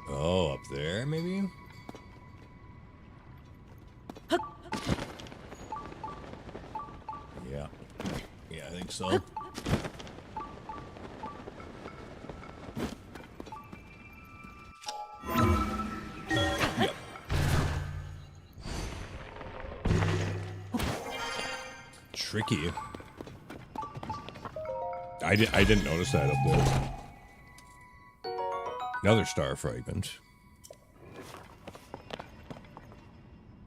Oh, up there, maybe? Yeah. Yeah, I think so. Yep. Tricky. I didn't notice that up there. Another star fragment.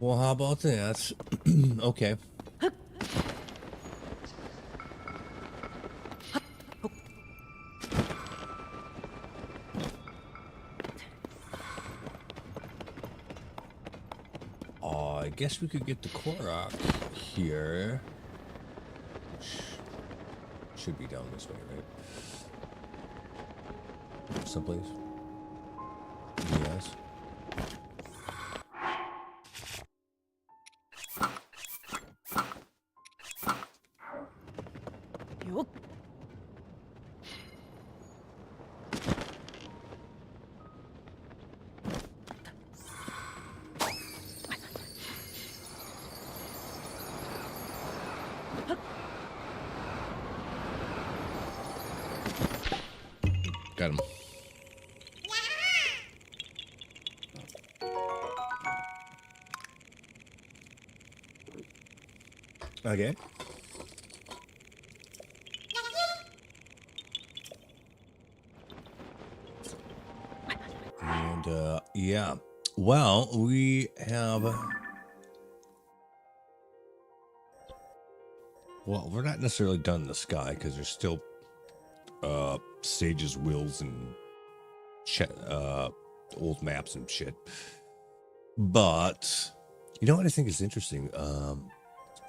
Well, how about that? Okay. I guess we could get the Korok here. Should be down this way, right? Someplace. Yes. Yup. Got him. Okay. And yeah. Well, we have. Well, we're not necessarily done in the sky because there's still Sage's wills and old maps and shit. But you know what I think is interesting?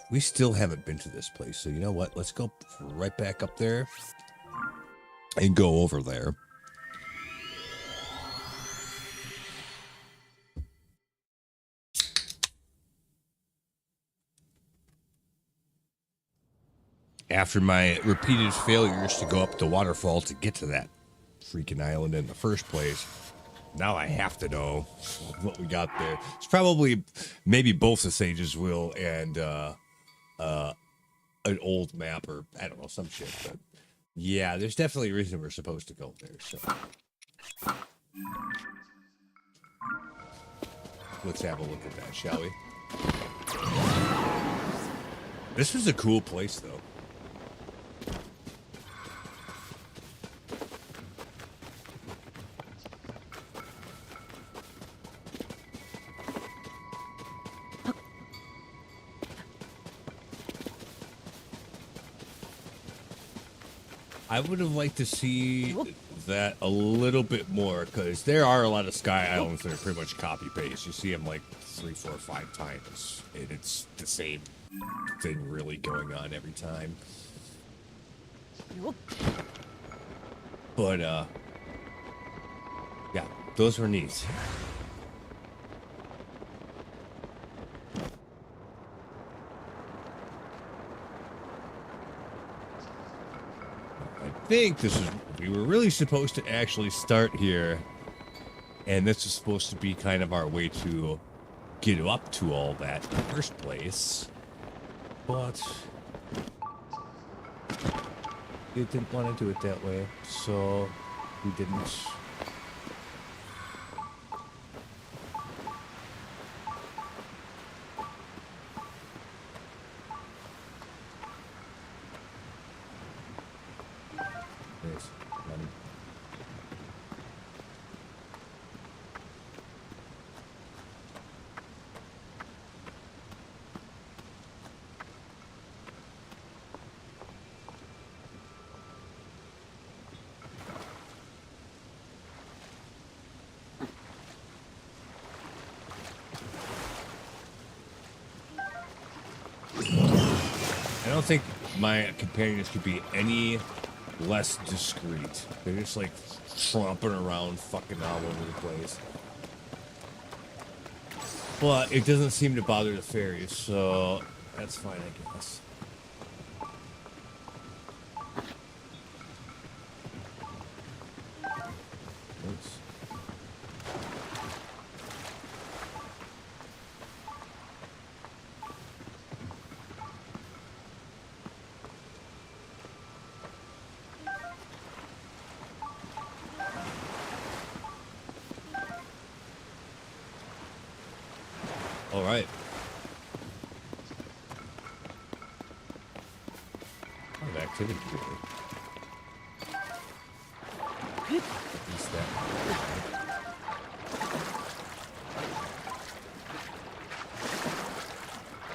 We still haven't been to this place. So you know what? Let's go right back up there and go over there. After my repeated failures to go up the waterfall to get to that freaking island in the first place, now I have to know what we got there. It's probably maybe both the Sage's Will and an old map, or I don't know, some shit. But yeah, there's definitely a reason we're supposed to go there. So let's have a look at that, shall we? This is a cool place, though. I would have liked to see that a little bit more, because there are a lot of sky islands that are pretty much copy paste. You see them like 3, 4, 5 times, and it's the same thing really going on every time. Yup. But yeah, those were neat. I think this is, we were really supposed to actually start here, and this is supposed to be kind of our way to get up to all that in the first place, but it didn't want to do it that way, so we didn't. Nice. I don't think my companions could be any less discreet. They're just like tromping around fucking all over the place. But it doesn't seem to bother the fairies, so that's fine, I guess. Oops. All right. A lot of activity here. At least that.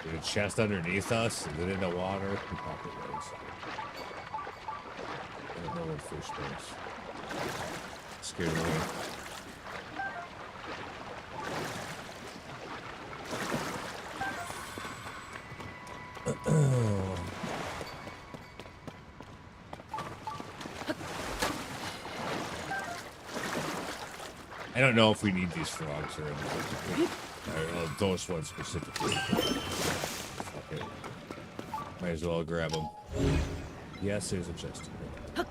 There's a chest underneath us. Is it in the water? It probably is. I don't know what fish is. Scared away. I don't know if we need these frogs or anything. Those ones specifically. Fuck it. Might as well grab them. Yes, there's a chest in there.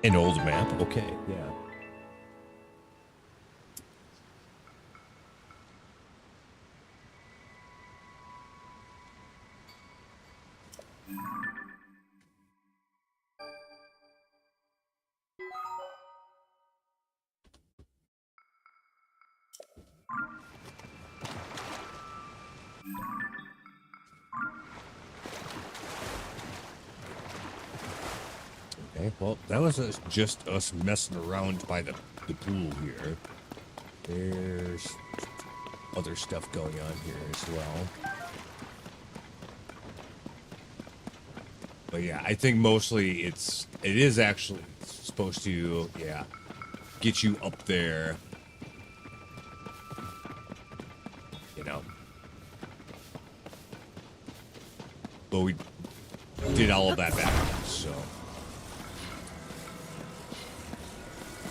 An old map? Okay, yeah. Okay, well, that was just us messing around by the pool here. There's other stuff going on here as well. But yeah, I think mostly it is actually supposed to, yeah, get you up there. You know. But we did all of that backwards, so.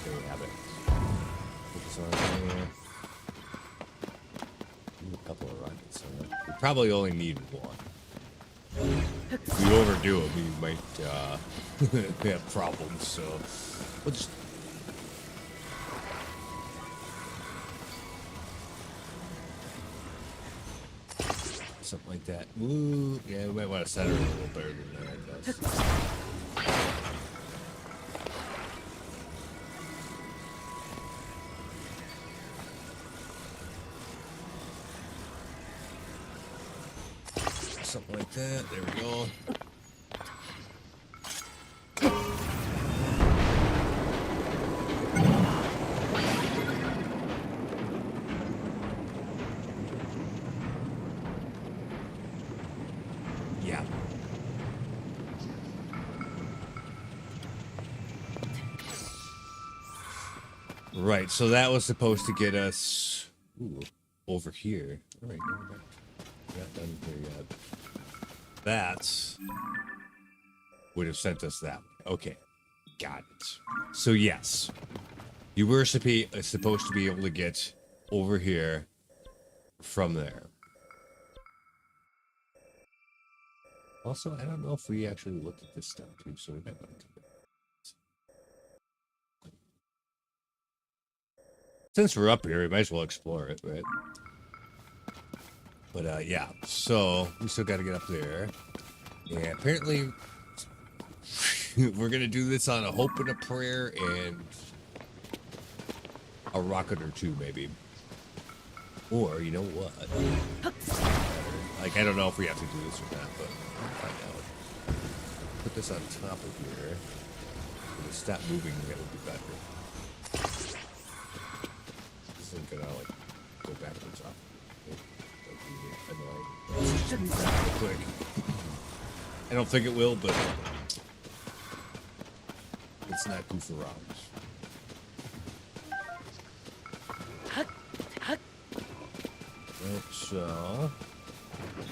There you have it. Put this on here. A couple of rockets. We probably only need one. If we overdo it, we might have problems, so we'll just... Something like that. Ooh, yeah, we might want to set her a little better than that, I guess. Something like that. There we go. Yeah. Right, so that was supposed to get us over here. All right, no, we're not done here yet. That would have sent us that way. Okay, got it. So yes, you were supposed to be able to get over here from there. Also, I don't know if we actually looked at this stuff too, so we might want to. Since we're up here, we might as well explore it, right? But yeah, so we still got to get up there, and apparently we're gonna do this on a hope and a prayer and a rocket or two, maybe. Or you know what? Like I don't know if we have to do this or not, but we'll find out. Put this on top of here. When we stop moving, that would be better. This isn't gonna like go backwards off. Real quick. I don't think it will, but let's not goof around. Right, so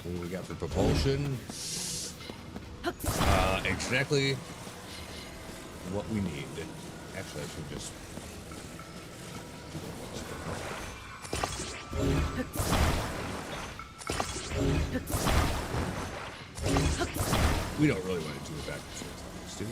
what do we got for propulsion? Exactly what we need. Actually, I should just we don't really want to do it back and forth, do we?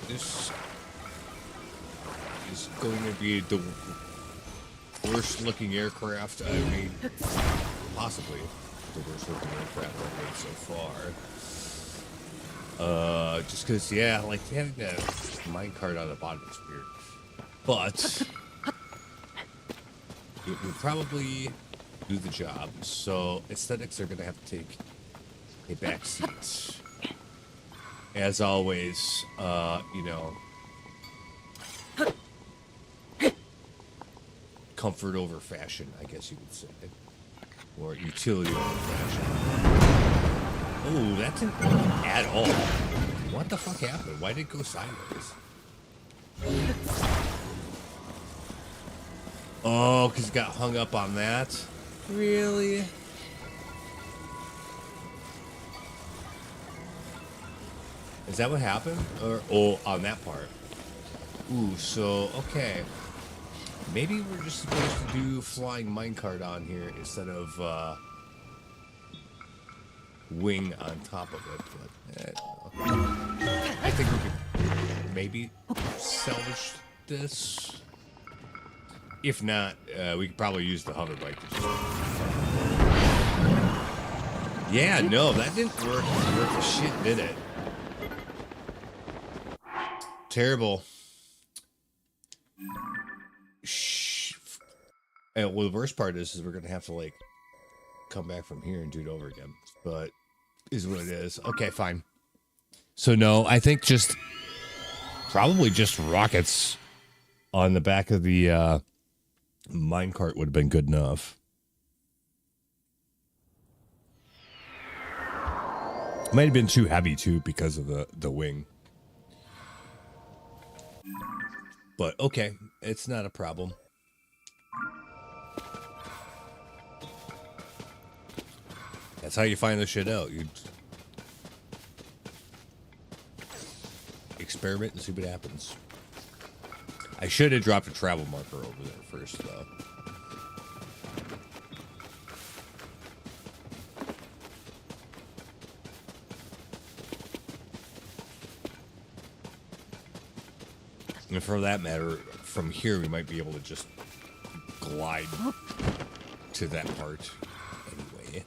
This is going to be the worst looking aircraft I've made. Possibly the worst looking aircraft I've made so far. Just because, yeah, like having that minecart on the bottom is weird. But it would probably do the job. So aesthetics are going to have to take a back seat. As always, you know, comfort over fashion, I guess you could say. Or utility over fashion. Oh, that didn't work at all. What the fuck happened? Why did it go sideways? Oh, because it got hung up on that? Really? Is that what happened? Or on that part? Ooh, so okay. Maybe we're just supposed to do flying minecart on here instead of wing on top of it. But I think we could maybe salvage this. If not, we could probably use the hover bike to just. Yeah, no, that didn't work worth a shit, did it? Terrible. Shh. And well, the worst part is we're gonna have to like come back from here and do it over again. But is what it is. Okay, fine. So no, I think just probably just rockets on the back of the minecart would have been good enough. Might have been too heavy too because of the wing. But okay, it's not a problem. That's how you find this shit out. You experiment and see what happens. I should have dropped a travel marker over there first, though. And for that matter, from here we might be able to just glide to that part anyway.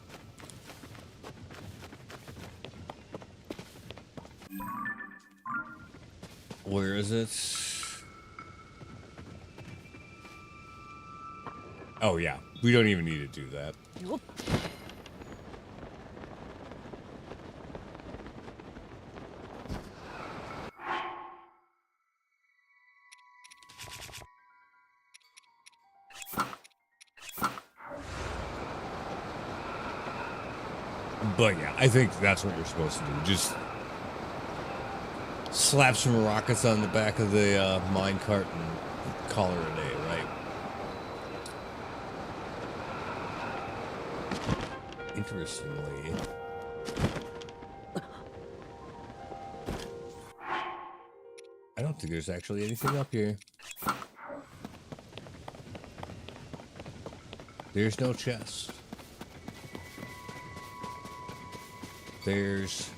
Where is it? Oh yeah, We don't even need to do that. Whoop. But yeah, I think that's what we're supposed to do. Just slap some rockets on the back of the mine cart and call it a day, right? Interestingly, I don't think there's actually anything up here. There's no chest. There's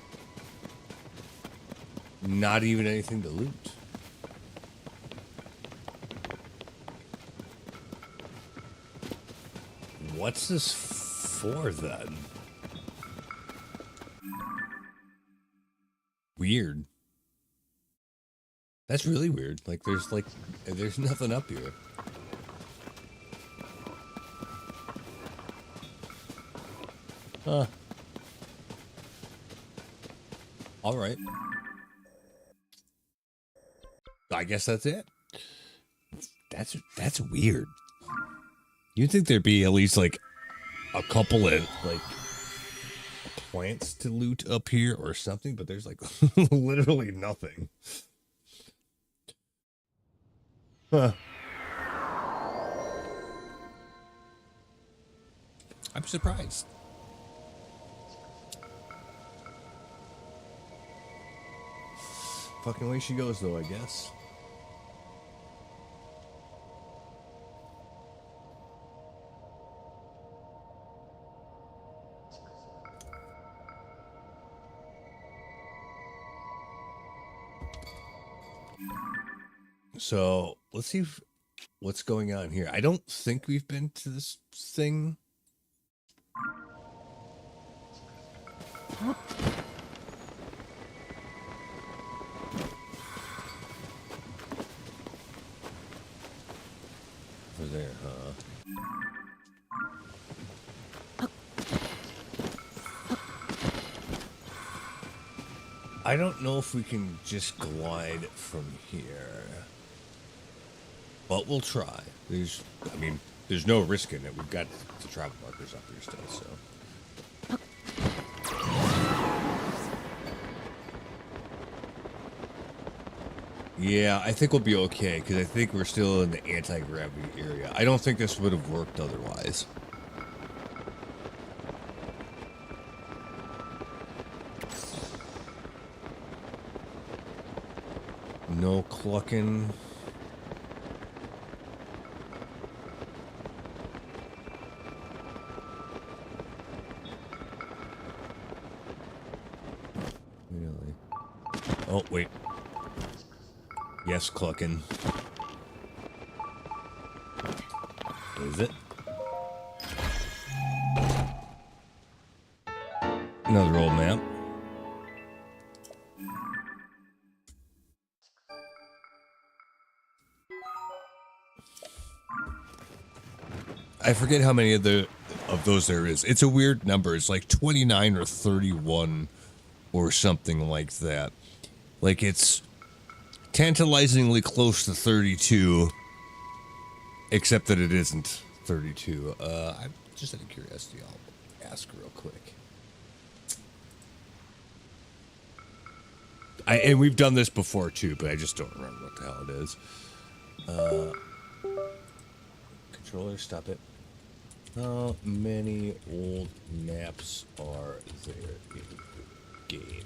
not even anything to loot. What's this for then? Weird. That's really weird. Like there's nothing up here. Huh. All right. I guess that's it. That's weird. You'd think there'd be at least like a couple of like plants to loot up here or something, but there's like literally nothing. Huh. I'm surprised. Fucking way she goes, though, I guess. So let's see what's going on here. I don't think we've been to this thing. Over there, huh? I don't know if we can just glide from here, but we'll try. There's no risk in it. We've got the travel markers up here still, so. Yeah, I think we'll be okay, because I think we're still in the anti-gravity area. I don't think this would have worked otherwise. No clucking. Really? Oh, wait. Yes, clucking. Is it? Another old map. I forget how many of those there is. It's a weird number. It's like 29 or 31 or something like that. Like it's tantalizingly close to 32, except that it isn't 32. I'm just out of curiosity, I'll ask real quick. And we've done this before too, but I just don't remember what the hell it is. Controller, stop it. How many old maps are there in the game?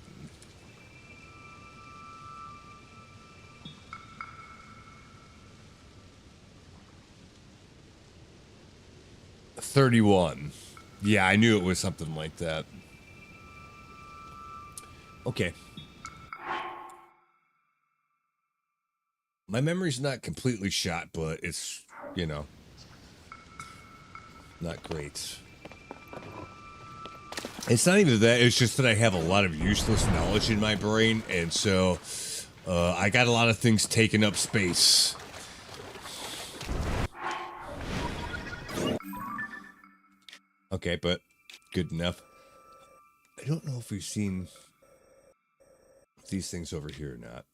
$31. Yeah, I knew it was something like that. Okay. My memory's not completely shot, but it's, you know, not great. It's not even that, it's just that I have a lot of useless knowledge in my brain, and so I got a lot of things taking up space. Okay, but good enough. I don't know if we've seen these things over here or not.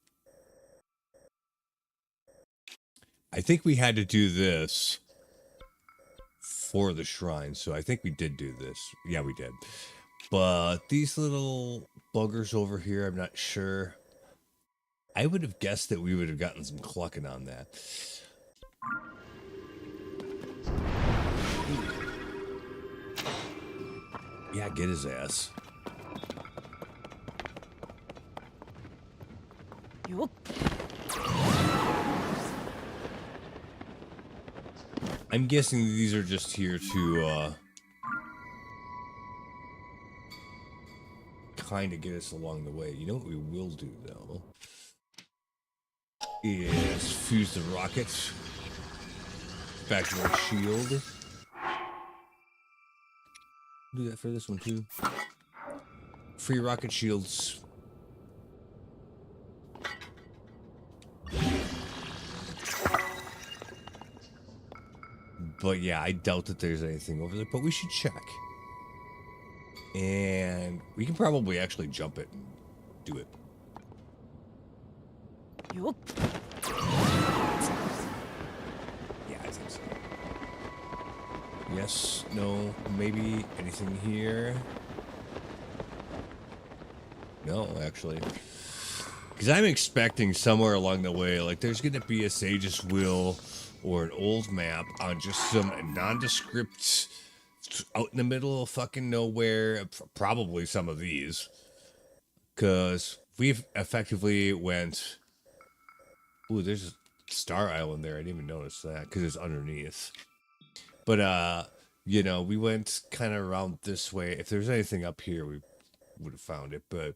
I think we had to do this for the shrine, so I think we did do this. Yeah, we did. But these little buggers over here, I'm not sure. I would have guessed that we would have gotten some clucking on that. Yeah, get his ass. Yup. I'm guessing these are just here to kind of get us along the way. You know what we will do though is fuse the rockets back to our shield. Do that for this one too. Free rocket shields. But yeah, I doubt that there's anything over there, but we should check. And we can probably actually jump it and do it. Yup. Yeah, I think so. Yes, no, maybe anything here? No, actually. Because I'm expecting somewhere along the way, like there's going to be a Sage's Will or an old map on just some nondescript out in the middle of fucking nowhere. Probably some of these. Because we've effectively went... Ooh, there's a Star Island there. I didn't even notice that because it's underneath. But, you know, we went kind of around this way. If there's anything up here, we would have found it. But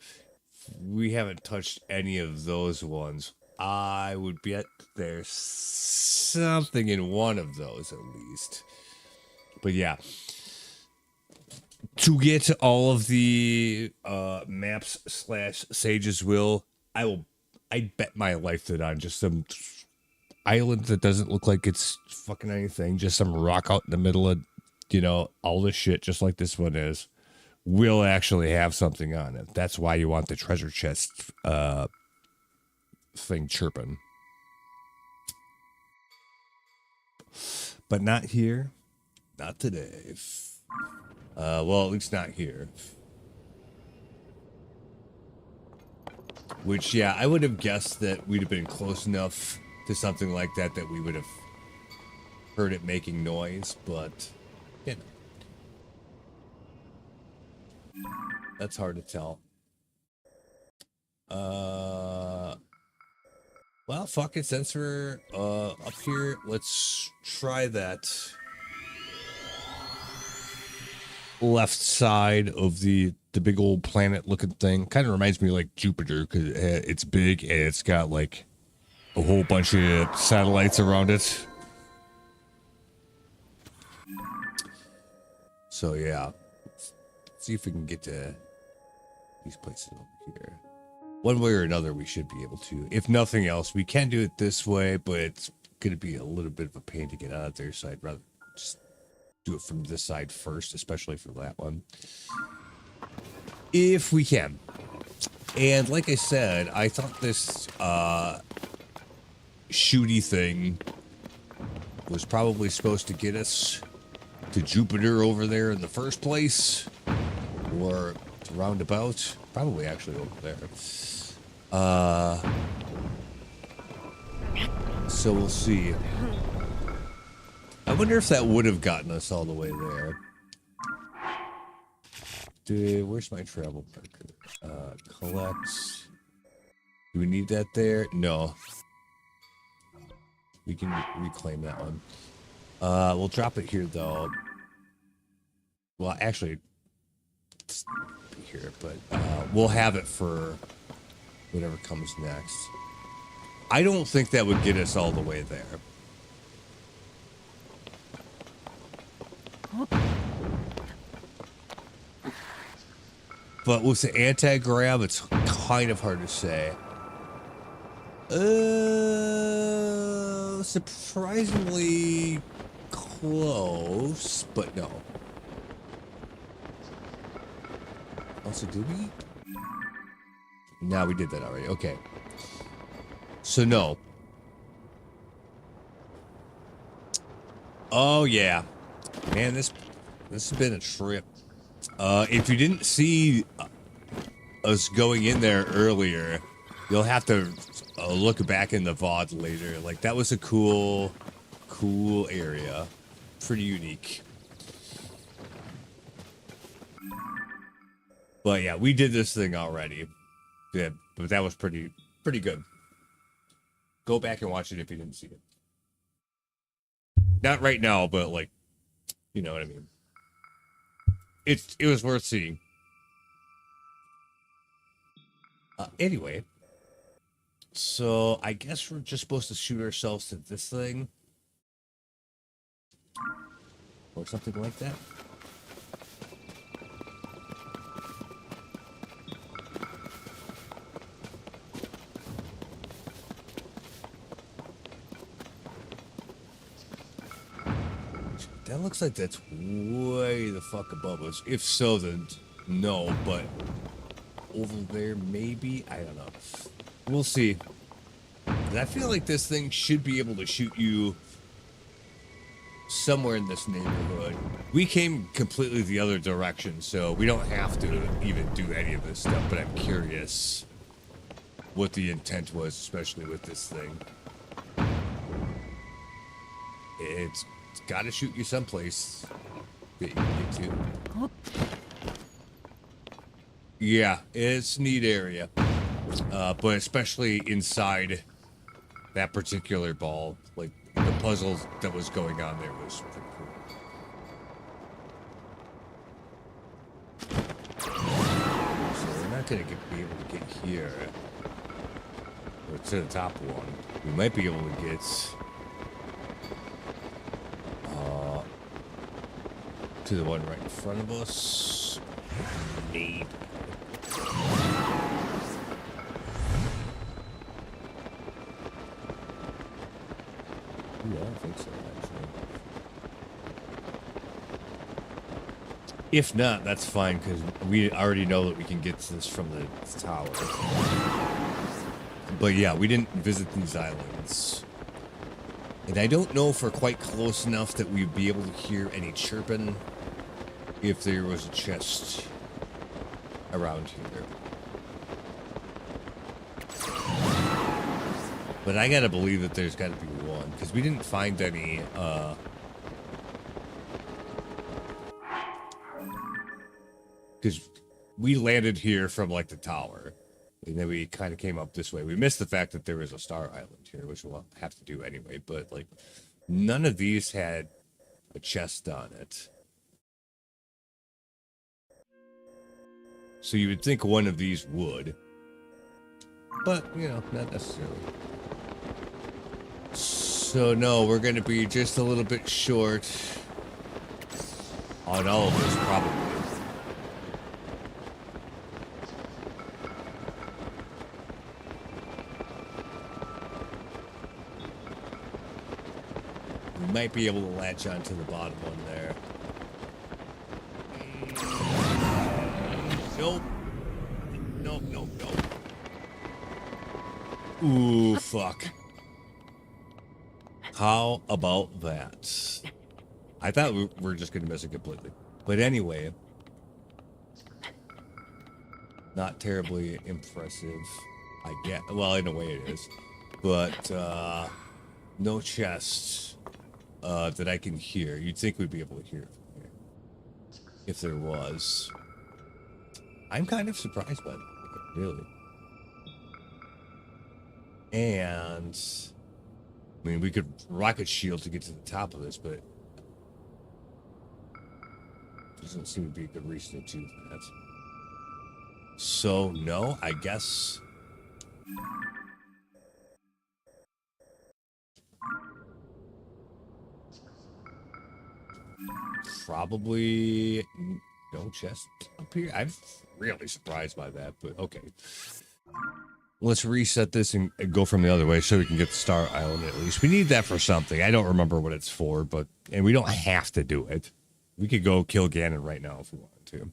we haven't touched any of those ones. I would bet there's something in one of those at least. But yeah. To get to all of the maps / Sage's Will, I'd bet my life that on just some island that doesn't look like it's fucking anything, just some rock out in the middle of, you know, all this shit, just like this one is, will actually have something on it. That's why you want the treasure chest thing chirping. But not here. Not today. Well, at least not here. Which, yeah, I would have guessed that we'd have been close enough to something like that that we would have heard it making noise, but, you know. That's hard to tell. Well, fuck it, since we're up here, let's try that left side of the big old planet looking thing. Kind of reminds me of like Jupiter because it's big and it's got like a whole bunch of satellites around it. So yeah, let's see if we can get to these places over here. One way or another, we should be able to. If nothing else, we can do it this way, but it's going to be a little bit of a pain to get out of there, so I'd rather just do it from this side first, especially for that one. If we can. And like I said, I thought this shooty thing was probably supposed to get us to Jupiter over there in the first place. Or to roundabout. Probably actually over there. So we'll see. I wonder if that would have gotten us all the way there. Dude, where's my travel marker? Collect. Do we need that there? No. We can reclaim that one. We'll drop it here, though. Well, actually, it's here, but we'll have it for whatever comes next. I don't think that would get us all the way there. But with the anti-grav, it's kind of hard to say. Surprisingly close, but no. Also, did we? No, we did that already. Okay. So, no. Oh, yeah. Man, this has been a trip. If you didn't see us going in there earlier, you'll have to look back in the VOD later. Like, that was a cool area. Pretty unique. But yeah, we did this thing already. Yeah, but that was pretty good. Go back and watch it if you didn't see it. Not right now, but like, you know what I mean. It was worth seeing. Anyway, so I guess we're just supposed to shoot ourselves to this thing. Or something like that. That looks like that's way the fuck above us. If so, then no, but over there, maybe? I don't know. We'll see. And I feel like this thing should be able to shoot you somewhere in this neighborhood. We came completely the other direction, so we don't have to even do any of this stuff, but I'm curious what the intent was, especially with this thing. It's got to shoot you someplace that you can get to. Yeah, it's a neat area. But especially inside that particular ball, like the puzzle that was going on there was pretty cool. So we're not going to be able to get here. Or to the top one. We might be able to get to the one right in front of us. Maybe. Yeah, I don't think so, actually. If not, that's fine, because we already know that we can get to this from the tower. But yeah, we didn't visit these islands. And I don't know if we're quite close enough that we'd be able to hear any chirping if there was a chest around here. But I gotta believe that there's gotta be one, because we didn't find any, because we landed here from, like, the tower, and then we kind of came up this way. We missed the fact that there was a star island here, which we'll have to do anyway, but, like, none of these had a chest on it. So you would think one of these would. But, you know, not necessarily. So, no, we're going to be just a little bit short on all of this, probably. We might be able to latch onto the bottom one there. Nope. Nope, nope, nope. Ooh, fuck. How about that? I thought we were just going to miss it completely. But anyway, not terribly impressive, I get. Well, in a way it is. But no chest that I can hear. You'd think we'd be able to hear it from here if there was. I'm kind of surprised by that, really. And I mean, we could rocket shield to get to the top of this, but doesn't seem to be a good reason to do that. So, no, I guess. Probably no chest up here. I'm really surprised by that, but okay. Let's reset this and go from the other way so we can get the Star Island at least. We need that for something. I don't remember what it's for, but and we don't have to do it. We could go kill Ganon right now if we wanted to.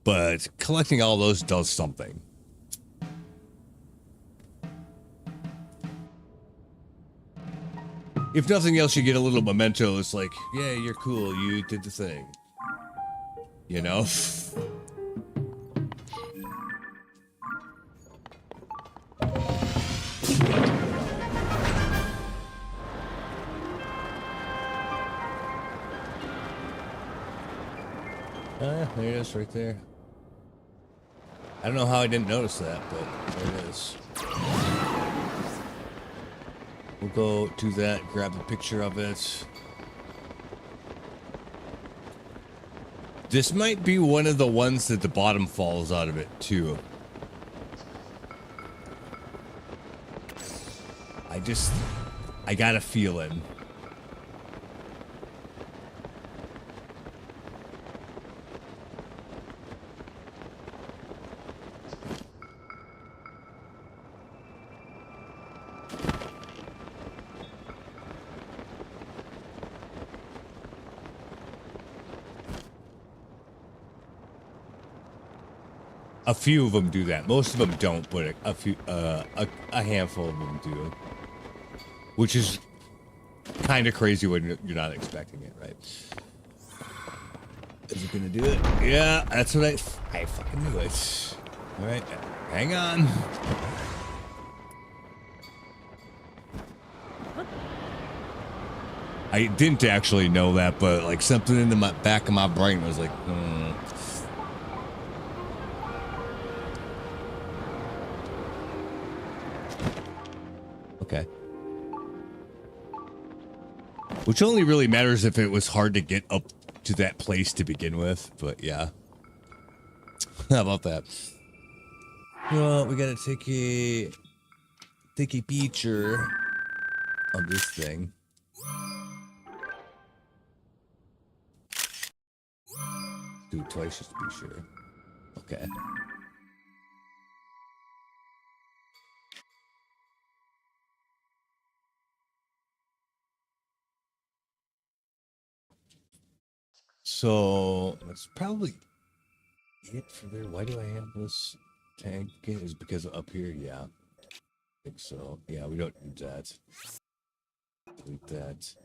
but collecting all those does something. If nothing else, you get a little memento. It's like, yeah, you're cool. You did the thing. You know? There it is, right there. I don't know how I didn't notice that, but there it is. We'll go to that, grab a picture of it. This might be one of the ones that the bottom falls out of it, too. I got a feeling. A few of them do that. Most of them don't, but a few, a handful of them do. Which is kind of crazy when you're not expecting it, right? Is it gonna do it? Yeah, that's what I fucking knew it. All right, hang on. I didn't actually know that, but like something in the back of my brain was like, Okay. Which only really matters if it was hard to get up to that place to begin with, but yeah. How about that? Well, we gotta take a picture of this thing. Do it twice just to be sure. Okay. So that's probably it for there. Why do I have this tag? Is because up here? Yeah, I think so. Yeah, we don't need that. Delete that.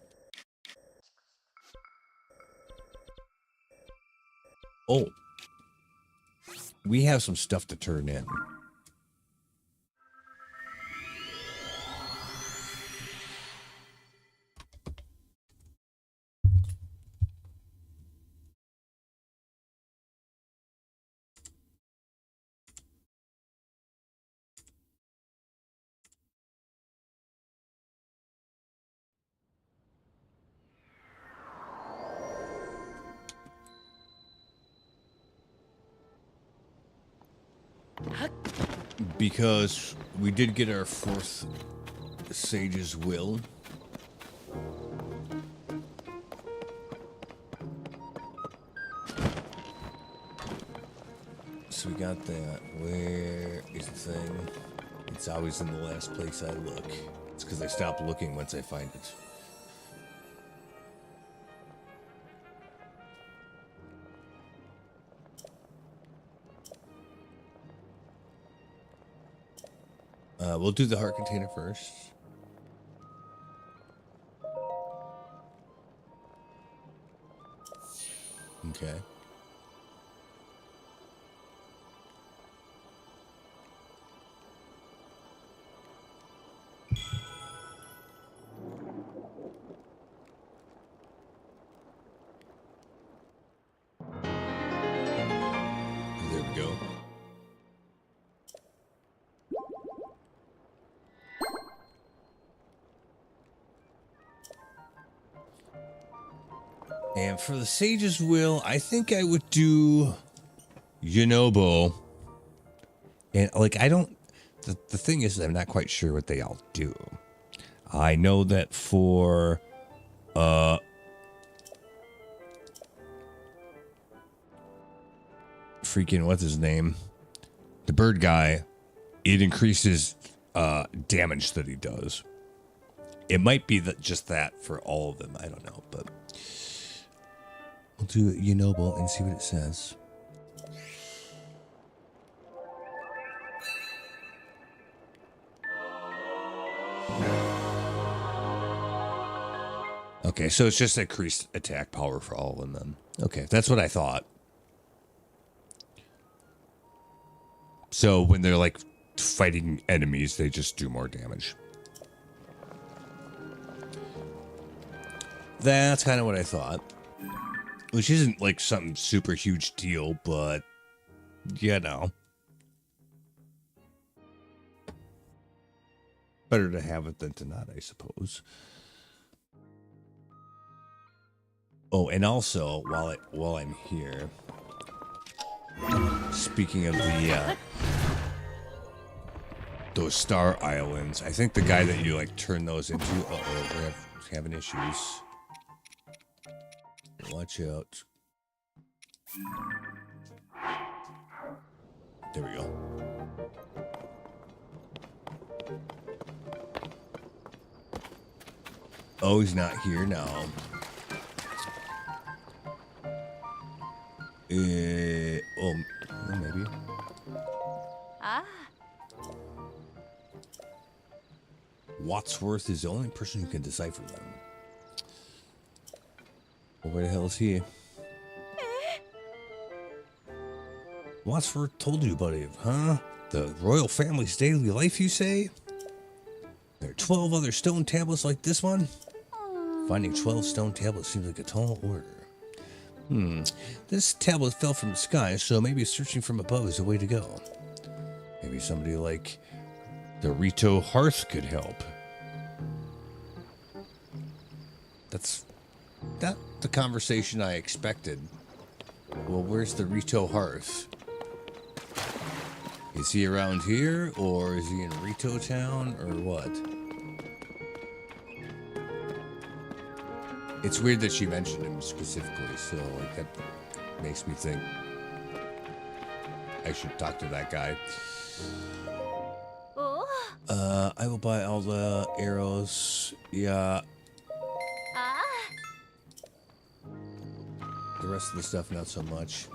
Oh, we have some stuff to turn in. Because we did get our fourth Sage's Will. So we got that. Where is the thing? It's always in the last place I look. It's because I stop looking once I find it. We'll do the heart container first. Okay. There we go. And for the Sage's Will, I think I would do Yunobo. And like, I don't, the thing is, I'm not quite sure what they all do. I know that for, freaking, what's his name? The bird guy, it increases, damage that he does. It might be that just that for all of them. I don't know, but we'll do Yunobo and see what it says. Okay, so it's just increased attack power for all of them then. Okay, that's what I thought. So when they're like fighting enemies, they just do more damage. That's kind of what I thought. Which isn't like some super huge deal, but you know. Better to have it than to not, I suppose. Oh, and also, while I'm here, speaking of the those star islands, I think the guy that you like turn those into. We're having issues. Watch out. There we go. Oh, he's not here now. Oh, maybe. Ah. Wadsworth is the only person who can decipher them. Well, where the hell is he? Wadsworth told you about it, huh? The royal family's daily life, you say? There are 12 other stone tablets like this one? Finding 12 stone tablets seems like a tall order. This tablet fell from the sky, so maybe searching from above is the way to go. Maybe somebody like the Rito Hearth could help. That's not the conversation I expected. Well, where's the Rito Hearth? Is he around here, or is he in Rito Town, or what? It's weird that she mentioned him specifically, so like that makes me think I should talk to that guy. Oh. I will buy all the arrows. Yeah. Ah. The rest of the stuff, not so much.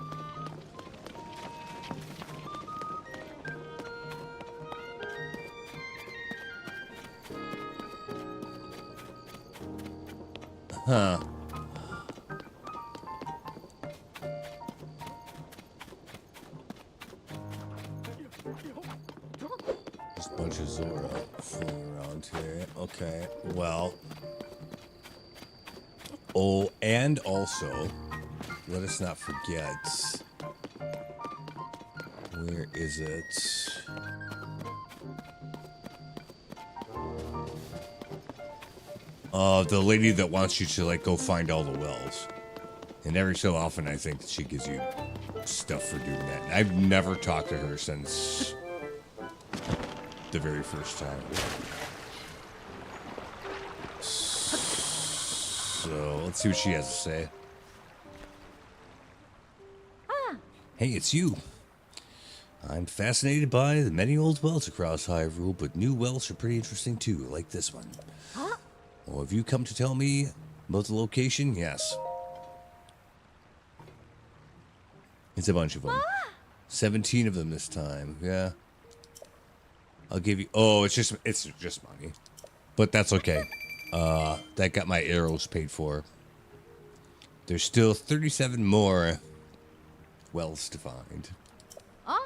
Huh. Just a bunch of Zora fooling around here. Okay, well. Oh, and also, let us not forget. Where is it? The lady that wants you to, like, go find all the wells. And every so often, I think she gives you stuff for doing that. And I've never talked to her since the very first time. So, let's see what she has to say. Hey, it's you. I'm fascinated by the many old wells across Hyrule, but new wells are pretty interesting too, like this one. Huh? Well, have you come to tell me about the location? Yes. It's a bunch of them. 17 of them this time. Yeah. I'll give you... Oh, it's just money. But that's okay. That got my arrows paid for. There's still 37 more wells to find. Oh.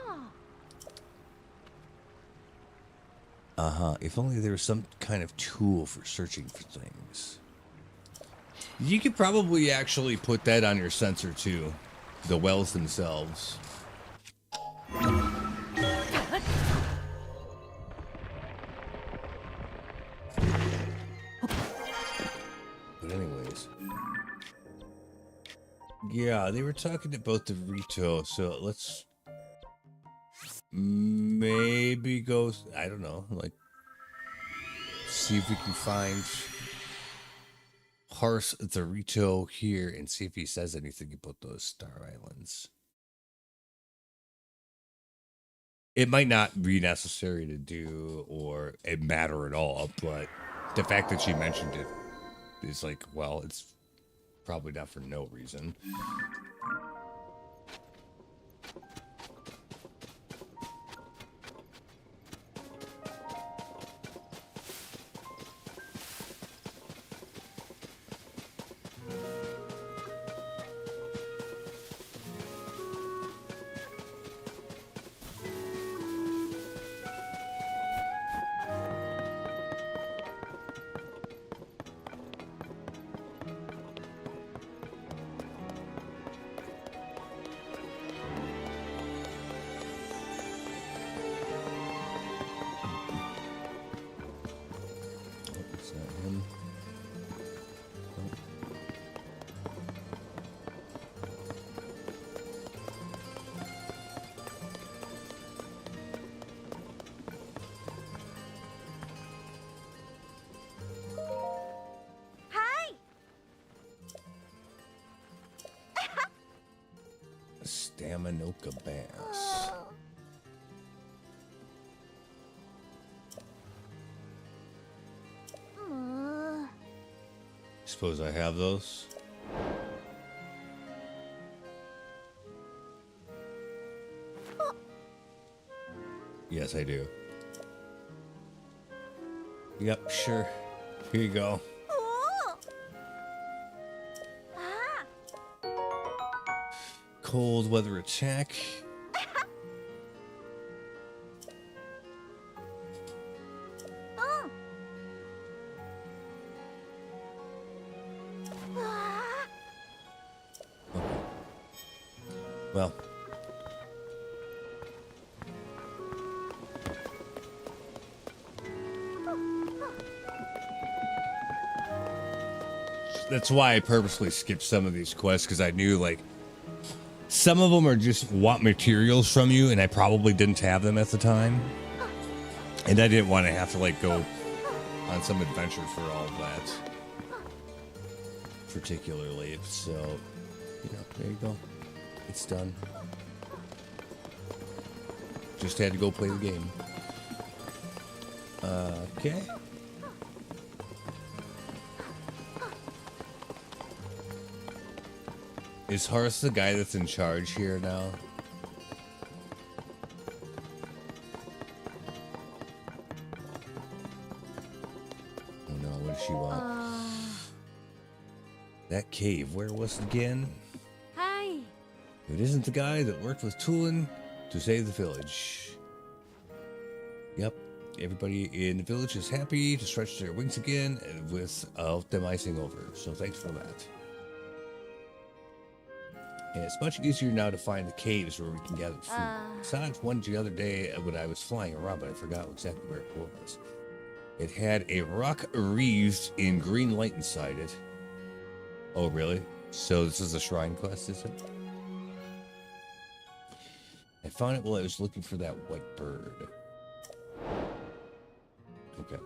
If only there was some kind of tool for searching for things. You could probably actually put that on your sensor too. The wells themselves. But anyways. Yeah, they were talking about the Rito, so let's maybe go, I don't know, like, see if we can find Hearth the Rito here and see if he says anything about those Star Islands. It might not be necessary to do or it matter at all, but the fact that she mentioned it is like, well, it's probably not for no reason. Staminoka bass. Suppose I have those. Yes, I do. Yep, sure. Here you go. Cold weather attack. Well. That's why I purposely skipped some of these quests, because I knew, like, some of them are just want materials from you, and I probably didn't have them at the time. And I didn't want to have to, like, go on some adventure for all of that. Particularly, so, you know, there you go. It's done. Just had to go play the game. Okay. Is Horace the guy that's in charge here now? Oh no, what does she want? That cave, where was it again? Hi. It isn't the guy that worked with Tulin to save the village. Yep, everybody in the village is happy to stretch their wings again and without them icing over, so thanks for that. And it's much easier now to find the caves where we can gather food. Besides one the other day when I was flying around, but I forgot exactly where it was. It had a rock wreathed in green light inside it. Oh, really? So this is a shrine quest, is it? I found it while I was looking for that white bird. Okay.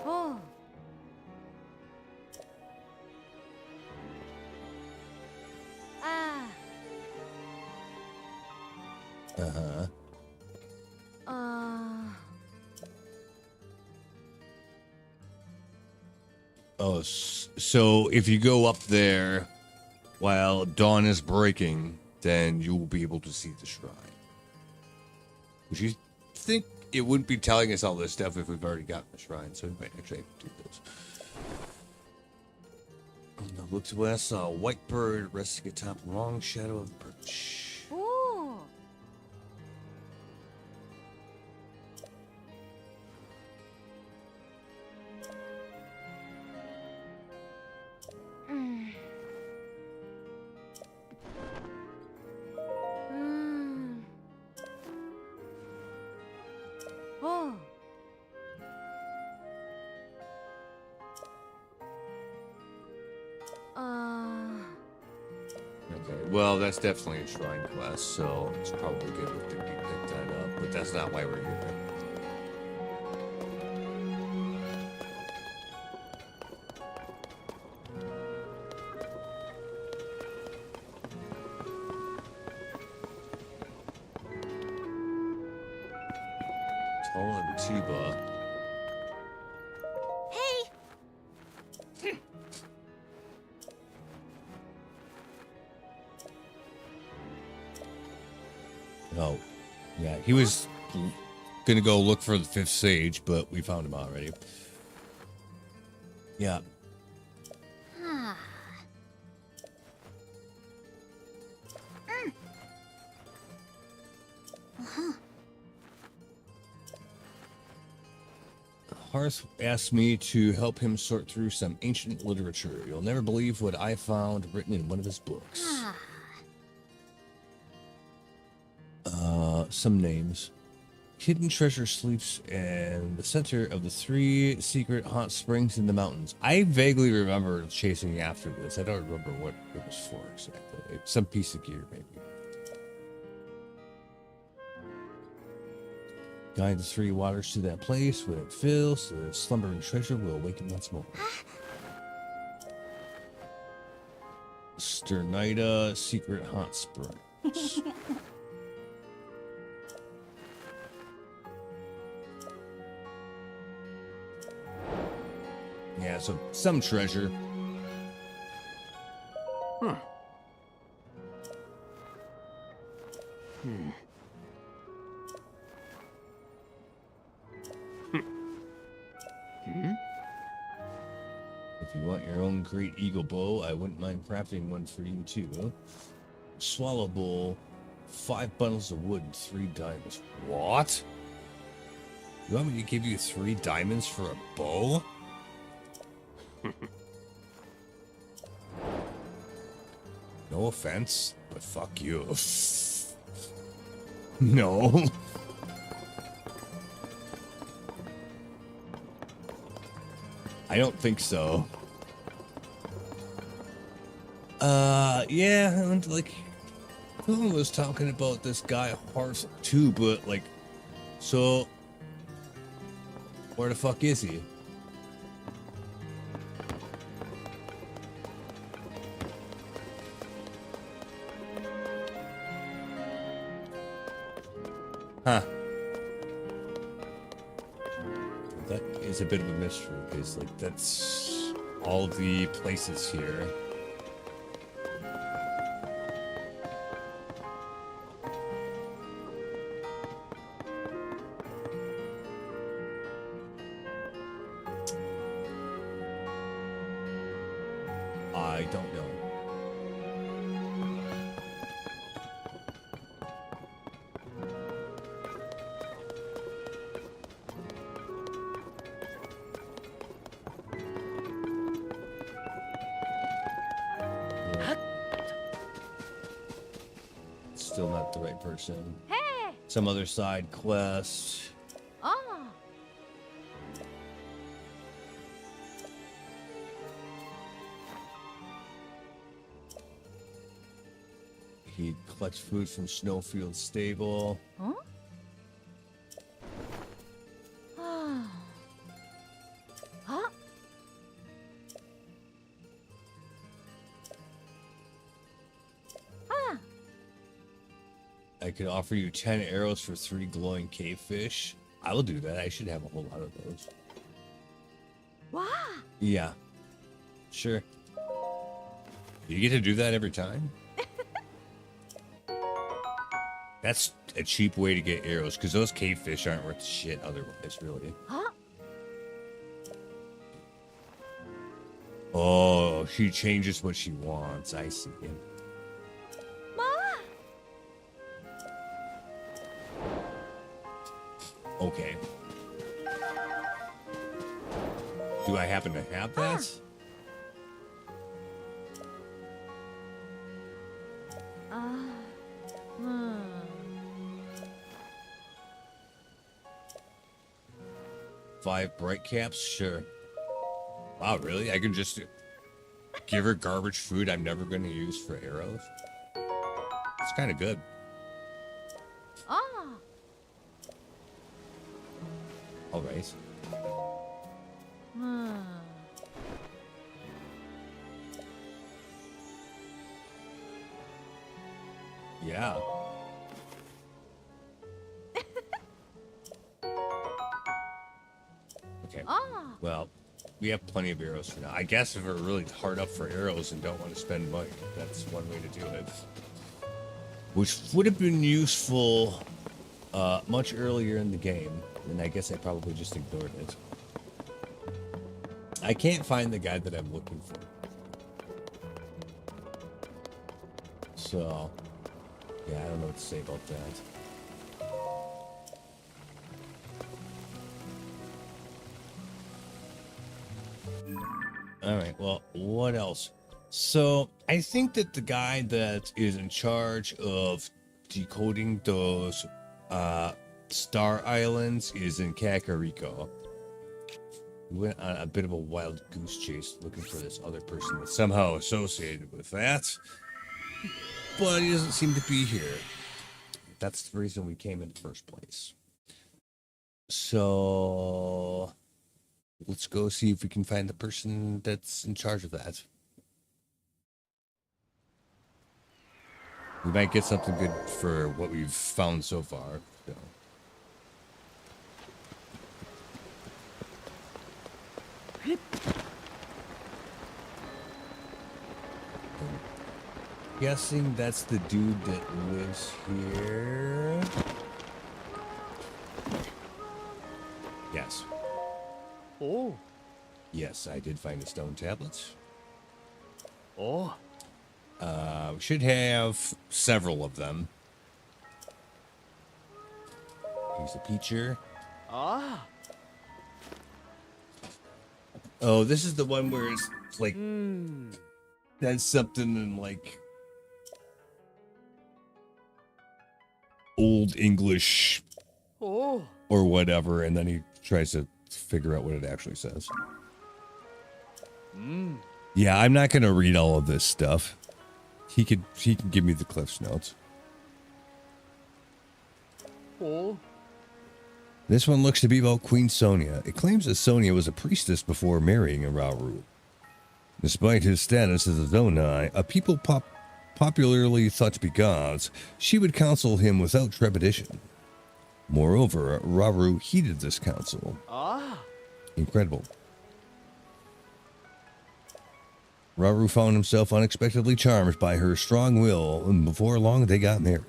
Oh. Ah. Uh-huh. Oh, so if you go up there while dawn is breaking, then you will be able to see the shrine. Would you think it wouldn't be telling us all this stuff if we've already gotten the shrine? So we might actually have to do this. Oh, no, look to west, saw a white bird resting atop a long shadow of the birch. Ooh. Oh. Okay, well, that's definitely a shrine quest, so it's probably good to pick that up, but that's not why we're here. Tolan Tuba. Oh, yeah, he was gonna go look for the fifth sage, but we found him already. Yeah. Horace asked me to help him sort through some ancient literature. You'll never believe what I found written in one of his books. Some names. Hidden treasure sleeps in the center of the 3 secret hot springs in the mountains. I vaguely remember chasing after this. I don't remember what it was for exactly. Some piece of gear, maybe. Guide the three waters to that place. When it fills, the slumbering treasure will awaken once more. Sternita secret hot springs. Yeah, so some treasure. Huh. Hmm. Hmm? If you want your own great eagle bow, I wouldn't mind crafting one for you too. Swallow bowl, 5 bundles of wood, and 3 diamonds. What? You want me to give you 3 diamonds for a bow? No offense, but fuck you. No. I don't think so. Yeah, and like, who was talking about this guy Horse too, but like, so, where the fuck is he? Huh. That is a bit of a mystery, because, like, that's all the places here. I don't know. Still not the right person. Hey! Some other side quest. Oh! He collects food from Snowfield Stable. Huh? Ah. Huh? Ah. I could offer you 10 arrows for 3 glowing cave fish. I will do that. I should have a whole lot of those. Wow! Yeah. Sure. You get to do that every time? That's a cheap way to get arrows, because those cave fish aren't worth shit otherwise, really. Huh? Oh, she changes what she wants. I see. Ma! Okay. Do I happen to have that? Hmm. 5 bright caps? Sure. Wow, really? I can just give her garbage food I'm never going to use for arrows? It's kind of good. Ah. All right. Hmm. Yeah. Okay. Ah. Well, we have plenty of arrows for now. I guess if we're really hard up for arrows and don't want to spend money, that's one way to do it. Which would have been useful much earlier in the game, and I guess I probably just ignored it. I can't find the guy that I'm looking for. So, yeah, I don't know what to say about that. All right, well, what else? So, I think that the guy that is in charge of decoding those star islands is in Kakariko. We went on a bit of a wild goose chase looking for this other person that's somehow associated with that. But he doesn't seem to be here. That's the reason we came in the first place. So let's go see if we can find the person that's in charge of that. We might get something good for what we've found so far. So. Guessing that's the dude that lives here. Yes. Oh. Yes, I did find the stone tablets. Oh. We should have several of them. Here's the Peacher. Ah. Oh, this is the one where it's like that's something in like old English Oh. or whatever, and then he tries to figure out what it actually says. Yeah, I'm not gonna read all of this stuff. He can give me the Cliff's Notes. Oh. This one looks to be about Queen Sonia. It claims that Sonia was a priestess before marrying a Rauru. Despite his status as a Zonai, a people popularly thought to be gods, she would counsel him without trepidation. Moreover, Rauru heeded this counsel. Ah. Incredible. Rauru found himself unexpectedly charmed by her strong will, and before long they got married.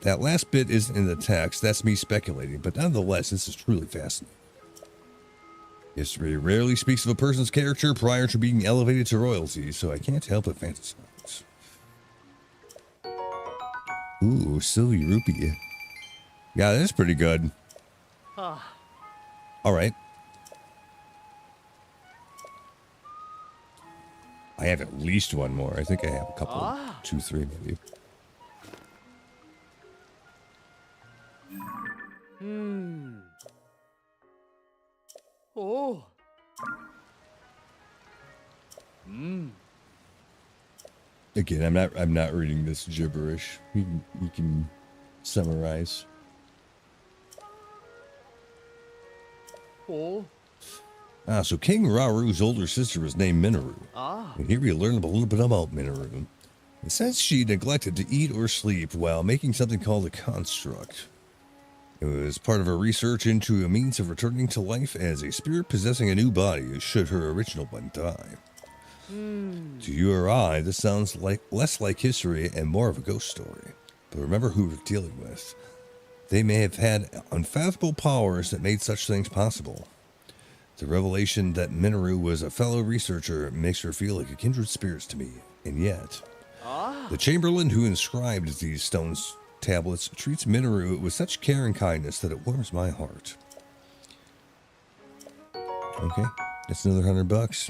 That last bit isn't in the text, that's me speculating, but nonetheless, this is truly fascinating. History rarely speaks of a person's character prior to being elevated to royalty, so I can't help but fantasize. Ooh, Sylvie Rupee. Yeah, that's pretty good. Ah. All right. I have at least one more. I think I have a couple, 2, 3 maybe. Oh. Again, I'm not reading this gibberish. You can summarize. Oh. So King Rauru's older sister was named Minoru. Ah. And here we learn a little bit about Minoru. It says she neglected to eat or sleep while making something called a construct. It was part of her research into a means of returning to life as a spirit possessing a new body should her original one die. To you or I, this sounds like less like history and more of a ghost story. But remember who we're dealing with. They may have had unfathomable powers that made such things possible. The revelation that Minoru was a fellow researcher makes her feel like a kindred spirit to me. And yet, the Chamberlain who inscribed these stone tablets treats Minoru with such care and kindness that it warms my heart. Okay, that's another $100.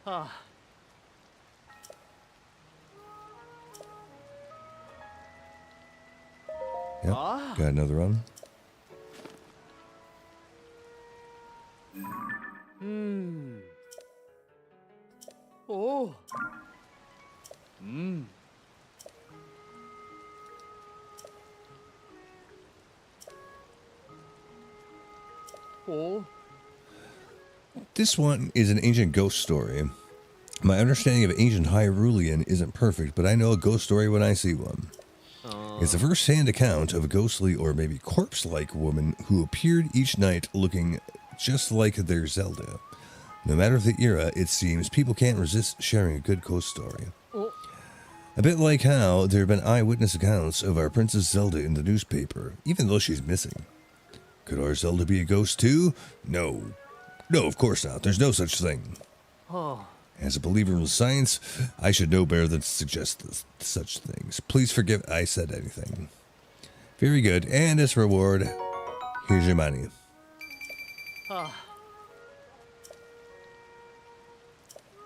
Ah. Yep, got another one. Oh. Oh. This one is an ancient ghost story. My understanding of ancient Hyrulean isn't perfect, but I know a ghost story when I see one. It's a first-hand account of a ghostly or maybe corpse-like woman who appeared each night looking just like their Zelda. No matter the era, it seems people can't resist sharing a good ghost story. A bit like how there have been eyewitness accounts of our Princess Zelda in the newspaper, even though she's missing. Could our Zelda be a ghost too? No. No, of course not. There's no such thing. Oh. As a believer in science, I should know better than to suggest such things. Please forgive I said anything. Very good. And as reward, here's your money. Ah.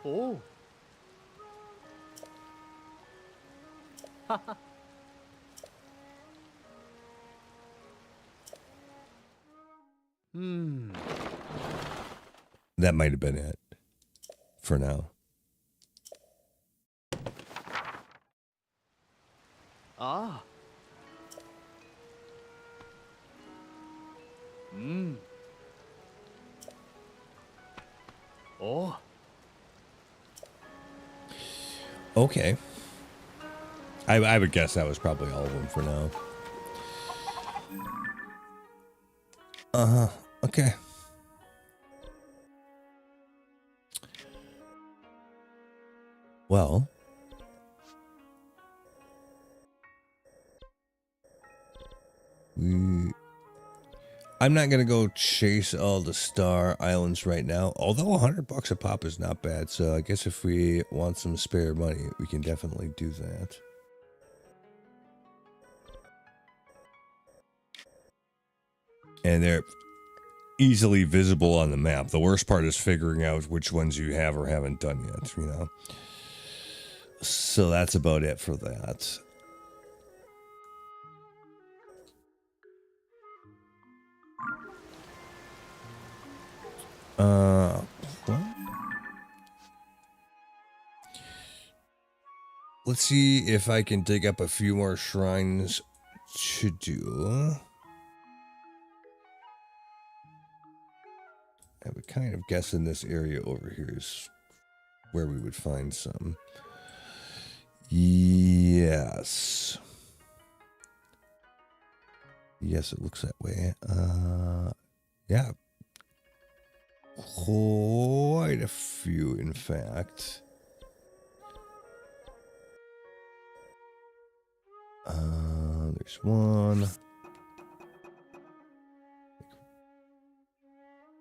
Oh. That might have been it. For now. Ah. Mm. Oh. Okay. I would guess that was probably all of them for now. Uh-huh. Okay. Well. I'm not gonna go chase all the star islands right now. Although $100 a pop is not bad, so I guess if we want some spare money, we can definitely do that. And they're easily visible on the map. The worst part is figuring out which ones you have or haven't done yet, you know. So that's about it for that. What? Let's see if I can dig up a few more shrines to do. I would kind of guess in this area over here is where we would find some. Yes. Yes, it looks that way. Yeah. Quite a few, in fact. There's one.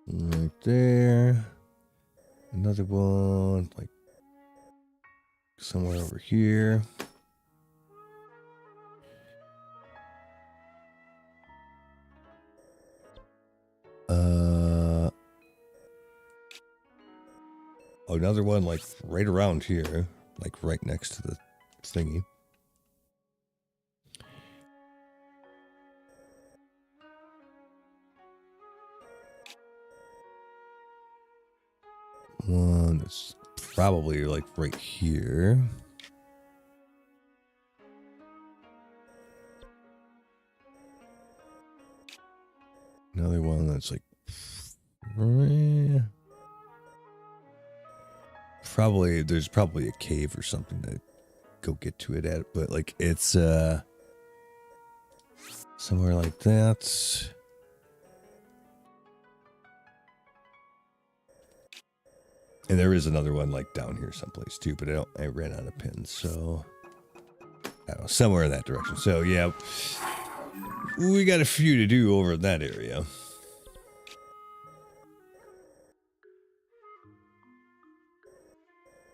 Right there. Another one, like somewhere over here. Another one like right around here, like right next to the thingy. One that's probably like right here. Another one that's like probably there's probably a cave or something to go get to it at, but like it's somewhere like that. And there is another one like down here someplace too, but I ran out of pins, so I don't know, somewhere in that direction. So yeah, we got a few to do over in that area.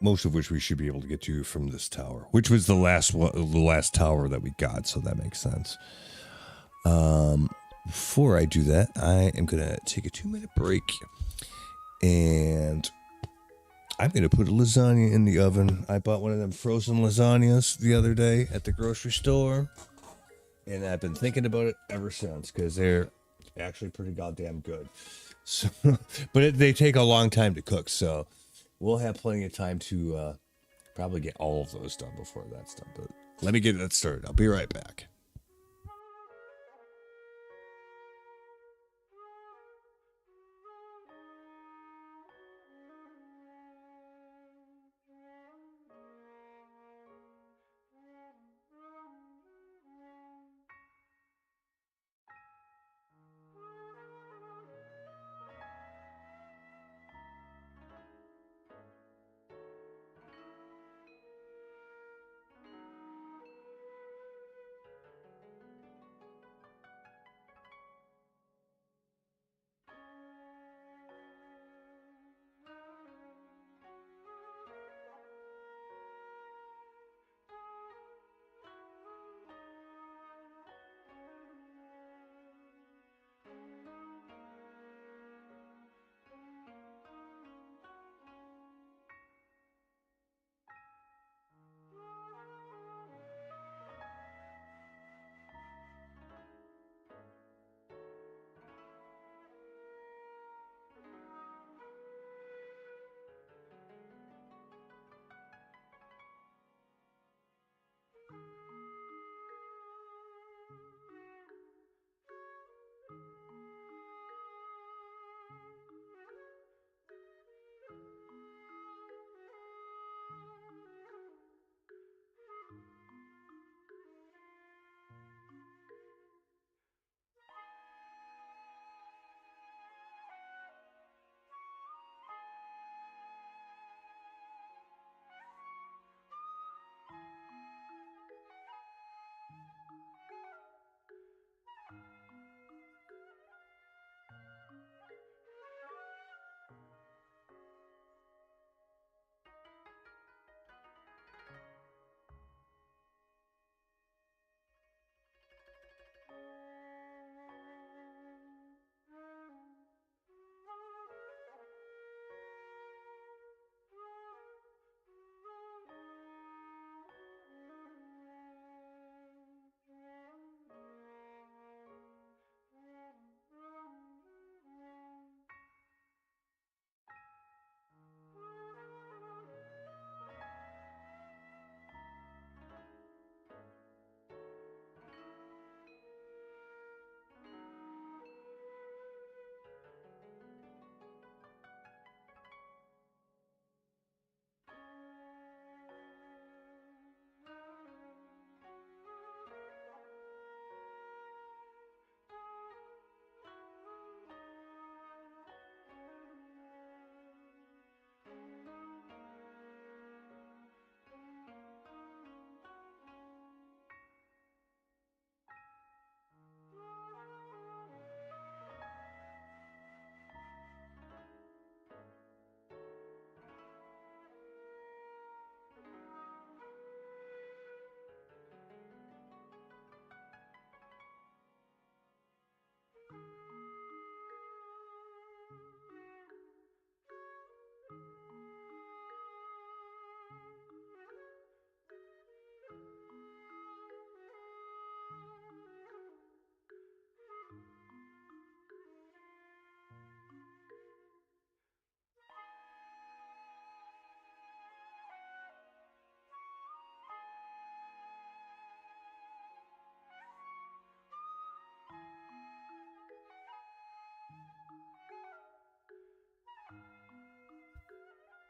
Most of which we should be able to get to from this tower, which was the last one, the last tower that we got, so that makes sense. Before I do that, I am gonna take a 2-minute break, and I'm gonna put a lasagna in the oven. I bought one of them frozen lasagnas the other day at the grocery store, and I've been thinking about it ever since because they're actually pretty goddamn good. So, but they take a long time to cook, so we'll have plenty of time to probably get all of those done before that's done. But let me get that started. I'll be right back.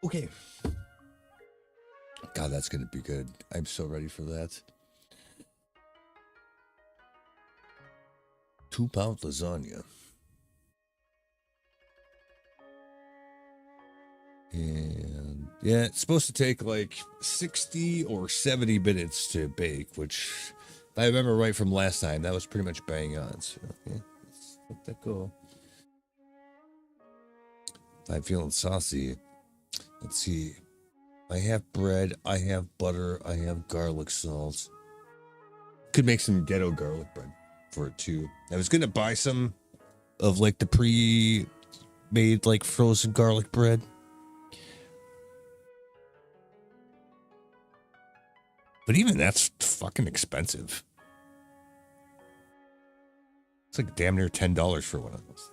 Okay. God, that's going to be good. I'm so ready for that. 2-pound lasagna. And yeah, it's supposed to take like 60 or 70 minutes to bake, which, if I remember right from last time, that was pretty much bang on. So, yeah, let's let that go. If I'm feeling saucy, let's see. I have bread, I have butter, I have garlic salt. Could make some ghetto garlic bread for it too. I was gonna buy some of like the pre-made like frozen garlic bread. But even that's fucking expensive. It's like damn near $10 for one of those.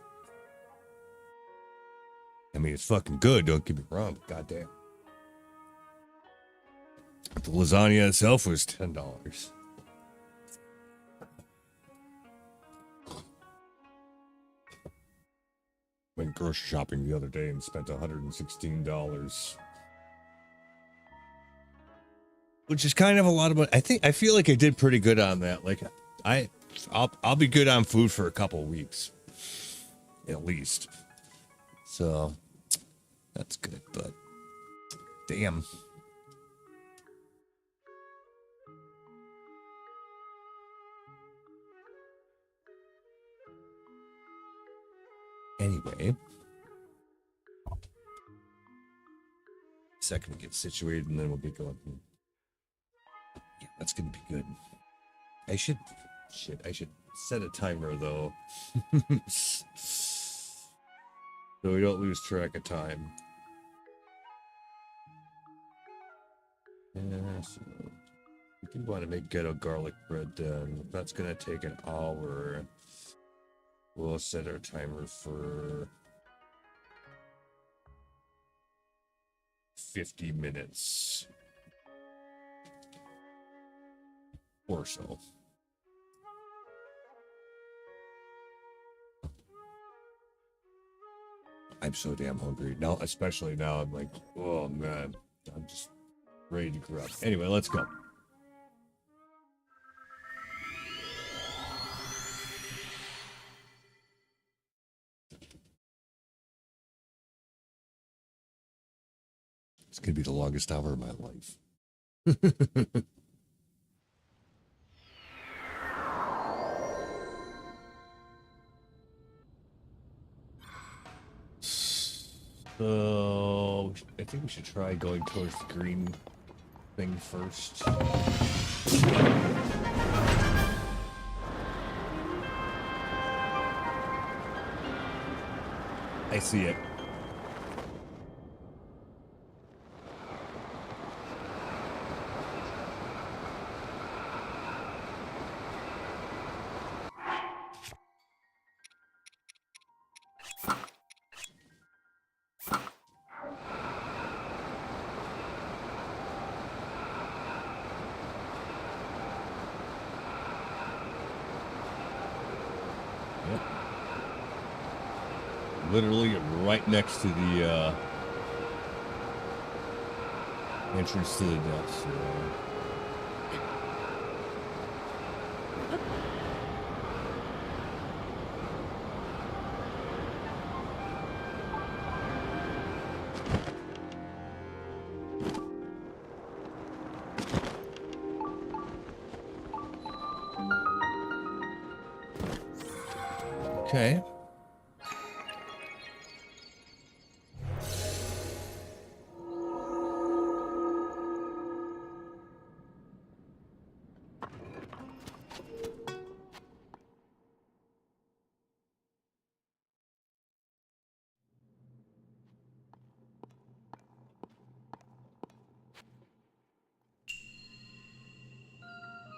I mean, it's fucking good, don't get me wrong, but goddamn. The lasagna itself was $10. Went grocery shopping the other day and spent $116. Which is kind of a lot of money. I feel like I did pretty good on that. Like I'll be good on food for a couple of weeks. At least. So that's good, but damn. Anyway, second to get situated, and then we'll get going. Yeah, that's gonna be good. I should set a timer though, so we don't lose track of time. Yeah, so we do want to make ghetto garlic bread done. That's gonna take an hour. We'll set our timer for 50 minutes or so. I'm so damn hungry now, especially now. I'm like, oh man, I'm just ready to grub. Anyway, let's go. It's gonna be the longest hour of my life. So I think we should try going towards the green thing first. I see it. Literally right next to the entrance to the depths. Okay.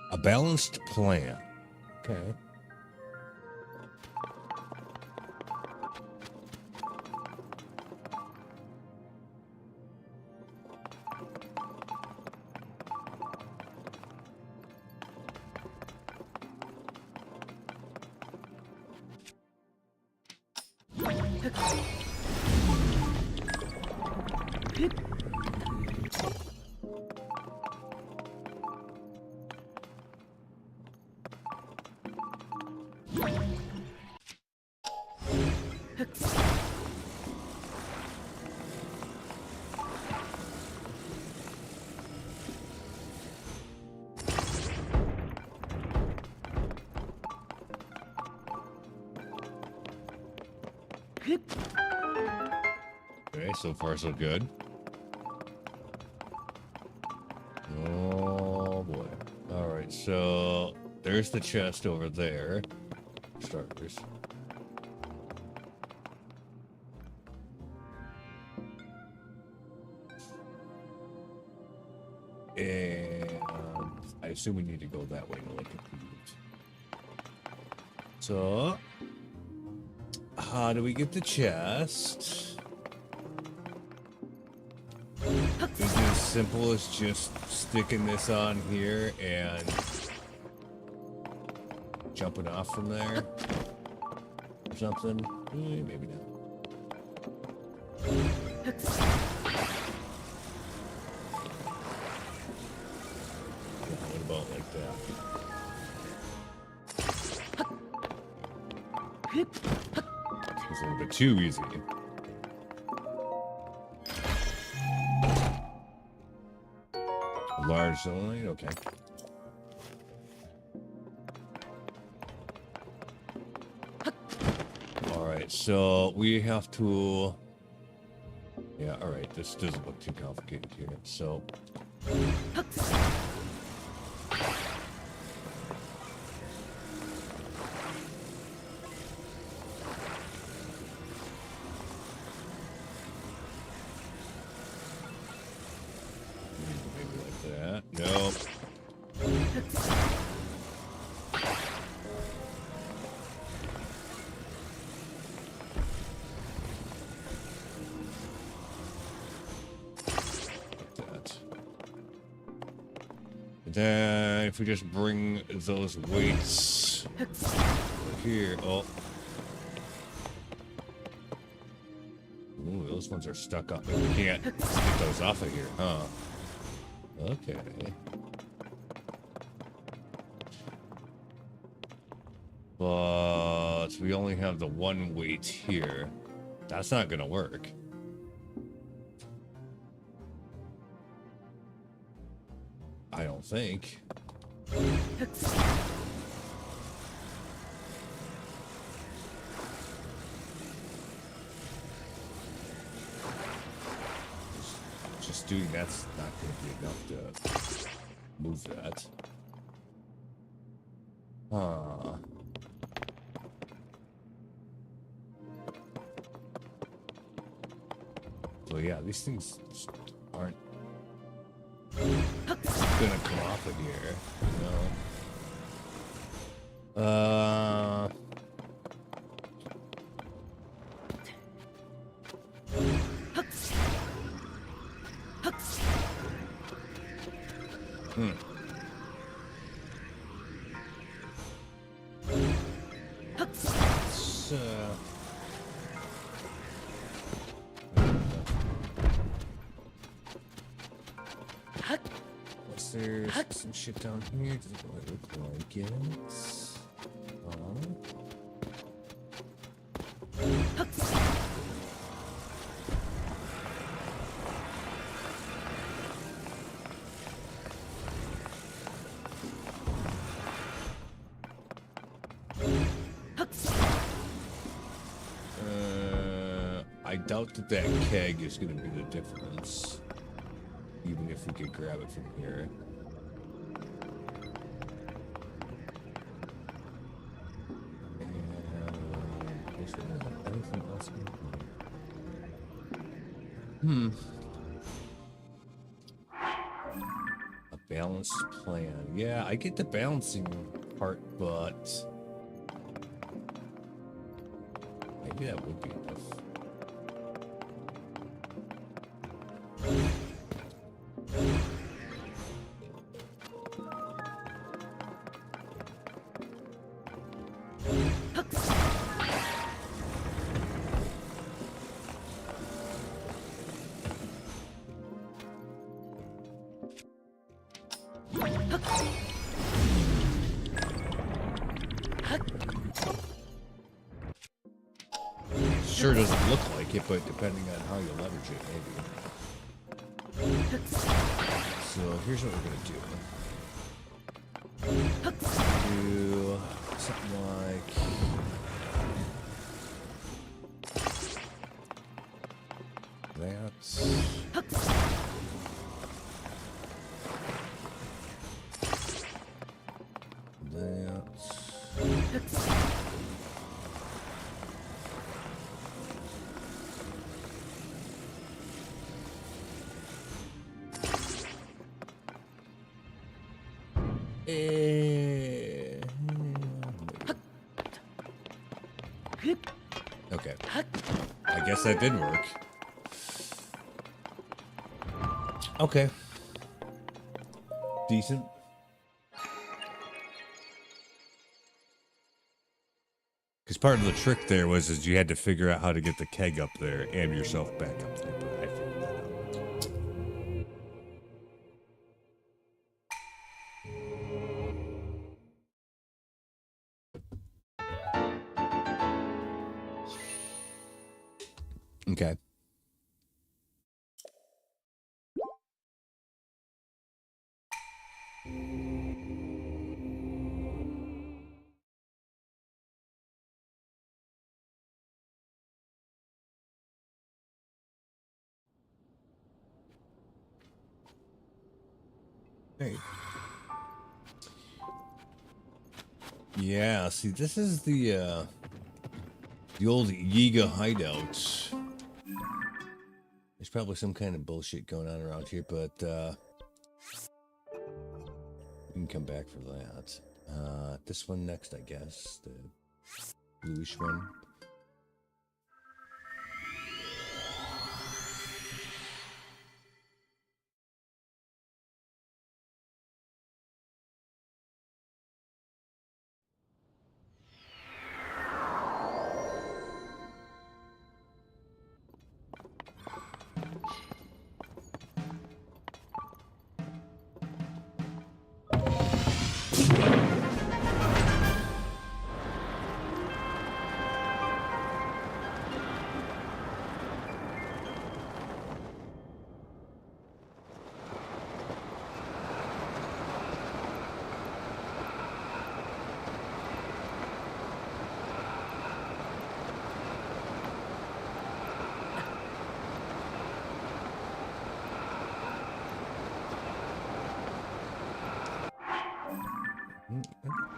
A balanced plan. Okay. Okay, so far so good. Oh boy. Alright, so there's the chest over there. Starters. And I assume we need to go that way to look at these. So how do we get the chest? Is it as simple as just sticking this on here and jumping off from there? Or something? Maybe not. Yeah, what about like that? It's a little bit too easy. Large zone, okay. Alright, so we have to... Yeah, alright, this doesn't look too complicated here. So... maybe like that. Nope. Then if we just bring those weights here, oh. Ooh, those ones are stuck up. We can't get those off of here, huh? Okay. But we only have the one weight here. That's not gonna work. I don't think. Just doing that's not going to be enough to move that. Huh. So yeah, these things just aren't gonna come off of here, you know. There's some shit down here. Doesn't really look like it. I doubt that keg is going to be the difference. Even if we could grab it from here. Anything else? A balanced plan. Yeah, I get the balancing part, but maybe that would be enough. sure doesn't look like it, but depending on how you leverage it, maybe. So here's what we're gonna do. Do something like that. Okay. I guess that did work. Okay. Decent. Because part of the trick there was is you had to figure out how to get the keg up there and yourself back up there. But I figured that out. Okay. Hey. Yeah, see, this is the old Yiga hideout. There's probably some kind of bullshit going on around here, but we can come back for that. This one next, I guess. The bluish one.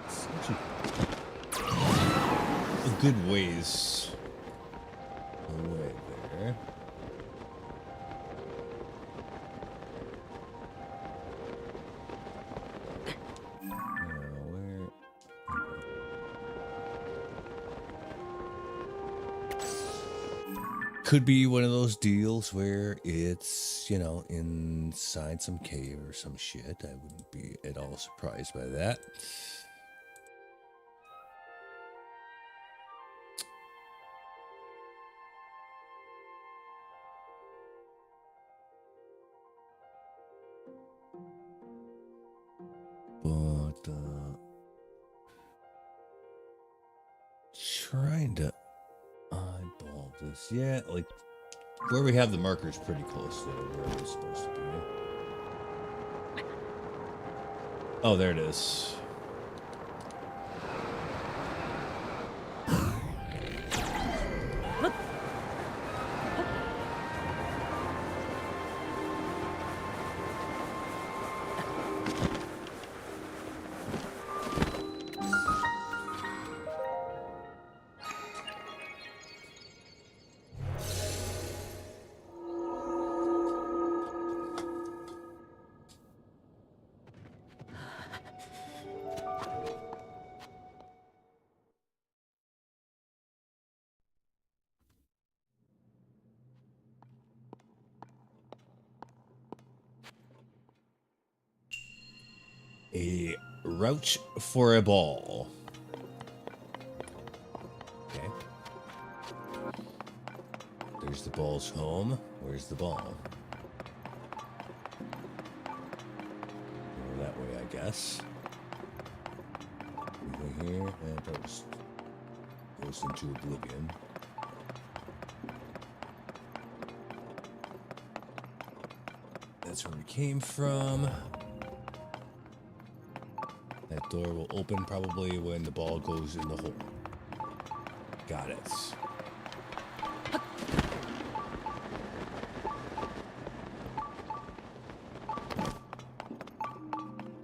It's actually a good ways away there. Where? Could be one of those deals where it's, you know, inside some cave or some shit. I wouldn't be at all surprised by that. But, trying to eyeball this. Yeah, like, where we have the markers pretty close to where it's supposed to be. Oh, there it is. A roach for a ball. Okay. There's the ball's home. Where's the ball? Go that way, I guess. Over here, and goes into oblivion. That's where we came from. That door will open probably when the ball goes in the hole. Got it.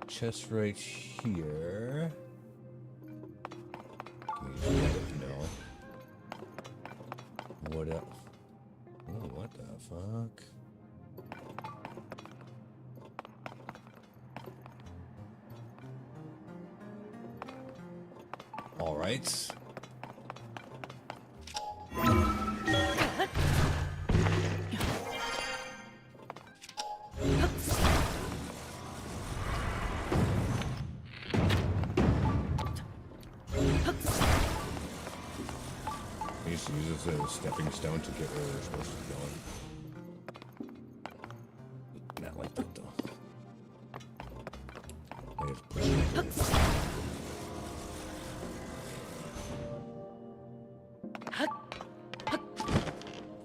Chest right here. Can we just get it? No. What up? Oh, what the fuck? All right. I used to use this as a stepping stone to get where we're supposed to be going. Not like that though. I have to push it.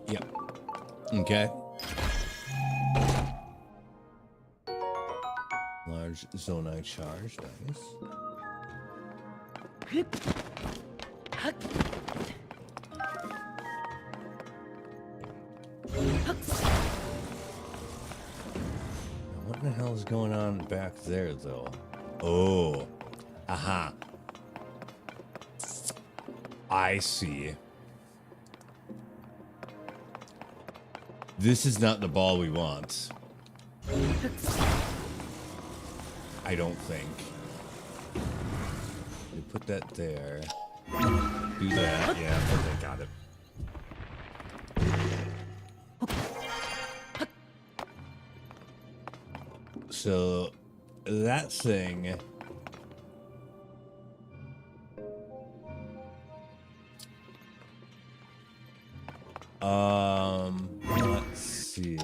Yep. Okay. Large zonite charge, nice. What the hell is going on back there, though? Oh. Aha. I see. This is not the ball we want. I don't think. We put that there. Do that. Yeah, okay, got it. So that thing let's see.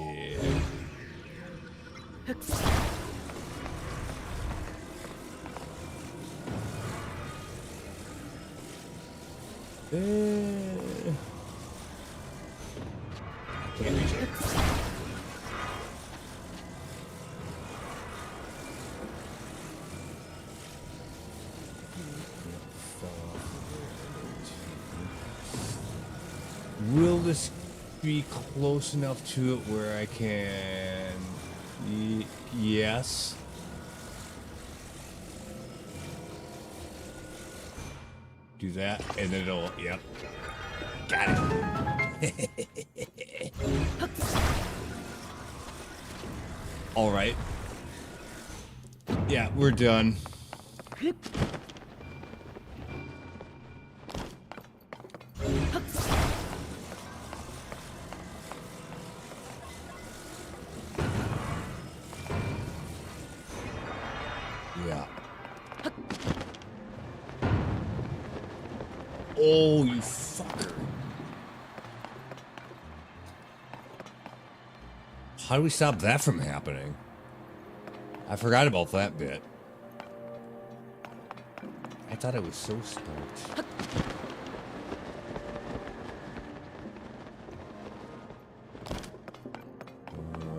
Can't reach it. Will this be close enough to it where I can... yes. Do that, and then it'll... yep. Got it. All right. Yeah, we're done. Yeah. Oh, you fucker. How do we stop that from happening? I forgot about that bit. I thought I was so smart.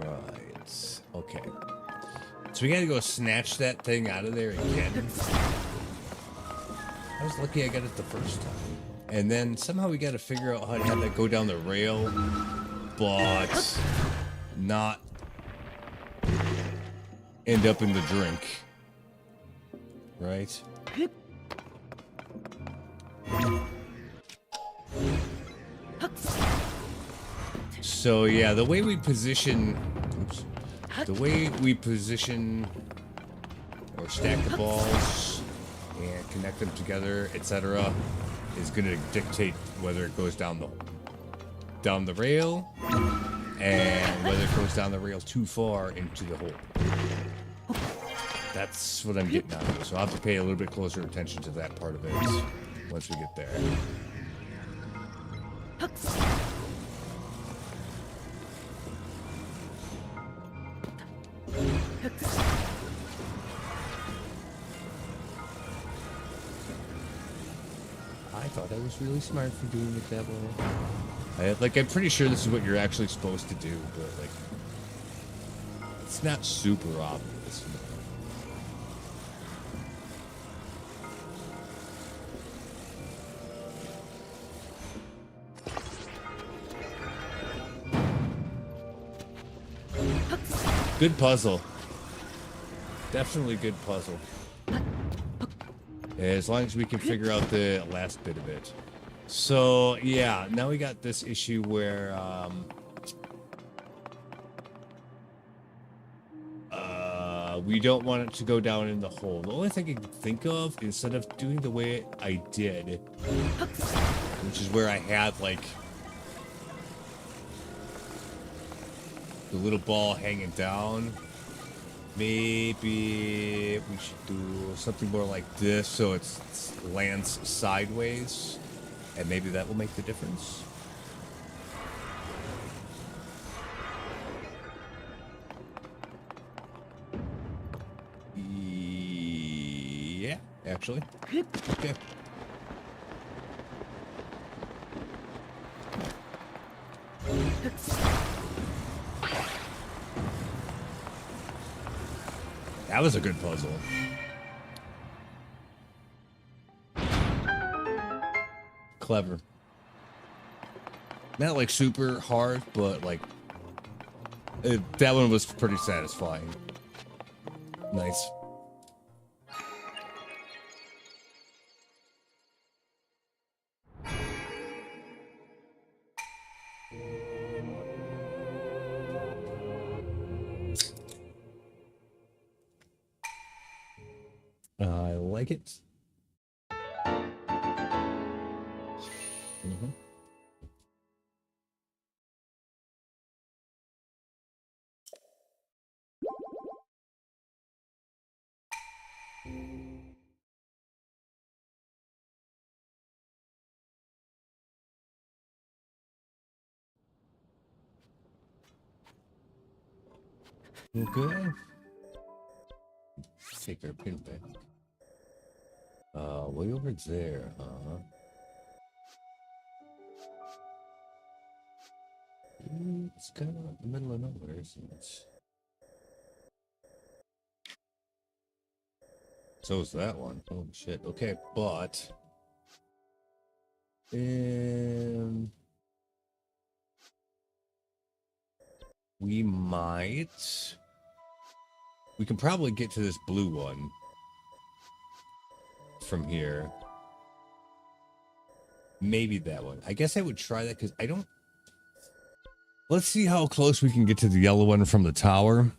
Right. Okay. So we gotta go snatch that thing out of there again. I was lucky I got it the first time. And then somehow we gotta figure out how to have that go down the rail, but not end up in the drink. Right? So yeah, the way we position... oops. The way we position or stack the balls and connect them together, etc., is going to dictate whether it goes down the rail and whether it goes down the rail too far into the hole. That's what I'm getting out of it. So I'll have to pay a little bit closer attention to that part of it once we get there. I thought I was really smart for doing it that way. I'm pretty sure this is what you're actually supposed to do, but like... it's not super obvious. Good puzzle. Definitely good puzzle. As long as we can figure out the last bit of it. So, yeah, now we got this issue where, we don't want it to go down in the hole. The only thing I can think of, instead of doing the way I did, which is where I had, like, the little ball hanging down, maybe we should do something more like this so it lands sideways, and maybe that will make the difference. Yeah, actually. Okay. That was a good puzzle. Clever. Not like super hard, but like that one was pretty satisfying. Nice. I like it. Mm-hmm. Okay. Take our pin back. Way over there, huh? It's kind of in the middle of nowhere, isn't it? So is that one. Oh shit. Okay, but we can probably get to this blue one from here. Maybe that one. I guess I would try that because I don't. Let's see how close we can get to the yellow one from the tower.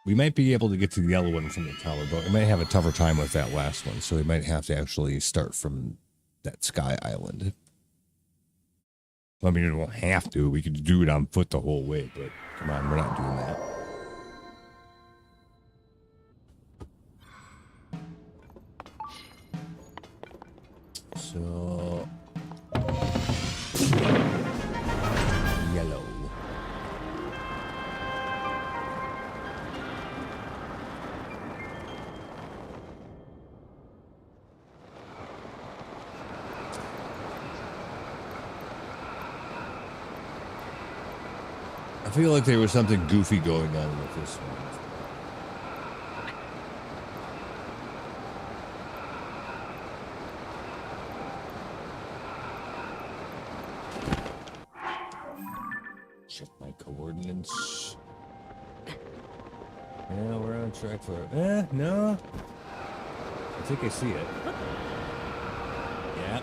We might be able to get to the yellow one from the tower, but we might have a tougher time with that last one. So we might have to actually start from that sky island. I mean, we don't have to. We could do it on foot the whole way, but come on, we're not doing that. So, yellow. I feel like there was something goofy going on with this one. Check my coordinates. Yeah, we're on track for it. No. I think I see it. Yeah.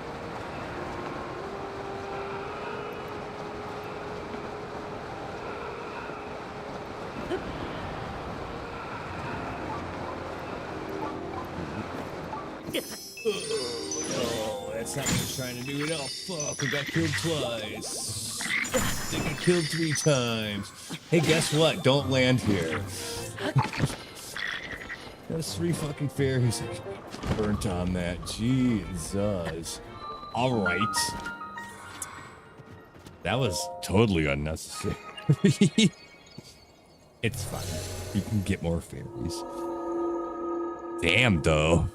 Oh, no, that's not what I was trying to do at all. Fuck, I got killed twice. I think I killed 3 times. Hey, guess what? Don't land here. That's 3 fucking fairies burnt on that. Jesus. All right. That was totally unnecessary. It's fine. You can get more fairies. Damn, though.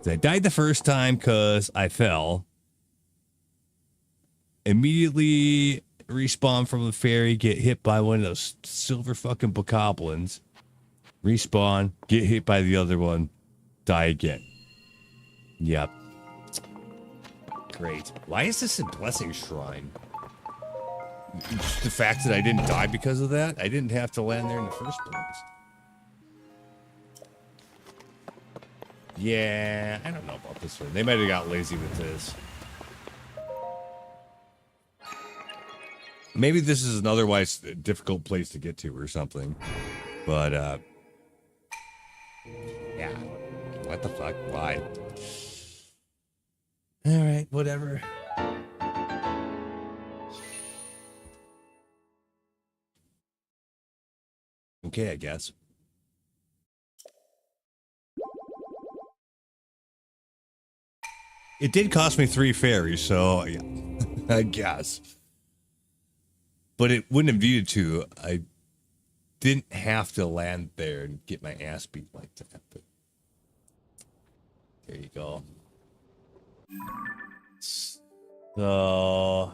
I died the first time because I fell. immediately respawn from the ferry, get hit by one of those silver fucking bokoblins, respawn, get hit by the other one, die again. Yep. Great. Why is this a blessing shrine? Just the fact that I didn't die because of that? I didn't have to land there in the first place. Yeah, I don't know about this one. They might have got lazy with this. Maybe this is an otherwise difficult place to get to or something. But, yeah. What the fuck? Why? Alright, whatever. Okay, I guess. It did cost me 3 fairies, so yeah, I guess. But it wouldn't have needed to. I didn't have to land there and get my ass beat like that. But there you go. So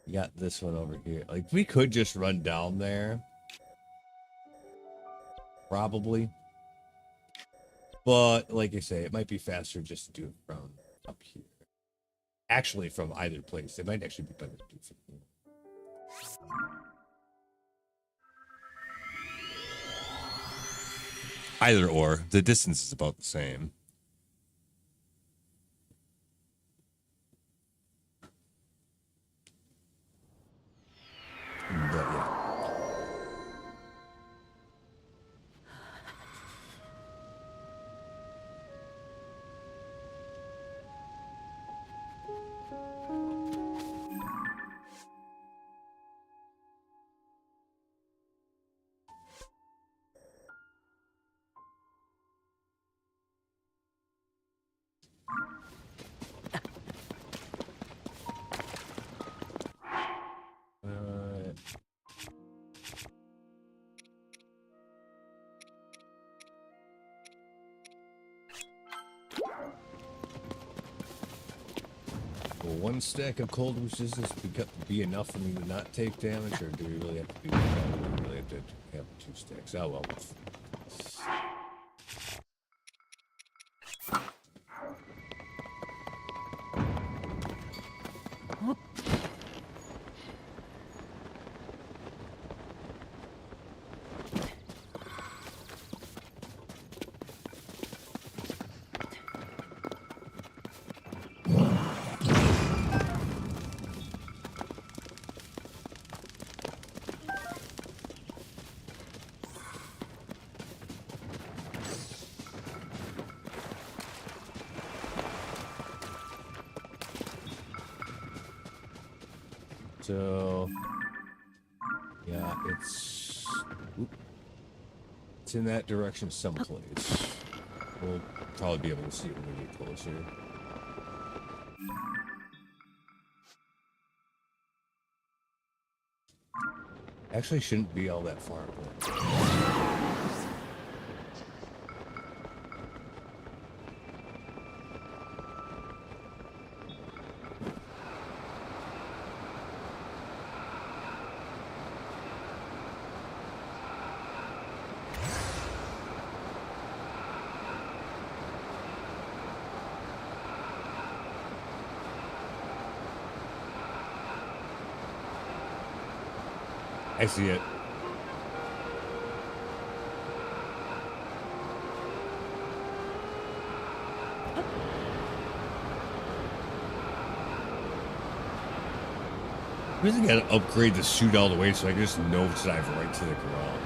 we got this one over here. Like, we could just run down there. Probably. But, like I say, it might be faster just to do it from up here. Actually, from either place. It might actually be better to do it from here. Either or. The distance is about the same. But, yeah. Will one stack of cold resistance be enough for me to not take damage, or do we really have to do that? Do we really have to have 2 stacks? Oh well. So, yeah, it's in that direction someplace. We'll probably be able to see it when we get closer. Actually, shouldn't be all that far away. I see it. I really gotta upgrade the suit all the way so I can just nose dive right to the ground.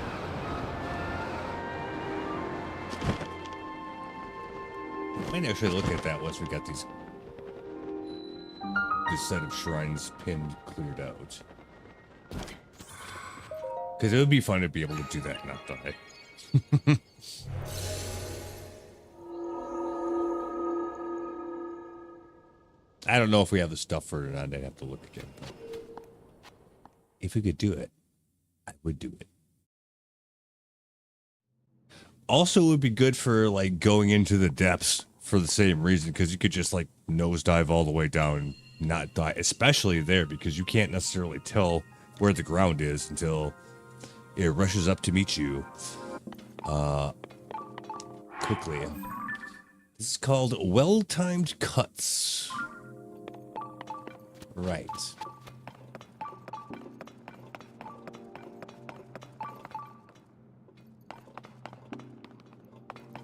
Might actually look at that once we got this set of shrines pinned, cleared out. Because it would be fun to be able to do that and not die. I don't know if we have the stuff for it or not. I'd have to look again. But if we could do it, I would do it. Also, it would be good for, like, going into the depths for the same reason. Because you could just, like, nosedive all the way down and not die, especially there, because you can't necessarily tell where the ground is until it rushes up to meet you quickly. This is called well-timed cuts. Right.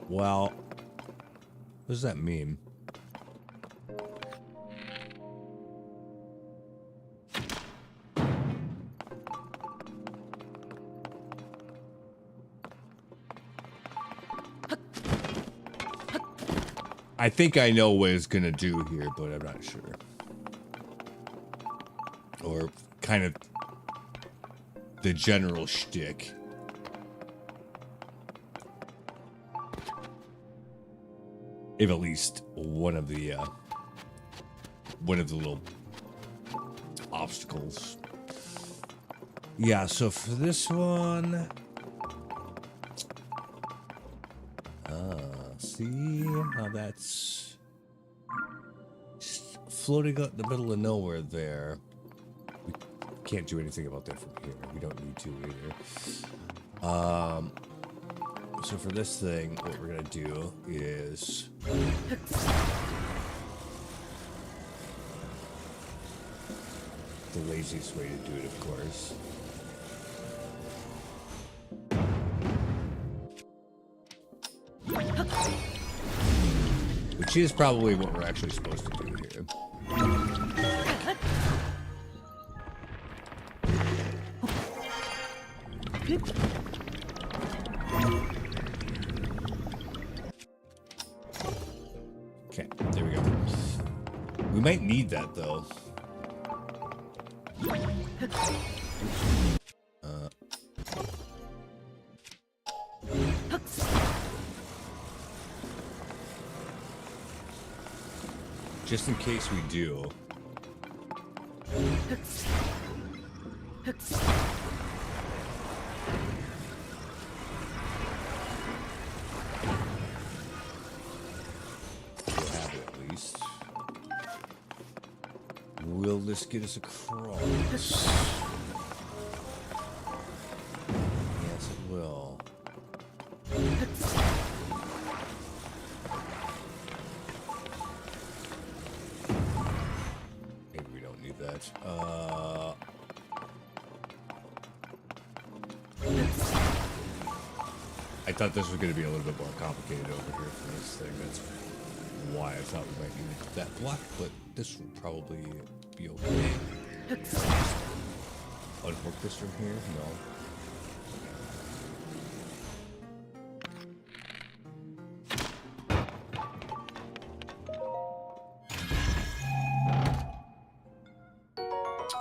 Well, what does that mean? I think I know what it's gonna do here, but I'm not sure. Or kind of the general shtick. If at least one of the little obstacles. Yeah, so for this one, see how that's just floating out in the middle of nowhere there. We can't do anything about that from here. We don't need to either. So for this thing, what we're gonna do is the laziest way to do it, of course. Which is probably what we're actually supposed to do here. Okay, there we go. We might need that, though. Just in case we do. We'll have it at least. Will this get us across? Yes, it will. Maybe we don't need that. I thought this was going to be a little bit more complicated over here for this thing. That's why I thought we might need that block, but this will probably be okay. Unhook this from here? No.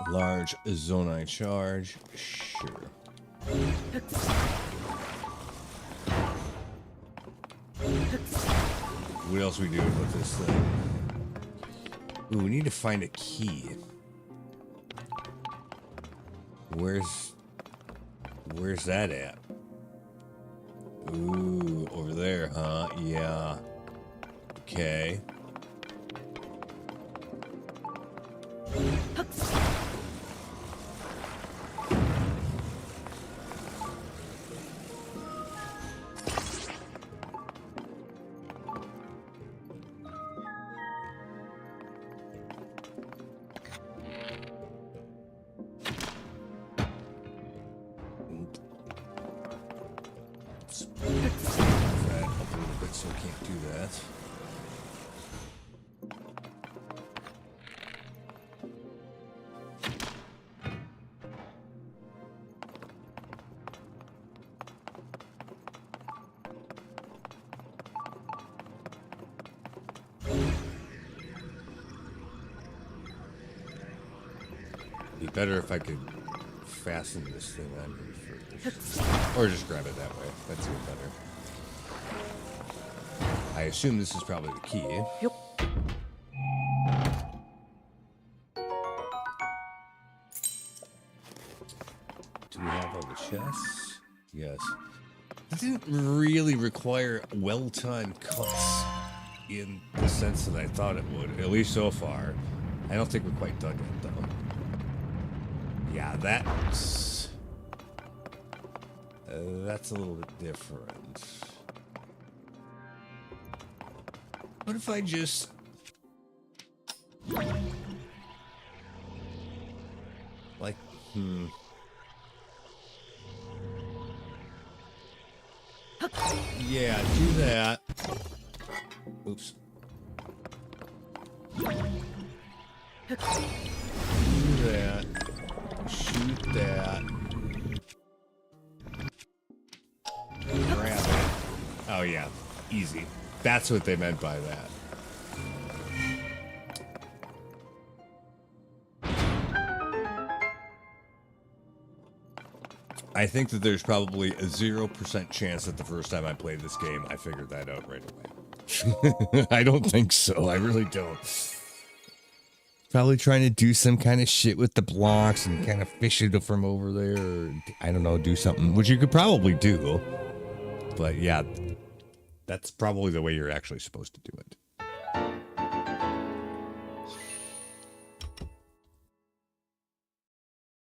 Large Zonai charge. Sure. What else are we doing with this thing? Ooh, we need to find a key. Where's that at? Ooh, over there, huh? Yeah. Okay. That up a little bit, so I can't do that. It'd be better if I could fasten this thing on here first. Or just grab it that way. That's even better. I assume this is probably the key. Yep. Do we have all the chests? Yes. It didn't really require well-timed cuts in the sense that I thought it would, at least so far. I don't think we're quite done yet, though. Yeah, that's a little bit different. What if I just... Like, Yeah, do that. Oops. Do that. Shoot that. Grab it. Oh, yeah. Easy. That's what they meant by that. I think that there's probably a 0% chance that the first time I played this game, I figured that out right away. I don't think so. I really don't. Probably trying to do some kind of shit with the blocks and kind of fish it from over there. Or, I don't know, do something, which you could probably do. But yeah, that's probably the way you're actually supposed to do it.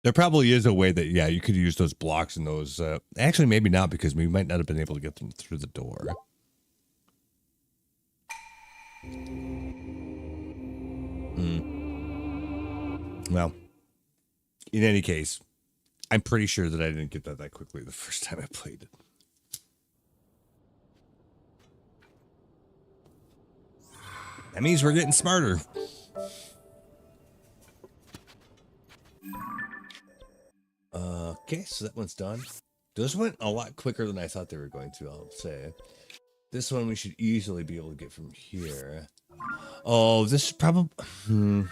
There probably is a way that, yeah, you could use those blocks and those... actually, maybe not, because we might not have been able to get them through the door. Well, in any case, I'm pretty sure that I didn't get that quickly the first time I played it. That means we're getting smarter. Okay, so that one's done. Those went a lot quicker than I thought they were going to, I'll say. This one we should easily be able to get from here. Oh, this is probably... And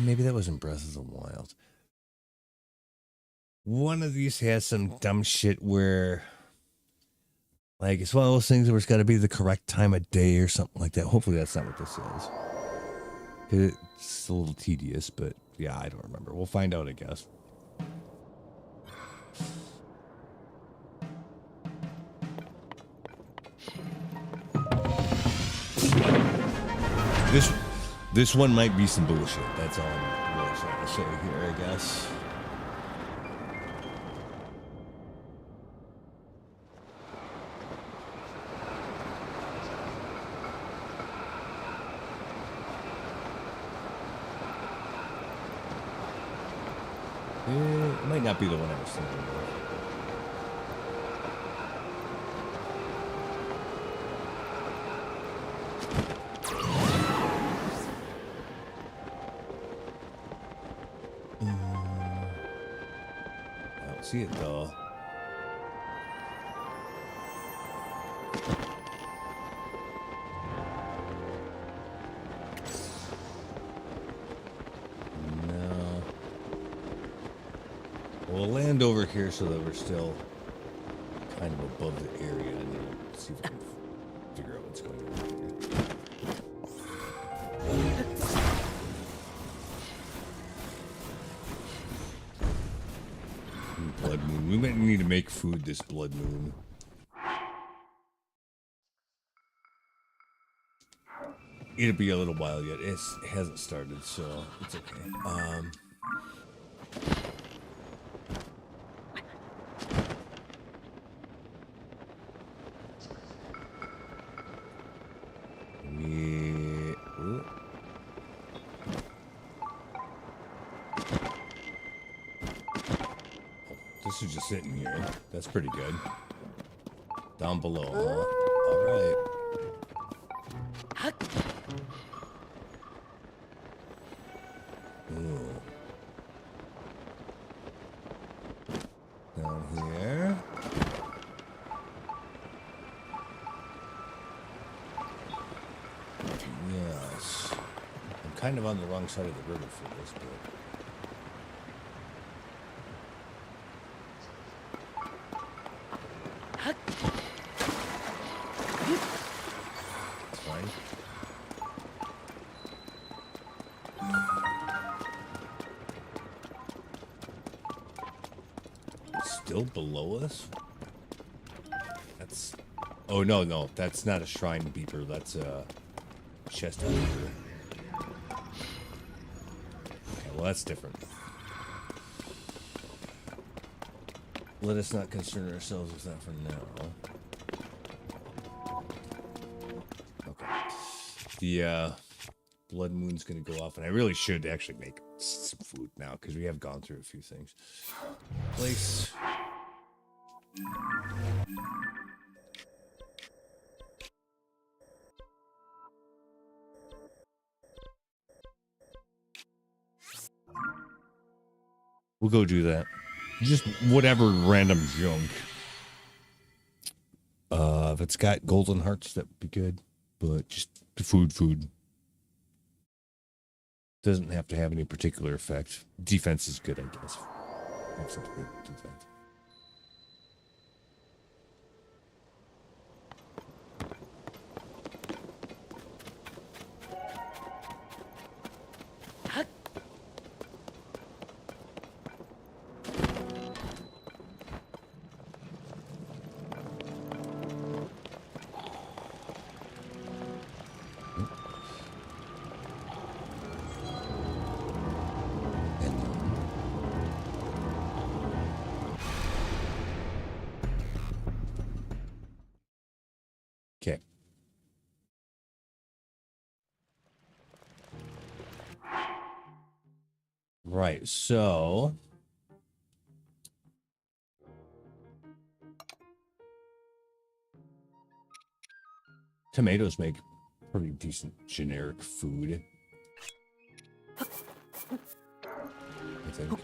maybe that wasn't Breath of the Wild. One of these has some dumb shit where... Like, it's one of those things where it's got to be the correct time of day or something like that. Hopefully that's not what this is. It's a little tedious, but yeah, I don't remember. We'll find out, I guess. This one might be some bullshit. That's all I'm really trying to say here, I guess. It might not be the one I was thinking of. I don't see it though. We'll land over here so that we're still kind of above the area, and then we'll see if we can figure out what's going on here. Blood moon. We might need to make food this blood moon. It'll be a little while yet. It hasn't started, so it's okay. This is just sitting here. That's pretty good. Down below, huh? All right. Ooh. Down here. Yes. I'm kind of on the wrong side of the river for this, but... It's fine. It's still below us? That's... Oh, no, that's not a shrine beeper. That's a chest over here. Okay, well that's different. Let us not concern ourselves with that for now. Okay. The blood moon's gonna go off, and I really should actually make some food now because we have gone through a few things. Place. We'll go do that. Just whatever random junk. If it's got golden hearts, that would be good. But just food. Doesn't have to have any particular effect. Defense is good, I guess. Have some good defense. Okay. Right, so tomatoes make pretty decent generic food, I think.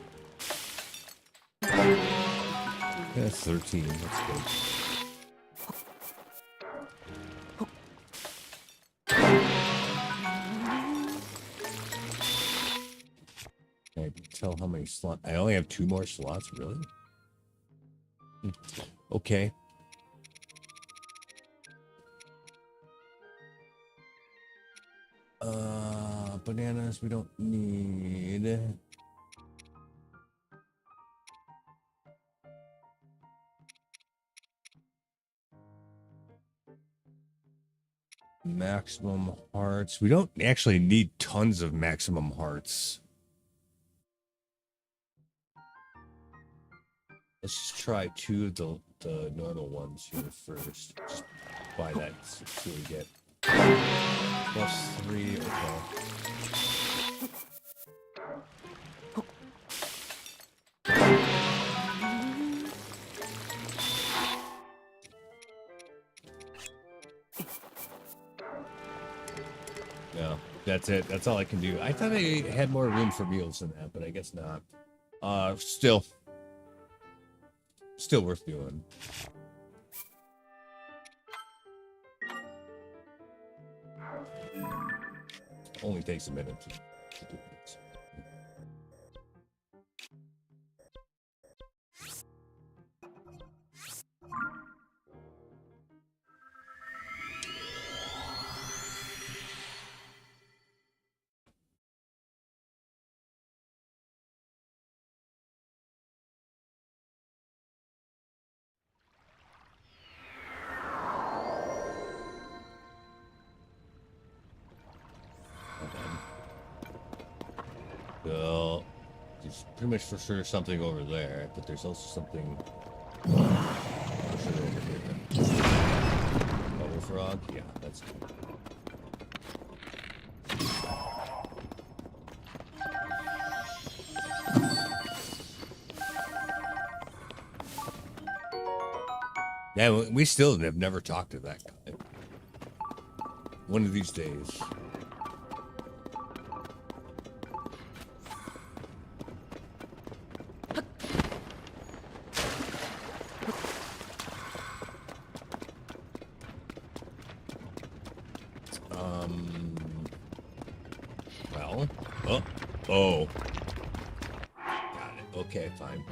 That's 13, that's good. I can tell how many slots. I only have 2 more slots, really? Okay. Bananas we don't need. Maximum hearts. We don't actually need tons of maximum hearts. Let's just try 2 of the normal ones here first. Just buy that, see what we get. +3, okay. No, that's it. That's all I can do. I thought I had more room for meals than that, but I guess not. Still worth doing. Only takes a minute to do this. Well, there's pretty much for sure something over there, but there's also something for sure over here. Bubble frog? Yeah, that's good. Yeah, we still have never talked to that guy. One of these days. Well, oh. Got it. Okay, fine.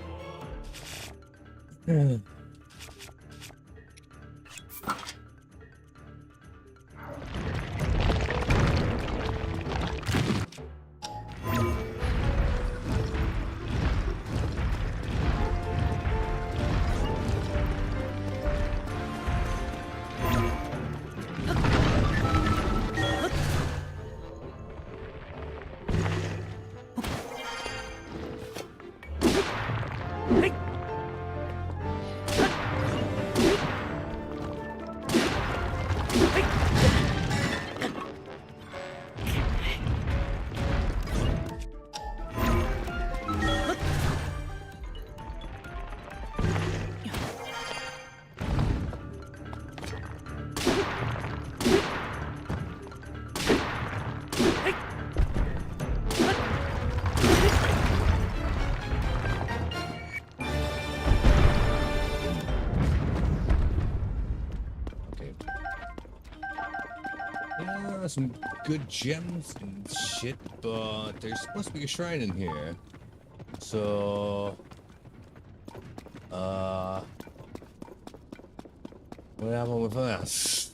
some good gems and shit, but there's supposed to be a shrine in here. So, what happened with us?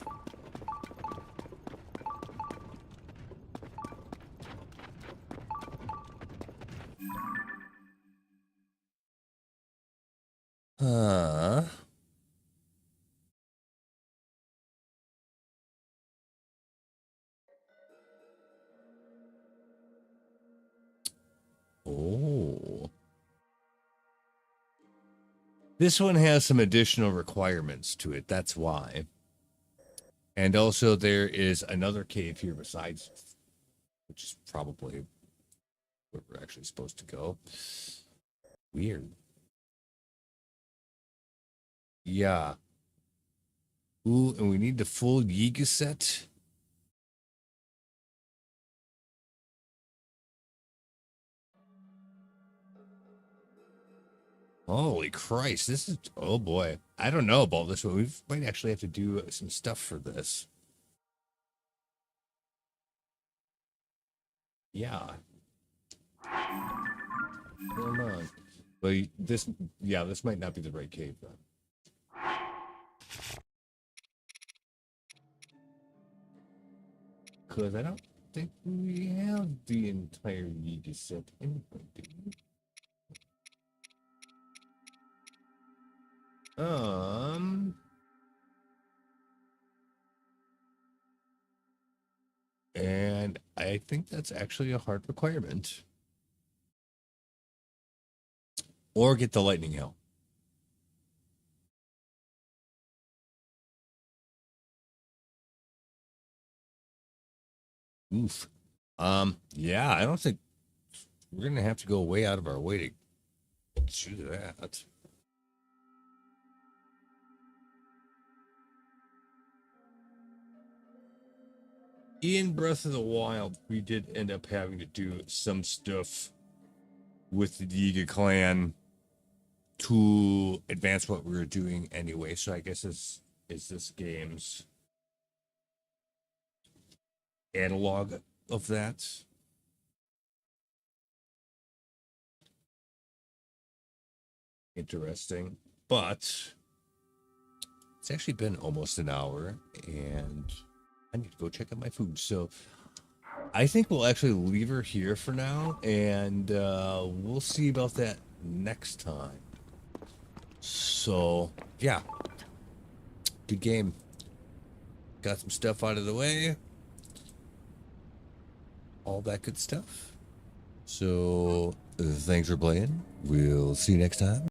Huh? Oh. This one has some additional requirements to it, that's why. And also there is another cave here besides, which is probably where we're actually supposed to go. Weird. Yeah. Ooh, and we need the full Yiga set. Holy Christ, this is, oh boy. I don't know about this one. We might actually have to do some stuff for this. Yeah. Come on. But this, yeah, this might not be the right cave then. Because I don't think we have the entire Yiga set anyway, do we? And I think that's actually a hard requirement. Or get the lightning helm. Oof. Yeah, I don't think we're gonna have to go way out of our way to do that. In Breath of the Wild, we did end up having to do some stuff with the Yiga clan to advance what we were doing anyway. So I guess is this game's analog of that. Interesting. But it's actually been almost an hour and I need to go check out my food. So I think we'll actually leave her here for now, and we'll see about that next time. So, yeah. Good game. Got some stuff out of the way. All that good stuff. So, thanks for playing. We'll see you next time.